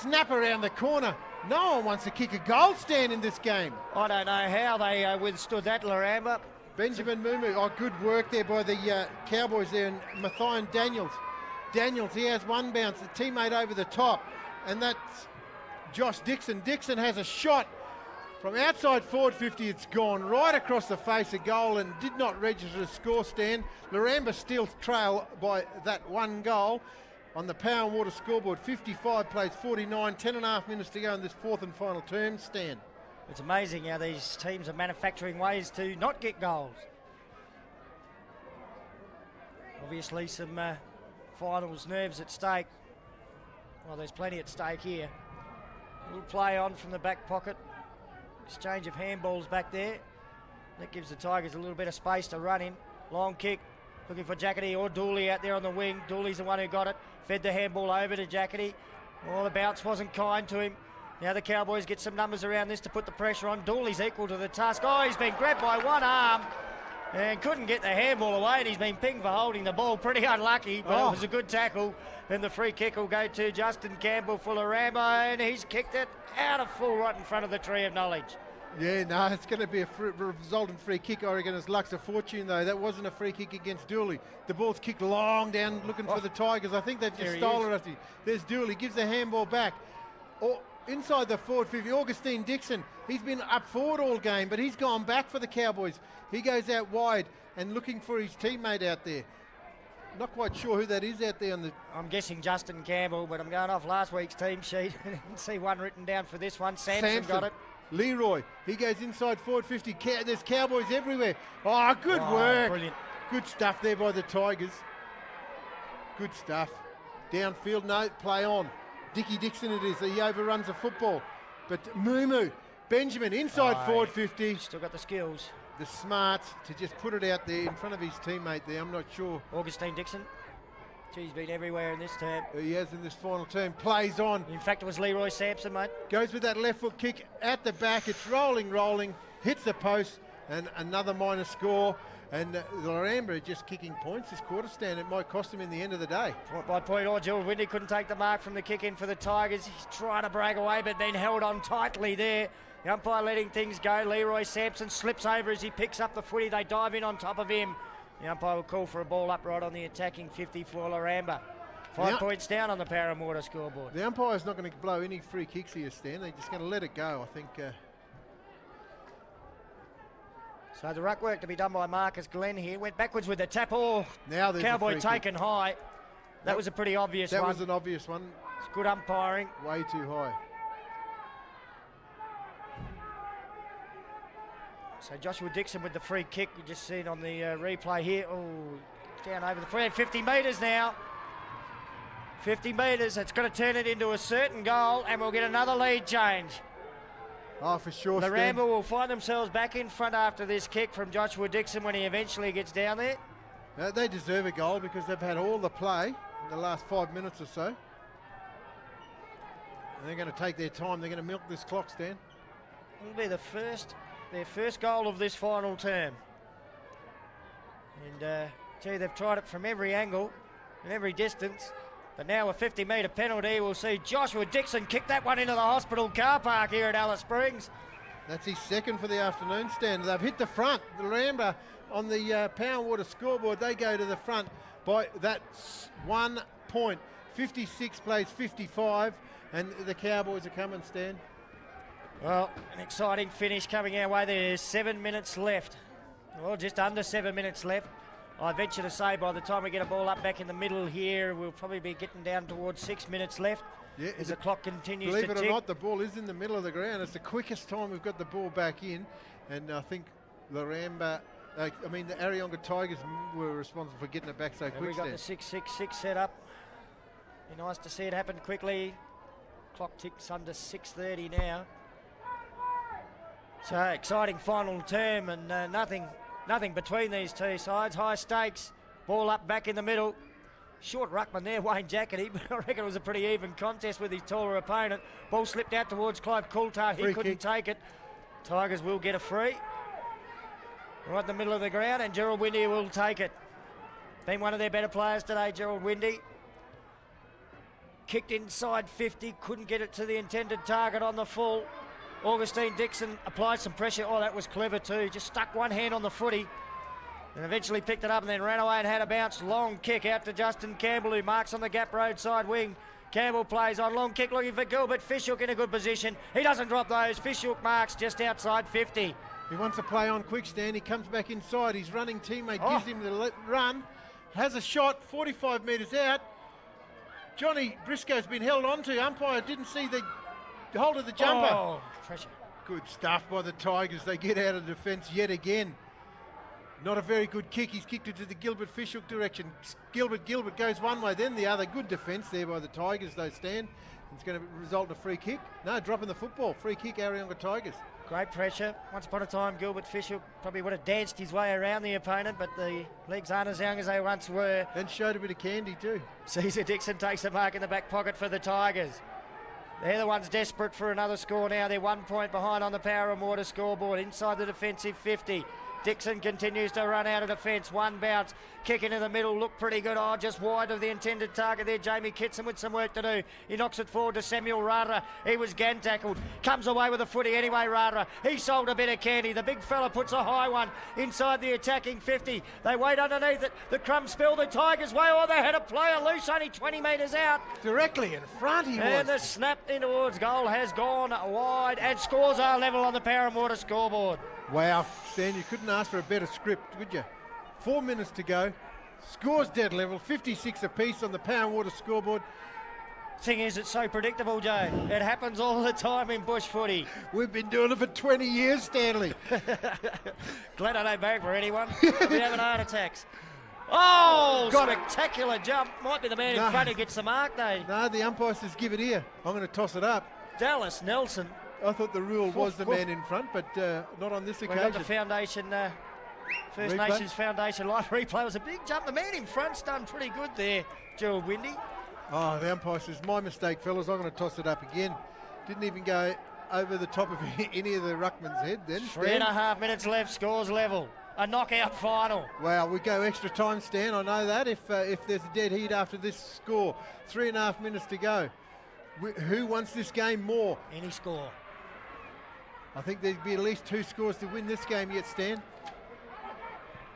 Speaker 6: Snap around the corner. No one wants to kick a goal stand in this game.
Speaker 5: I don't know how they withstood that, Laramba.
Speaker 6: Benjamin Mumu. Oh, good work there by the Cowboys there. And Matthias Daniels. He has one bounce. The teammate over the top. And that's Josh Dixon. Dixon has a shot. From outside forward 50, it's gone right across the face of goal and did not register a score stand. Laramba still trail by that one goal on the Power and Water scoreboard. 55 plays 49, 10.5 minutes to go in this fourth and final term. Stan.
Speaker 5: It's amazing how these teams are manufacturing ways to not get goals. Obviously some finals nerves at stake. Well, there's plenty at stake here. A little play on from the back pocket. Exchange of handballs back there. That gives the Tigers a little bit of space to run in. Long kick, looking for Jackety or Dooley out there on the wing. Dooley's the one who got it. Fed the handball over to Jackety. Oh, the bounce wasn't kind to him. Now the Cowboys get some numbers around this to put the pressure on. Dooley's equal to the task. Oh, he's been grabbed by one arm and couldn't get the handball away, and he's been pinged for holding the ball. Pretty unlucky, but it was a good tackle. And the free kick will go to Justin Campbell for Laramba, and he's kicked it out of full right in front of the tree of knowledge.
Speaker 6: Yeah, no, it's going to be a resultant free kick, I reckon. It's Luck's a fortune, though. That wasn't a free kick against Dooley. The ball's kicked long down looking for the Tigers. I think they've just stolen it. There's Dooley, gives the handball back. Inside the forward 50, Augustine Dixon, he's been up forward all game, but he's gone back for the Cowboys. He goes out wide and looking for his teammate out there. Not quite sure who that is out there on the...
Speaker 5: I'm guessing Justin Campbell, but I'm going off last week's team sheet. I didn't see one written down for this one. Sampson got it.
Speaker 6: Leroy, he goes inside forward 50. There's Cowboys everywhere. Oh, good work.
Speaker 5: Brilliant.
Speaker 6: Good stuff there by the Tigers. Good stuff. Downfield, no, play on. Dickie Dixon it is. He overruns the football. But Mumu, Benjamin, inside forward 50.
Speaker 5: Still got the skills.
Speaker 6: The smarts to just put it out there in front of his teammate there. I'm not sure.
Speaker 5: Augustine Dixon. He's been everywhere in this term.
Speaker 6: He has in this final term. Plays on.
Speaker 5: In fact, it was Leroy Sampson, mate.
Speaker 6: Goes with that left foot kick at the back. It's rolling. Hits the post. And another minor score. And Laramba just kicking points this quarter stand. It might cost him in the end of the day.
Speaker 5: Point by point, Gerald Windy couldn't take the mark from the kick in for the Tigers. He's trying to break away, but then held on tightly there. The umpire letting things go. Leroy Sampson slips over as he picks up the footy. They dive in on top of him. The umpire will call for a ball upright on the attacking 50 for Laramba. 5 points down on the Power and Water scoreboard.
Speaker 6: The umpire's not going to blow any free kicks here, Stan. They're just going to let it go, I think.
Speaker 5: So the ruck work to be done by Marcus Glenn here. Went backwards with the tap. Oh,
Speaker 6: now there's
Speaker 5: Cowboy taken high. That was a pretty obvious one.
Speaker 6: That was an obvious one.
Speaker 5: It's good umpiring.
Speaker 6: Way too high.
Speaker 5: So Joshua Dixon with the free kick. You just see it on the replay here. Oh, down over the free. 50 metres now. 50 metres. It's going to turn it into a certain goal, and we'll get another lead change.
Speaker 6: Oh, for sure.
Speaker 5: Laramba will find themselves back in front after this kick from Joshua Dixon when he eventually gets down there.
Speaker 6: They deserve a goal because they've had all the play in the last 5 minutes or so. And they're going to take their time. They're going to milk this clock, Stan.
Speaker 5: It'll be their first goal of this final term. And they've tried it from every angle and every distance. But now a 50-metre penalty. We'll see Joshua Dixon kick that one into the hospital car park here at Alice Springs.
Speaker 6: That's his second for the afternoon, Stan. They've hit the front. The Laramba on the Power and Water scoreboard, they go to the front by that 1 point. 56 plays 55, and the Cowboys are coming, Stan.
Speaker 5: Well, an exciting finish coming our way. There's 7 minutes left. Well, just under 7 minutes left. I venture to say by the time we get a ball up back in the middle here, we'll probably be getting down towards 6 minutes left.
Speaker 6: Yeah,
Speaker 5: as the clock continues to tick.
Speaker 6: Believe it or not, the ball is in the middle of the ground. It's the quickest time we've got the ball back in, and I think Laramba, the Areyonga Tigers were responsible for getting it back so quick.
Speaker 5: We got the 6-6-6 set up. Be nice to see it happen quickly. Clock ticks under 6:30 now. So exciting final term, and nothing between these two sides. High stakes. Ball up back in the middle. Short ruckman there, Wayne Jackety, but I reckon it was a pretty even contest with his taller opponent. Ball slipped out towards Clive Coulthard. He couldn't take it. Tigers will get a free. Right in the middle of the ground, and Gerald Windy will take it. Been one of their better players today, Gerald Windy. Kicked inside 50, couldn't get it to the intended target on the full. Augustine Dixon applied some pressure. Oh, that was clever too. Just stuck one hand on the footy and eventually picked it up and then ran away and had a bounce. Long kick out to Justin Campbell, who marks on the gap roadside wing. Campbell plays on, long kick looking for Gilbert. Fishhook in a good position. He doesn't drop those. Fishhook marks just outside 50.
Speaker 6: He wants to play on quick, Stan. He comes back inside. His running teammate gives him the run. Has a shot, 45 metres out. Johnny Briscoe's been held onto. Umpire didn't see the hold of the jumper.
Speaker 5: Oh, pressure.
Speaker 6: Good stuff by the Tigers. They get out of defence yet again. Not a very good kick. He's kicked it to the Gilbert Fishhook direction. Gilbert goes one way, then the other. Good defence there by the Tigers, though, Stan. It's going to result in a free kick. No, dropping the football. Free kick, Areyonga Tigers.
Speaker 5: Great pressure. Once upon a time, Gilbert Fishhook probably would have danced his way around the opponent, but the legs aren't as young as they once were.
Speaker 6: And showed a bit of candy too.
Speaker 5: Caesar Dixon takes the mark in the back pocket for the Tigers. They're the ones desperate for another score now. They're 1 point behind on the Power and Water scoreboard inside the defensive 50. Dixon continues to run out of defence. One bounce, kick into the middle, looked pretty good. Oh, just wide of the intended target there. Jamie Kitson with some work to do. He knocks it forward to Samuel Rara. He was gan tackled. Comes away with a footy anyway, Rara. He sold a bit of candy. The big fella puts a high one inside the attacking 50. They wait underneath it. The crumbs spill the Tigers' way. Oh, they had a player loose, only 20 metres out.
Speaker 6: Directly in front he was.
Speaker 5: And the snap in towards goal has gone wide, and scores are level on the Power and Water scoreboard.
Speaker 6: Wow, Stan, you couldn't ask for a better script, could you? 4 minutes to go. Scores dead level, 56 apiece on the Power and Water scoreboard.
Speaker 5: Thing is, it's so predictable, Joe. It happens all the time in bush footy.
Speaker 6: We've been doing it for 20 years, Stanley.
Speaker 5: Glad I don't beg for anyone. We'll be having heart attacks. Oh, spectacular jump. Might be the man in front who gets the mark, though.
Speaker 6: No, the umpire says give it here. I'm going to toss it up.
Speaker 5: Dallas Nelson.
Speaker 6: I thought the rule was the man in front, but not on this occasion.
Speaker 5: We've got the Foundation, First
Speaker 6: Replay.
Speaker 5: Nations Foundation live replay. It was a big jump. The man in front's done pretty good there, Gerald Windy.
Speaker 6: Oh, the umpire says, my mistake, fellas. I'm going to toss it up again. Didn't even go over the top of any of the ruckman's head then.
Speaker 5: 3.5 minutes left, scores level. A knockout final.
Speaker 6: Wow, we go extra time, Stan. I know that. If there's a dead heat after this score, 3.5 minutes to go. Who wants this game more?
Speaker 5: Any score.
Speaker 6: I think there'd be at least 2 scores to win this game yet, Stan.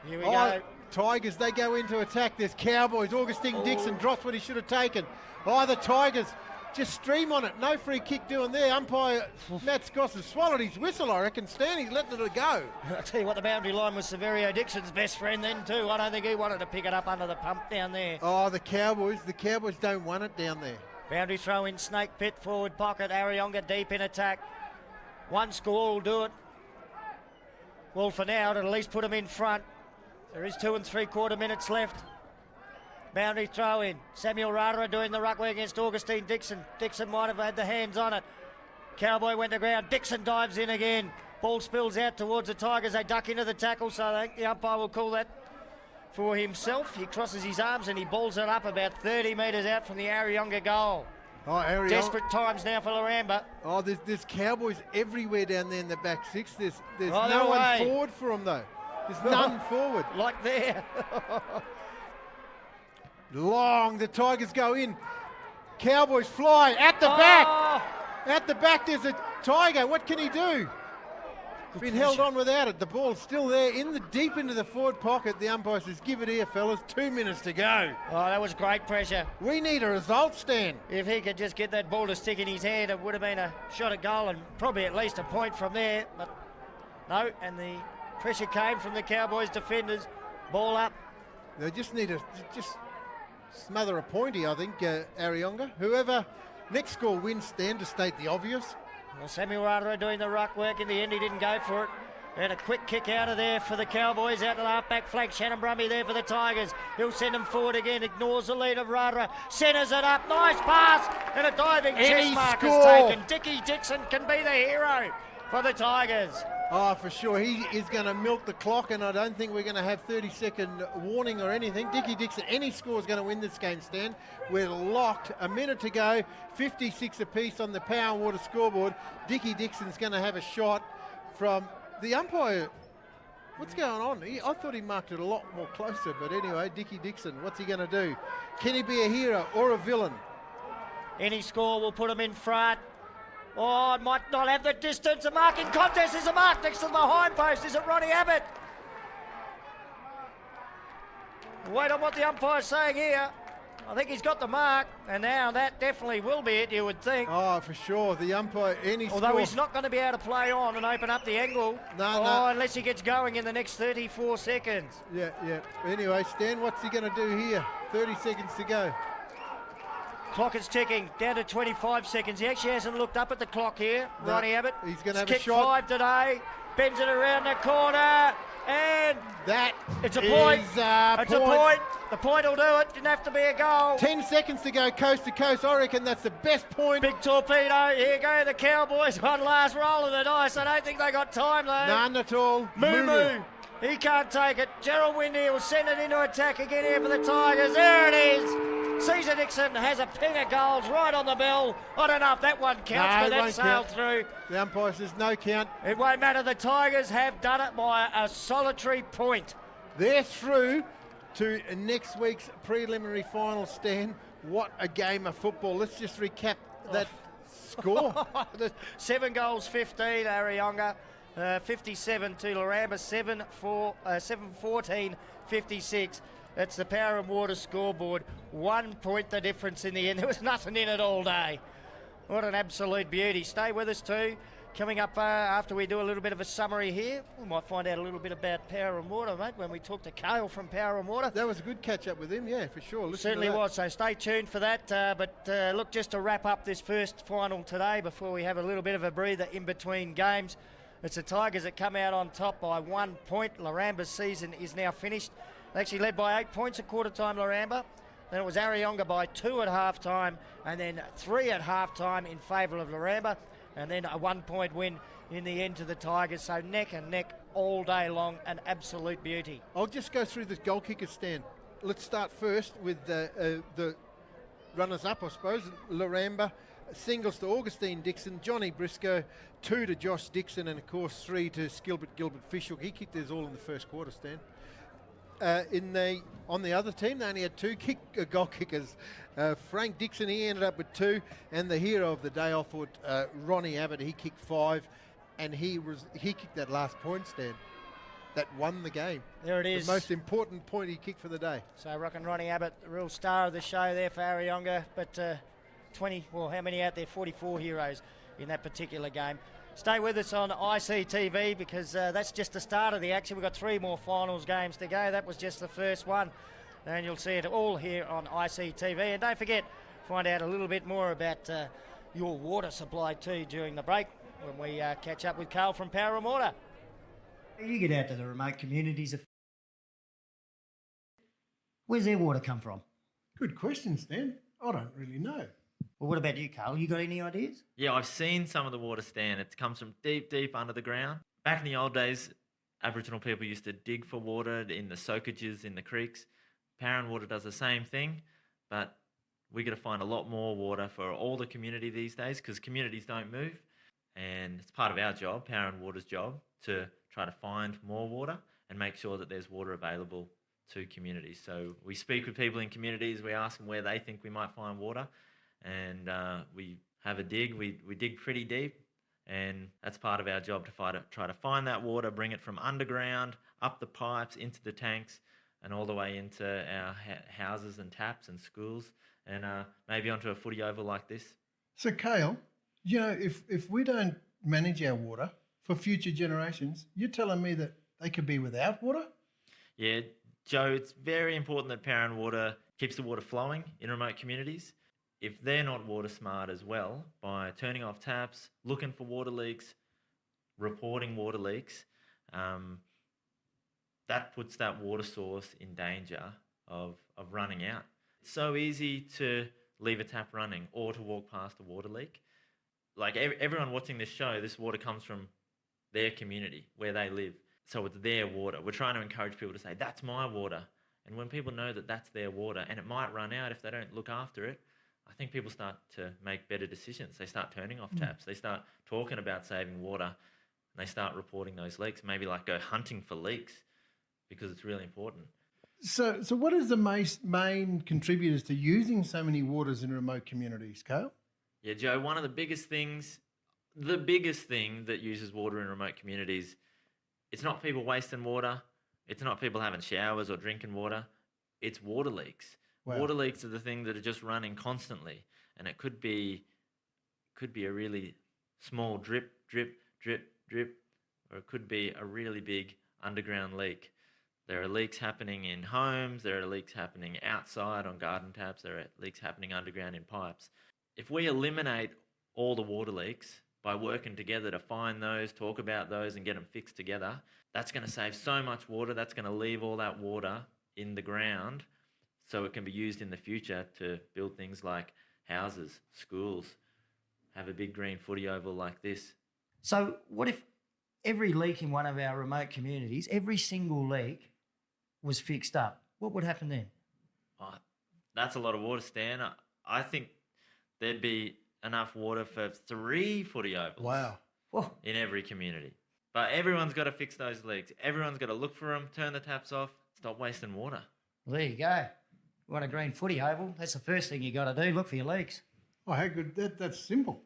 Speaker 5: Here we go.
Speaker 6: Tigers, they go into attack. There's Cowboys. Augustine Dixon drops what he should have taken. Oh, the Tigers just stream on it. No free kick doing there. Umpire Matt Scott has swallowed his whistle, I reckon. Stan, he's letting it go.
Speaker 5: I'll tell you what, the boundary line was Severio Dixon's best friend then too. I don't think he wanted to pick it up under the pump down there.
Speaker 6: Oh, the Cowboys don't want it down there.
Speaker 5: Boundary throw in Snake Pit, forward pocket. Areyonga deep in attack. 1 score will do it. Well, for now, it'll at least put them in front. There is 2 3/4 minutes left. Boundary throw in. Samuel Rara doing the ruck work against Augustine Dixon. Dixon might have had the hands on it. Cowboy went to ground. Dixon dives in again. Ball spills out towards the Tigers. They duck into the tackle, so I think the umpire will call that for himself. He crosses his arms and he balls it up about 30 metres out from the Areyonga goal.
Speaker 6: Oh, Areyonga.
Speaker 5: Desperate times now for Laramba.
Speaker 6: Oh, there's Cowboys everywhere down there in the back 6. There's
Speaker 5: Oh,
Speaker 6: no one forward for them, though. There's none forward.
Speaker 5: Like there.
Speaker 6: Long, the Tigers go in. Cowboys fly at the back. At the back, there's a Tiger. What can he do? Been held on without it. The ball's still there deep into the forward pocket. The umpire says, give it here, fellas. 2 minutes to go.
Speaker 5: Oh, that was great pressure.
Speaker 6: We need a result, Stan.
Speaker 5: If he could just get that ball to stick in his hand, it would have been a shot at goal and probably at least a point from there. But no, and the pressure came from the Cowboys defenders. Ball up.
Speaker 6: They just need to smother a pointy, I think, Areyonga. Whoever next score wins, Stan, to state the obvious.
Speaker 5: Well, Samuel Rara doing the ruck work. In the end, he didn't go for it. And a quick kick out of there for the Cowboys, out to the half-back flank. Shannon Brumby there for the Tigers. He'll send them forward again, ignores the lead of Rara, centres it up, nice pass, and a diving chest mark is taken. Dickie Dixon can be the hero for the Tigers.
Speaker 6: Oh, for sure. He is going to milk the clock, and I don't think we're going to have 30-second warning or anything. Dickie Dixon, any score is going to win this game, Stan. We're locked. A minute to go. 56 apiece on the Power and Water scoreboard. Dickie Dixon's going to have a shot from the umpire. What's going on? I thought he marked it a lot more closer, but anyway, Dickie Dixon, what's he going to do? Can he be a hero or a villain?
Speaker 5: Any score will put him in front. Oh, it might not have the distance. A marking contest. Is a mark next to the behind post. Is it Ronnie Abbott? Wait on what the umpire's saying here. I think he's got the mark, and now that definitely will be it, you would think.
Speaker 6: Oh, for sure. The umpire,
Speaker 5: Although he's not going to be able to play on and open up the angle.
Speaker 6: No.
Speaker 5: Unless he gets going in the next 34 seconds.
Speaker 6: Yeah. Anyway, Stan, what's he going to do here? 30 seconds to go.
Speaker 5: Clock is ticking, down to 25 seconds. He actually hasn't looked up at the clock here,
Speaker 6: No,
Speaker 5: Ronnie Abbott.
Speaker 6: He's going to have
Speaker 5: kicked
Speaker 6: a shot.
Speaker 5: 5 today, bends it around the corner, and it's a point.
Speaker 6: It's
Speaker 5: a point. The point will do it. Didn't have to be a goal.
Speaker 6: 10 seconds to go, coast to coast. I reckon that's the best point.
Speaker 5: Big torpedo. Here go the Cowboys. One last roll of the dice. I don't think they got time though.
Speaker 6: None at all.
Speaker 5: Moo. He can't take it. Gerald Windy will send it into attack again here for the Tigers. There it is. Caesar Dixon has a ping of goals right on the bell. I don't know if that one counts, but that sailed through.
Speaker 6: The umpire says no count.
Speaker 5: It won't matter. The Tigers have done it by a solitary point.
Speaker 6: They're through to next week's preliminary final, Stan. What a game of football. Let's just recap that score.
Speaker 5: 7 goals, 15, Areyonga. 57 to Laramba, 7-14, 56. That's the Power and Water scoreboard. 1 point the difference in the end. There was nothing in it all day. What an absolute beauty. Stay with us too. Coming up after we do a little bit of a summary here, we might find out a little bit about Power and Water, mate, when we talk to Cale from Power and Water.
Speaker 6: That was a good catch up with him, yeah, for sure.
Speaker 5: Certainly was, so stay tuned for that. Look, just to wrap up this first final today before we have a little bit of a breather in between games, it's the Tigers that come out on top by 1 point. Laramba's season is now finished. They actually led by 8 points at quarter time, Laramba. Then it was Areyonga by 2 at half time, and then 3 at half time in favour of Laramba, and then a 1 point win in the end to the Tigers. So neck and neck all day long, an absolute beauty.
Speaker 6: I'll just go through this goal kicker stand. Let's start first with the runners-up, I suppose. Laramba, singles to Augustine Dixon, Johnny Briscoe, 2 to Josh Dixon, and of course 3 to Gilbert Fishhook. He kicked theirs all in the first quarter, Stan. On the other team, they only had 2 goal kickers. Frank Dixon, he ended up with 2, and the hero of the day, I thought, Ronnie Abbott, he kicked 5, and he kicked that last point, Stan. That won the game.
Speaker 5: There it is.
Speaker 6: The most important point he kicked for the day.
Speaker 5: So I reckon Ronnie Abbott, the real star of the show there for Areyonga, but 20, well, how many out there? 44 heroes in that particular game. Stay with us on ICTV because that's just the start of the action. We've got 3 more finals games to go. That was just the first one. And you'll see it all here on ICTV. And don't forget, find out a little bit more about your water supply too during the break when we catch up with Carl from Power and Water.
Speaker 13: You get out to the remote communities. Where's their water come from?
Speaker 6: Good question, Stan. I don't really know.
Speaker 13: Well, what about you, Carl? You got any ideas?
Speaker 14: Yeah, I've seen some of the water stand. It comes from deep, deep under the ground. Back in the old days, Aboriginal people used to dig for water in the soakages, in the creeks. Power and Water does the same thing, but we got to find a lot more water for all the community these days because communities don't move. And it's part of our job, Power and Water's job, to try to find more water and make sure that there's water available to communities. So we speak with people in communities, we ask them where they think we might find water, and we have a dig. We dig pretty deep, and that's part of our job to try to find that water, bring it from underground, up the pipes, into the tanks, and all the way into our houses and taps and schools, and maybe onto a footy oval like this.
Speaker 6: So, Cale, you know, if we don't manage our water for future generations, you're telling me that they could be without water?
Speaker 14: Yeah, Joe, it's very important that Power and Water keeps the water flowing in remote communities. If they're not water smart as well, by turning off taps, looking for water leaks, reporting water leaks, that puts that water source in danger of running out. It's so easy to leave a tap running or to walk past a water leak. Like everyone watching this show, this water comes from their community, where they live. So it's their water. We're trying to encourage people to say, that's my water. And when people know that that's their water and it might run out if they don't look after it, I think people start to make better decisions. They start turning off taps. They start talking about saving water, and they start reporting those leaks. Maybe like go hunting for leaks because it's really important.
Speaker 6: So what is the main contributors to using so many waters in remote communities, Cale?
Speaker 14: Yeah, Joe, one of the biggest thing that uses water in remote communities, it's not people wasting water. It's not people having showers or drinking water. It's water leaks.
Speaker 6: Wow.
Speaker 14: Water leaks are the thing that are just running constantly, and it could be a really small drip, drip, drip, drip, or it could be a really big underground leak. There are leaks happening in homes, there are leaks happening outside on garden taps, there are leaks happening underground in pipes. If we eliminate all the water leaks by working together to find those, talk about those and get them fixed together, that's going to save so much water. That's going to leave all that water in the ground so it can be used in the future to build things like houses, schools, have a big green footy oval like this.
Speaker 13: So what if every leak in one of our remote communities, every single leak was fixed up? What would happen then?
Speaker 14: Oh, that's a lot of water, Stan. I think there'd be enough water for 3 footy ovals.
Speaker 6: Wow.
Speaker 14: In every community. But everyone's got to fix those leaks. Everyone's got to look for them, turn the taps off, stop wasting water.
Speaker 13: Well, there you go. You want a green footy oval? That's the first thing you got to do. Look for your leaks.
Speaker 6: Oh, how good. That's simple.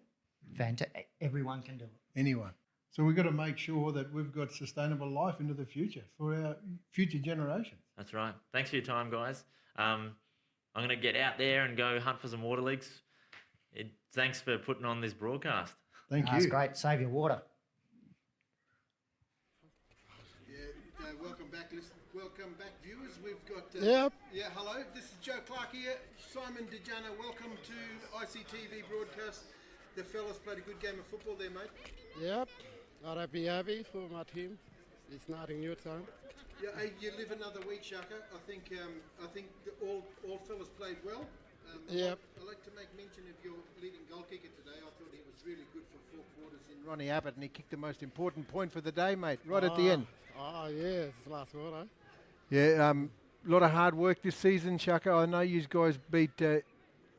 Speaker 13: Fantastic. Everyone can do it.
Speaker 6: Anyone. So we've got to make sure that we've got sustainable life into the future for our future generations.
Speaker 14: That's right. Thanks for your time, guys. I'm going to get out there and go hunt for some water leaks. Thanks for putting on this broadcast.
Speaker 6: Thank you.
Speaker 13: That's great. Save your water.
Speaker 6: Welcome back, viewers. We've got...
Speaker 15: Yep.
Speaker 6: Yeah, hello. This is Joe Clark here. Simon DeJana, welcome to ICTV broadcast. The fellas played a good game of football there, mate.
Speaker 15: Yep. I'd be happy for my team. It's nothing new time.
Speaker 6: Yeah, hey, you live another week, Shaka. I think all fellas played well.
Speaker 15: Yep.
Speaker 6: I'd like to make mention of your leading goal kicker today. I thought he was really good for 4 quarters in Ronnie Abbott, and he kicked the most important point for the day, mate, right at the end.
Speaker 15: Oh, yeah. It's the last word, eh?
Speaker 6: Yeah, a lot of hard work this season, Shaka. I know you guys beat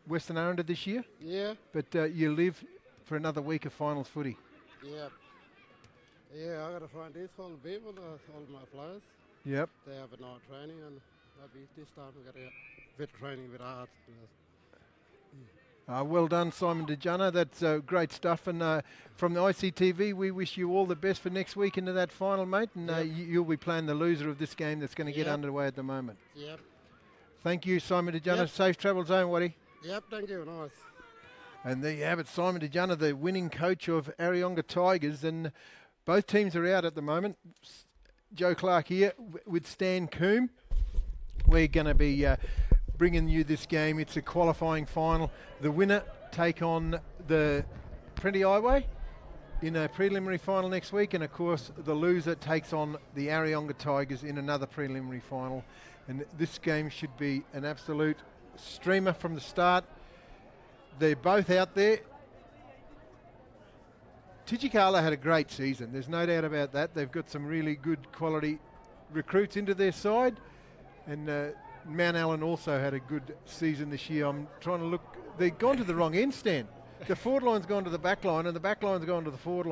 Speaker 6: Western Arundel this year.
Speaker 15: Yeah.
Speaker 6: But you live for another week of finals footy.
Speaker 15: Yep. Yeah, I got to find these whole people, all my players.
Speaker 6: Yep.
Speaker 15: They have a night training, and maybe this time we got a bit of training with hard.
Speaker 6: Well done, Simon DeJana. That's great stuff. And from the ICTV, we wish you all the best for next week into that final, mate. And you'll be playing the loser of this game that's going to get underway at the moment.
Speaker 15: Yep.
Speaker 6: Thank you, Simon DeJana.
Speaker 15: Yep.
Speaker 6: Safe travels home, Waddy.
Speaker 15: Yep, thank you. Nice.
Speaker 6: And there you have it, Simon DeJana, the winning coach of Areyonga Tigers. And both teams are out at the moment. Joe Clark here with Stan Coombe. We're going to be bringing you this game. It's a qualifying final. The winner take on the Prenti Highway in a preliminary final next week, and of course the loser takes on the Areyonga Tigers in another preliminary final. And this game should be an absolute streamer from the start. They're both out there. Tijikala had a great season, there's no doubt about that. They've got some really good quality recruits into their side, and Mount Allen also had a good season this year. I'm trying to look, they've gone to the wrong end stand. The forward line's gone to the back line, and the back line's gone to the forward line.